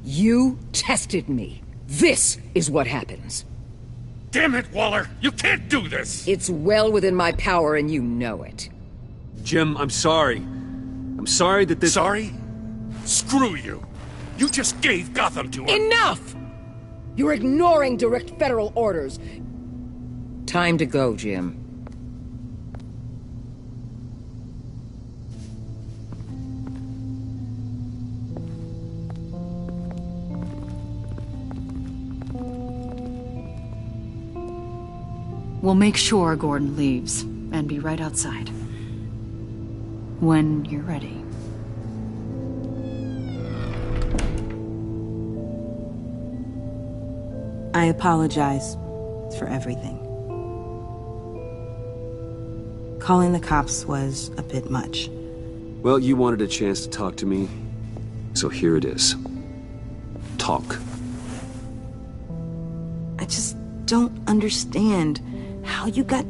You tested me. This is what happens. Damn it, Waller! You can't do this! It's well within my power and you know it. Jim, I'm sorry. I'm sorry that this... Sorry? Screw you! You just gave Gotham to him! Enough! You're ignoring direct federal orders. Time to go, Jim. We'll make sure Gordon leaves, and be right outside. When you're ready. I apologize for everything. Calling the cops was a bit much. Well, you wanted a chance to talk to me, so here it is. Talk. I just don't understand how you got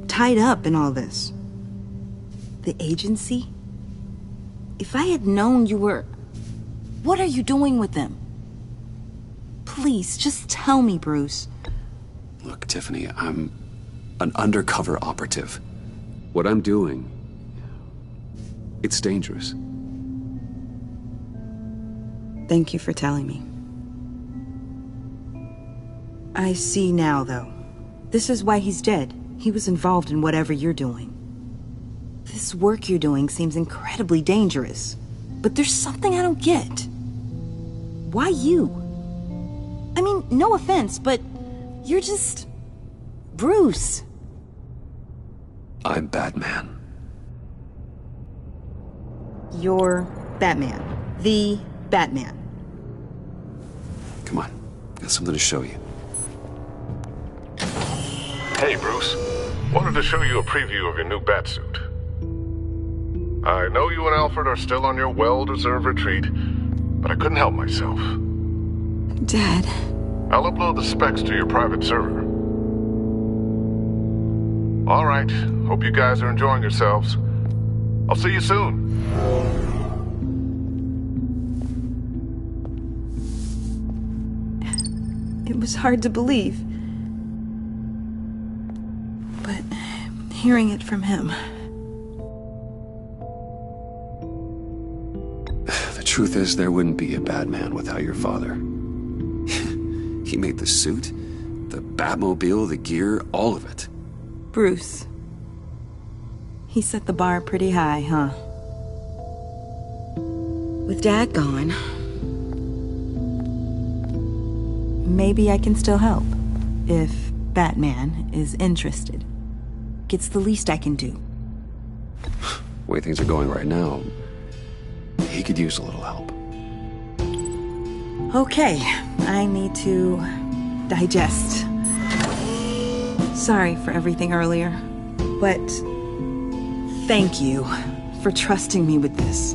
tied up in all this. The agency? If I had known you were... What are you doing with them? Please, just tell me, Bruce. Look, Tiffany, I'm an undercover operative. What I'm doing, it's dangerous. Thank you for telling me. I see now, though. This is why he's dead. He was involved in whatever you're doing. This work you're doing seems incredibly dangerous. But there's something I don't get. Why you? I mean, no offense, but you're just... Bruce. I'm Batman. You're Batman. The Batman. Come on, got something to show you. Hey, Bruce. Wanted to show you a preview of your new Batsuit. I know you and Alfred are still on your well-deserved retreat, but I couldn't help myself. Dad. I'll upload the specs to your private server. All right. Hope you guys are enjoying yourselves. I'll see you soon. It was hard to believe. But hearing it from him... The truth is, there wouldn't be a Batman without your father. He made the suit, the Batmobile, the gear, all of it. Bruce. He set the bar pretty high, huh? With Dad gone... maybe I can still help. If Batman is interested. It's the least I can do. The way things are going right now, he could use a little help. Okay, I need to digest. Sorry for everything earlier, but thank you for trusting me with this.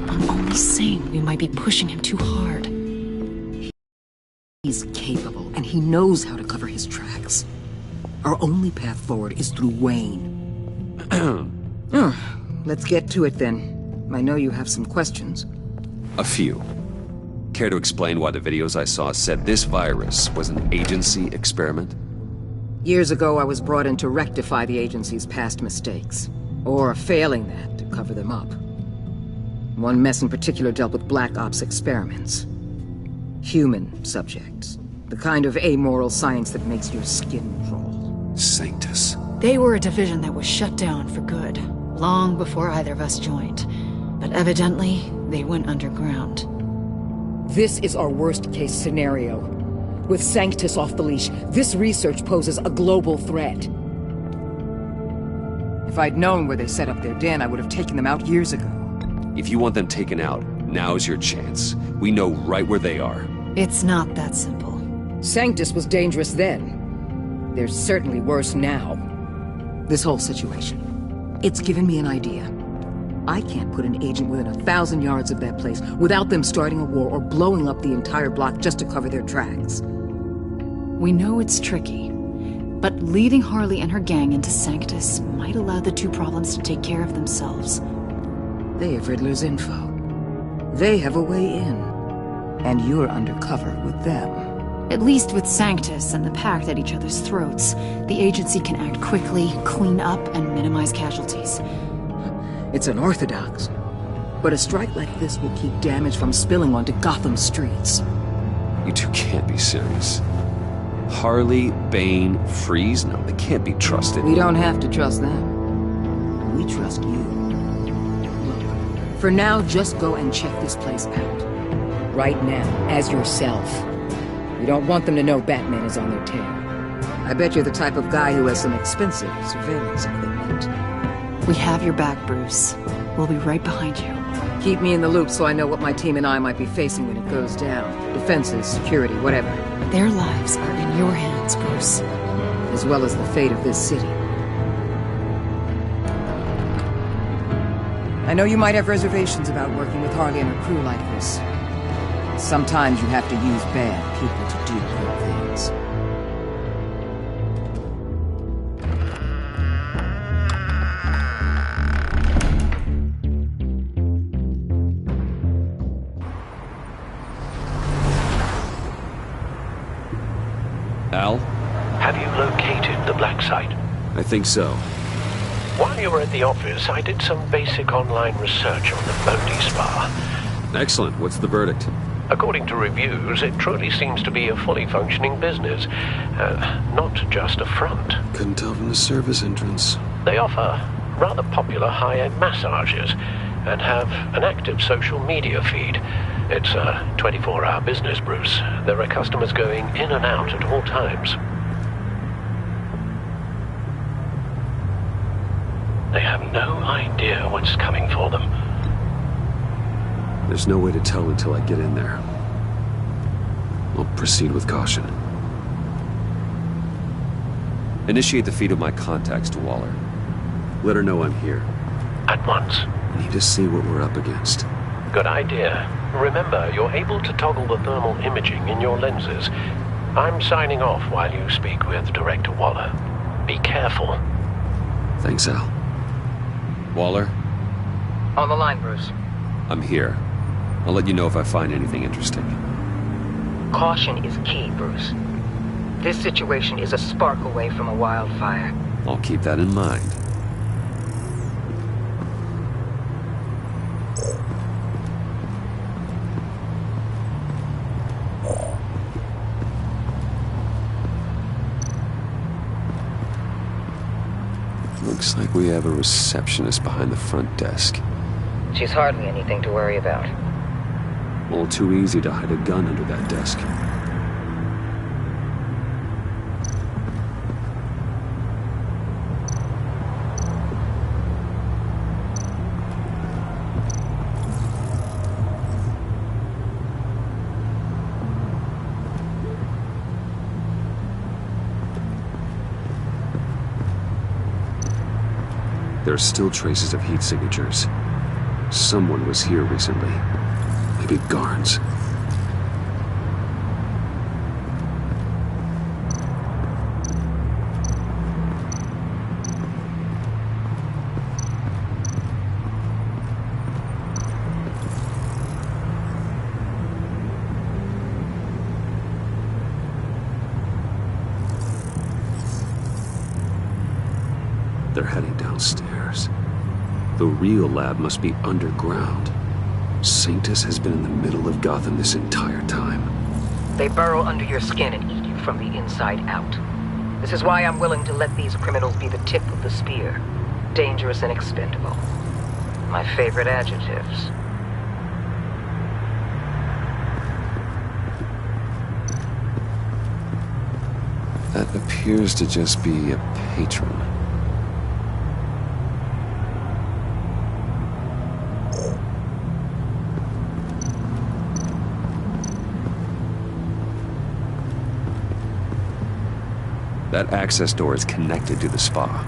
I'm only saying we might be pushing him too hard. He's capable, and he knows how to cover his tracks. Our only path forward is through Wayne. Let's get to it then. I know you have some questions. A few. Care to explain why the videos I saw said this virus was an agency experiment? Years ago, I was brought in to rectify the agency's past mistakes. Or failing that, to cover them up. One mess in particular dealt with Black Ops experiments. Human subjects. The kind of amoral science that makes your skin crawl. Sanctus. They were a division that was shut down for good, long before either of us joined. But evidently, they went underground. This is our worst-case scenario. With Sanctus off the leash, this research poses a global threat. If I'd known where they set up their den, I would have taken them out years ago. If you want them taken out, now's your chance. We know right where they are. It's not that simple. Sanctus was dangerous then. They're certainly worse now. This whole situation, it's given me an idea. I can't put an agent within 1,000 yards of that place without them starting a war or blowing up the entire block just to cover their tracks. We know it's tricky, but leading Harley and her gang into Sanctus might allow the two problems to take care of themselves. They have Riddler's info. They have a way in. And you're undercover with them. At least with Sanctus and the Pact at each other's throats, the agency can act quickly, clean up, and minimize casualties. It's unorthodox. But a strike like this will keep damage from spilling onto Gotham streets. You two can't be serious. Harley, Bane, Freeze? No, they can't be trusted. We don't have to trust them. We trust you. Look, for now, just go and check this place out. Right now, as yourself. You don't want them to know Batman is on their tail. I bet you're the type of guy who has some expensive surveillance equipment. We have your back, Bruce. We'll be right behind you. Keep me in the loop so I know what my team and I might be facing when it goes down. Defenses, security, whatever. Their lives are in your hands, Bruce. As well as the fate of this city. I know you might have reservations about working with Harley and her crew like this. Sometimes you have to use bad people to do good things. Al? Have you located the black site? I think so. While you were at the office, I did some basic online research on the Bodhi Spa. Excellent. What's the verdict? According to reviews, it truly seems to be a fully functioning business. Not just a front. Couldn't tell from the service entrance. They offer rather popular high-end massages and have an active social media feed. It's a 24-hour business, Bruce. There are customers going in and out at all times. They have no idea what's coming for them. There's no way to tell until I get in there. I'll proceed with caution. Initiate the feed of my contacts to Waller. Let her know I'm here. At once. I need to see what we're up against. Good idea. Remember, you're able to toggle the thermal imaging in your lenses. I'm signing off while you speak with Director Waller. Be careful. Thanks, Al. Waller? On the line, Bruce. I'm here. I'll let you know if I find anything interesting. Caution is key, Bruce. This situation is a spark away from a wildfire. I'll keep that in mind. Looks like we have a receptionist behind the front desk. She's hardly anything to worry about. All too easy to hide a gun under that desk. There are still traces of heat signatures. Someone was here recently. Maybe guards. They're heading downstairs. The real lab must be underground. Sanctus has been in the middle of Gotham this entire time. They burrow under your skin and eat you from the inside out. This is why I'm willing to let these criminals be the tip of the spear. Dangerous and expendable. My favorite adjectives. That appears to just be a patron. That access door is connected to the spa.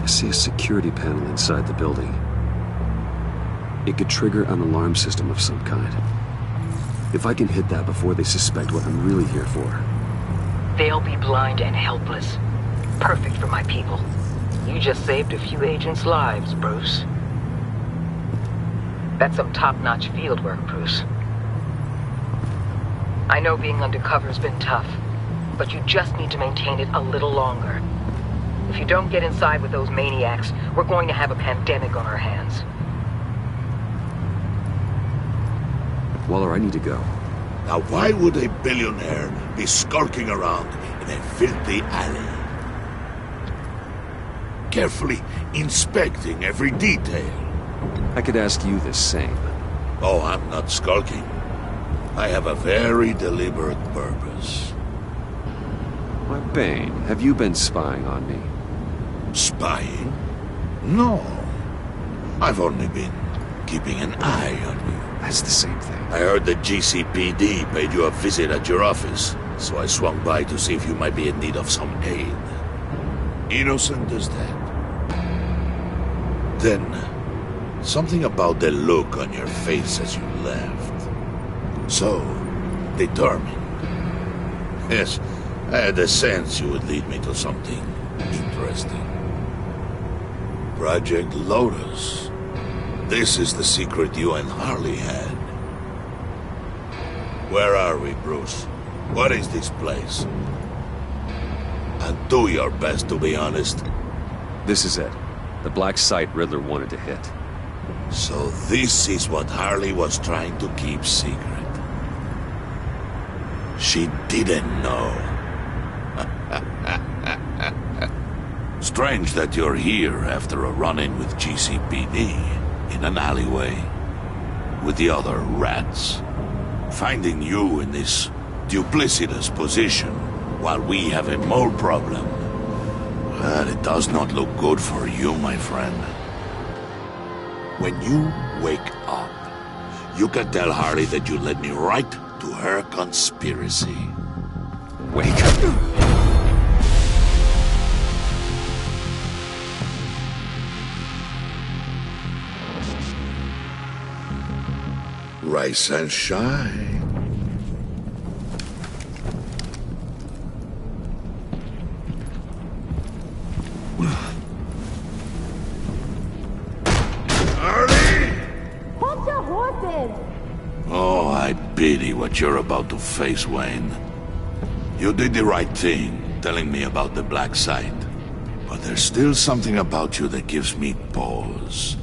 I see a security panel inside the building. It could trigger an alarm system of some kind. If I can hit that before they suspect what I'm really here for. They'll be blind and helpless. Perfect for my people. You just saved a few agents' lives, Bruce. That's some top-notch field work, Bruce. I know being undercover's been tough, but you just need to maintain it a little longer. If you don't get inside with those maniacs, we're going to have a pandemic on our hands. Waller, I need to go. Now why would a billionaire be skulking around in a filthy alley? Carefully inspecting every detail. I could ask you the same. Oh, I'm not skulking. I have a very deliberate purpose. Why, Bane, have you been spying on me? Spying? No. I've only been keeping an eye on you. That's the same thing. I heard the GCPD paid you a visit at your office, so I swung by to see if you might be in need of some aid. Innocent as that. Then, something about the look on your face as you left. So, determined. Yes, I had a sense you would lead me to something interesting. Project Lotus. This is the secret you and Harley had. Where are we, Bruce? What is this place? And do your best to be honest. This is it. The black site Riddler wanted to hit. So this is what Harley was trying to keep secret. She didn't know. Strange that you're here after a run-in with GCPD in an alleyway with the other rats. Finding you in this duplicitous position while we have a mole problem. Well, it does not look good for you, my friend. When you wake up, you can tell Harley that you led me right to her conspiracy. Wake up. Rise and shine. pity what you're about to face, Wayne. You did the right thing, telling me about the black site. But there's still something about you that gives me pause.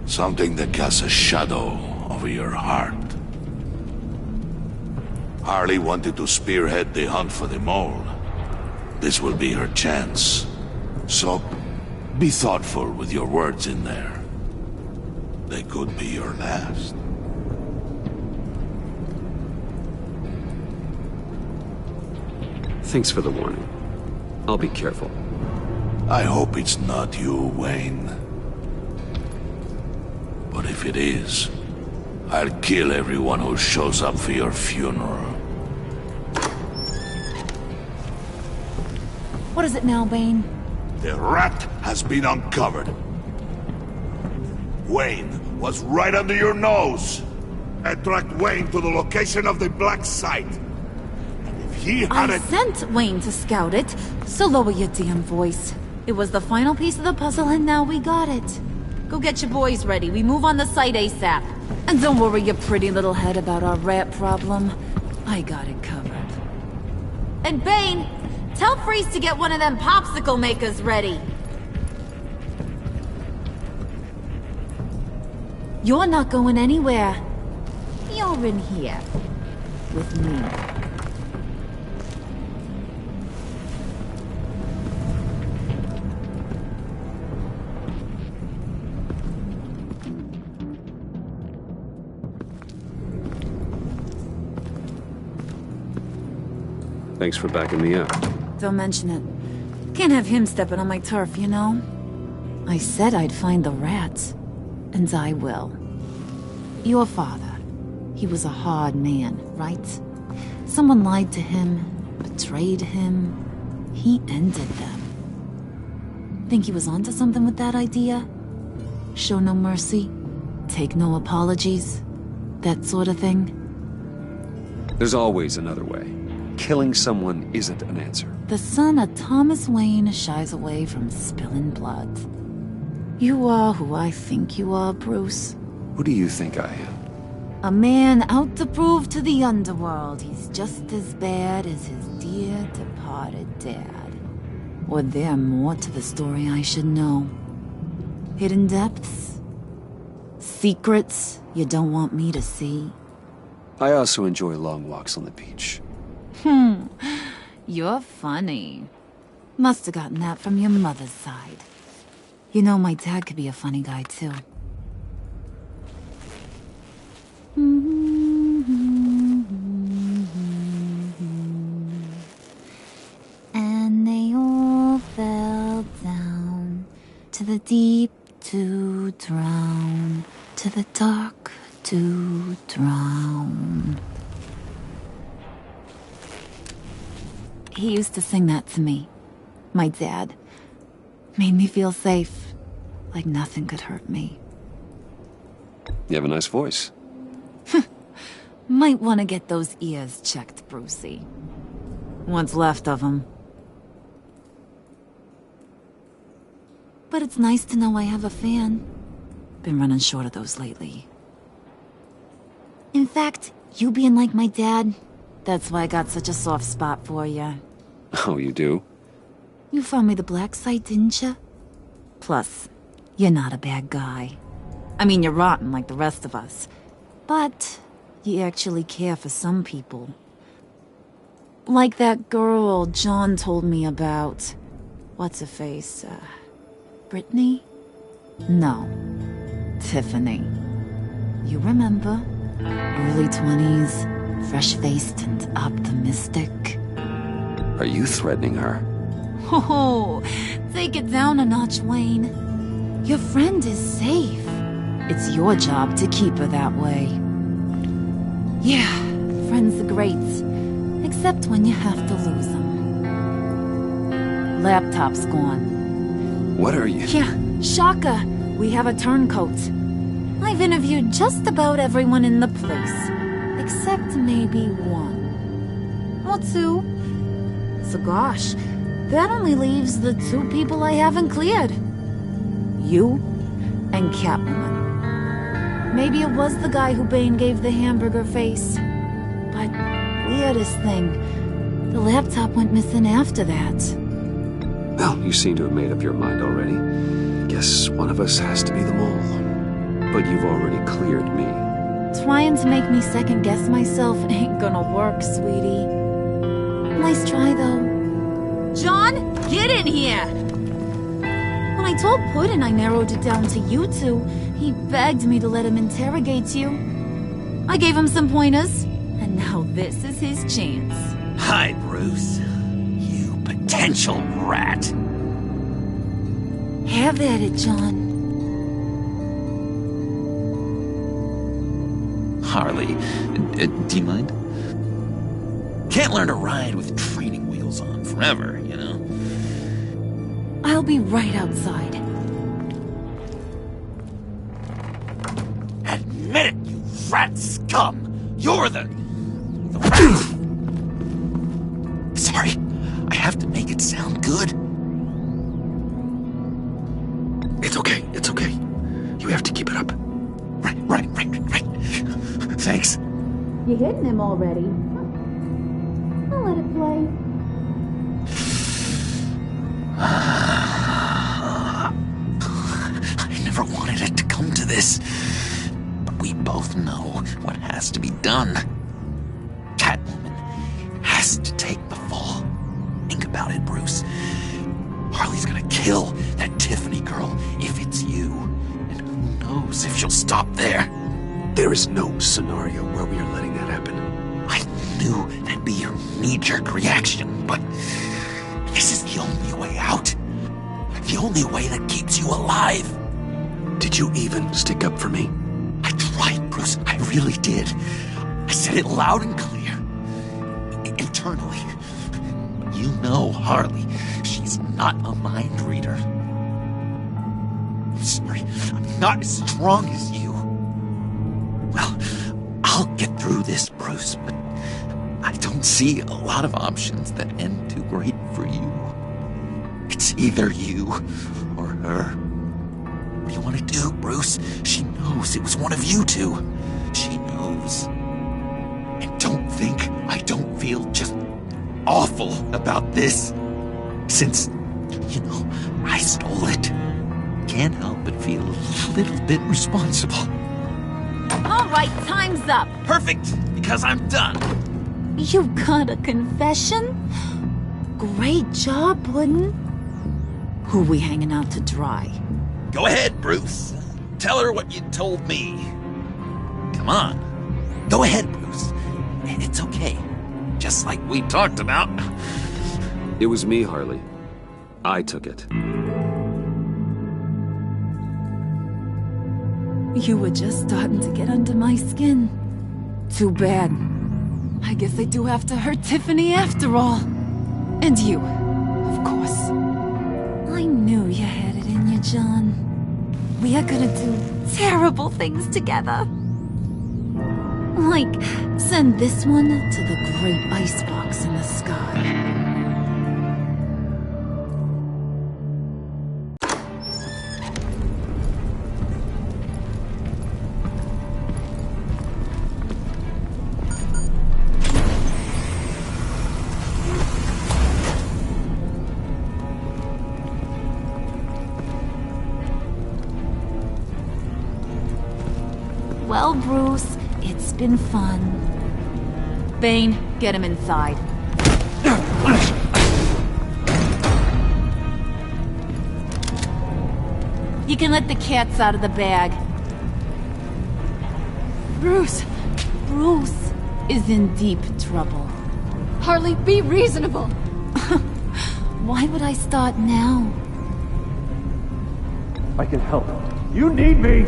Something that casts a shadow over your heart. Harley wanted to spearhead the hunt for the mole. This will be her chance. So, be thoughtful with your words in there. They could be your last. Thanks for the warning. I'll be careful. I hope it's not you, Wayne. But if it is, I'll kill everyone who shows up for your funeral. What is it now, Bane? The rat has been uncovered. Wayne was right under your nose. I tracked Wayne to the location of the black site. And if he I hadn't... sent Wayne to scout it, so lower your damn voice. It was the final piece of the puzzle and now we got it. Go get your boys ready. We move on the site ASAP. And don't worry your pretty little head about our rat problem. I got it covered. And Bane, tell Freeze to get one of them popsicle makers ready. You're not going anywhere. You're in here. With me. Thanks for backing me up. Don't mention it. Can't have him stepping on my turf, you know? I said I'd find the rats. And I will. Your father. He was a hard man, right? Someone lied to him, betrayed him. He ended them. Think he was onto something with that idea? Show no mercy? Take no apologies? That sort of thing? There's always another way. Killing someone isn't an answer. The son of Thomas Wayne shies away from spilling blood. You are who I think you are, Bruce. Who do you think I am? A man out to prove to the underworld he's just as bad as his dear departed dad. Or there more to the story I should know. Hidden depths? Secrets you don't want me to see? I also enjoy long walks on the beach. You're funny. Must have gotten that from your mother's side. You know, my dad could be a funny guy, too. And they all fell down to the deep to drown, to the dark to drown. He used to sing that to me. My dad. Made me feel safe. Like nothing could hurt me. You have a nice voice. Might want to get those ears checked, Brucey. What's left of them. But it's nice to know I have a fan. Been running short of those lately. In fact, you being like my dad, that's why I got such a soft spot for you. Oh, you do? You found me the black site, didn't you? Plus, you're not a bad guy. I mean, you're rotten like the rest of us. But you actually care for some people. Like that girl John told me about. What's her face? Brittany? No. Tiffany. You remember? Early 20s, fresh-faced and optimistic. Are you threatening her? Oh, take it down a notch, Wayne. Your friend is safe. It's your job to keep her that way. Yeah, friends are great. Except when you have to lose them. Laptop's gone. What are you? Yeah, shocker. We have a turncoat. I've interviewed just about everyone in the place. Except maybe one. Or two. So gosh, that only leaves the two people I haven't cleared. You and Catwoman. Maybe it was the guy who Bane gave the hamburger face. weirdest thing. The laptop went missing after that. Well, you seem to have made up your mind already. Guess one of us has to be the mole. But you've already cleared me. Trying to make me second-guess myself ain't gonna work, sweetie. Nice try, though. John, get in here! When I told Puddin' I narrowed it down to you two, he begged me to let him interrogate you. I gave him some pointers, and now this is his chance. Hi, Bruce. You potential rat. Have at it, John. Harley, do you mind? Can't learn to ride with training wheels on forever, you know? I'll be right outside. Admit it, you rat scum! You're the rat! Sorry, I have to make it sound good. It's okay, it's okay. You have to keep it up. Right. Thanks. You hitting him already? I'll let it play. I never wanted it to come to this. But we both know what has to be done. Catwoman has to take the fall. Think about it, Bruce. Harley's gonna kill that Tiffany girl if it's you. And who knows if she'll stop there. There is no scenario where we are letting that happen. I knew that'd be your knee-jerk reaction, but this is the only way out. The only way that keeps you alive. Did you even stick up for me? I tried, Bruce. I really did. I said it loud and clear. Internally. You know Harley. She's not a mind reader. I'm sorry. I'm not as strong as you. Well, I'll get through this, Bruce, but I don't see a lot of options that end too great for you. It's either you or her. What do you want to do, Bruce? She knows it was one of you two. She knows. And don't think I don't feel just awful about this. Since, I stole it. Can't help but feel a little bit responsible. All right, time's up. Perfect, because I'm done. You got a confession? Great job, Puddin'. Who we hanging out to dry? Go ahead, Bruce. Tell her what you told me. Come on. Go ahead, Bruce. It's okay. Just like we talked about. It was me, Harley. I took it. You were just starting to get under my skin. Too bad. I guess I do have to hurt Tiffany after all. And you, of course. I knew you had it in you, John. We are gonna do terrible things together. Like, send this one to the great icebox in the sky. Well, Bruce, it's been fun. Bane, get him inside. You can let the cats out of the bag. Bruce! Bruce is in deep trouble. Harley, be reasonable! Why would I start now? I can help. You need me!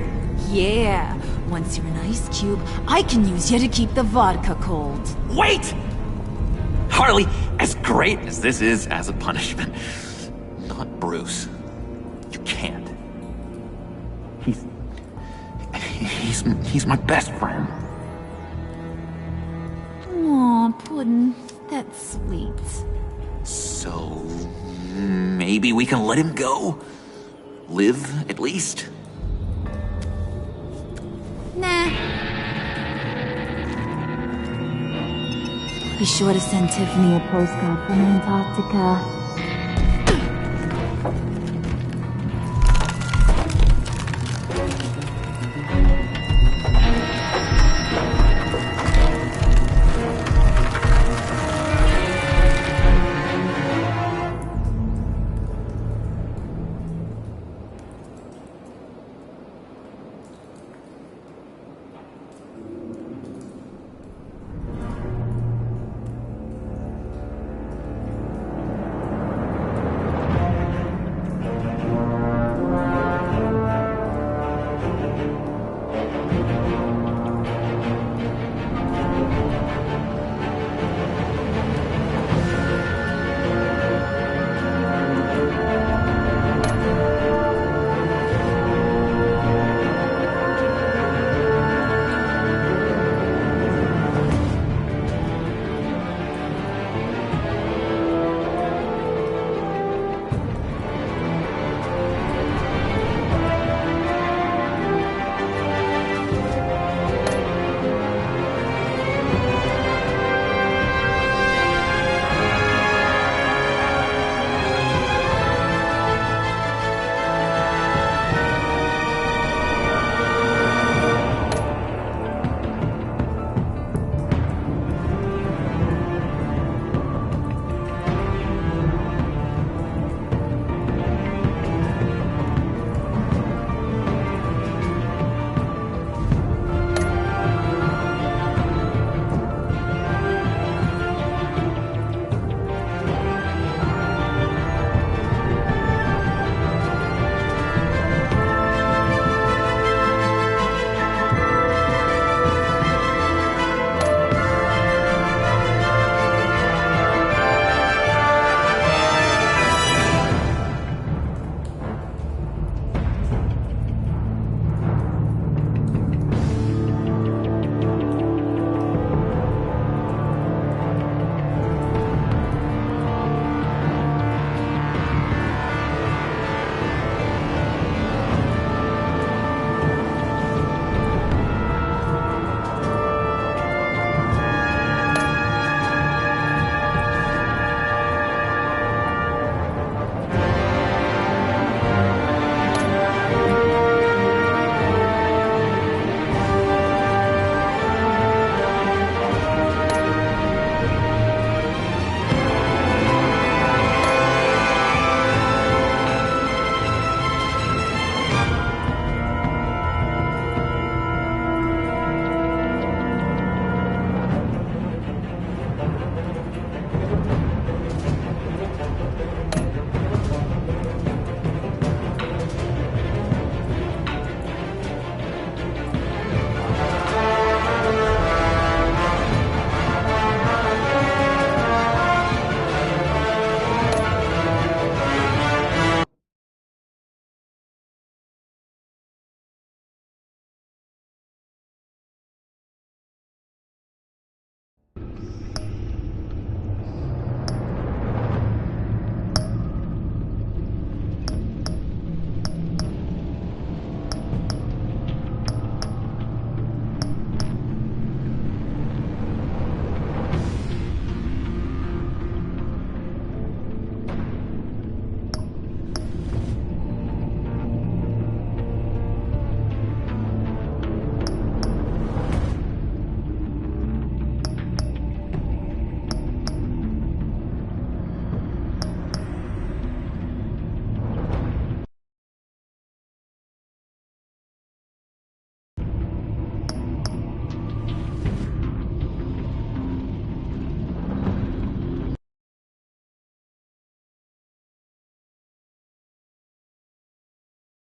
Yeah, once you're an ice cube, I can use you to keep the vodka cold. Wait! Harley, as great as this is as a punishment, not Bruce. You can't. He's my best friend. Aw, Puddin', that's sweet. So, maybe we can let him go? Live, at least? Nah. Be sure to send Tiffany a postcard from Antarctica.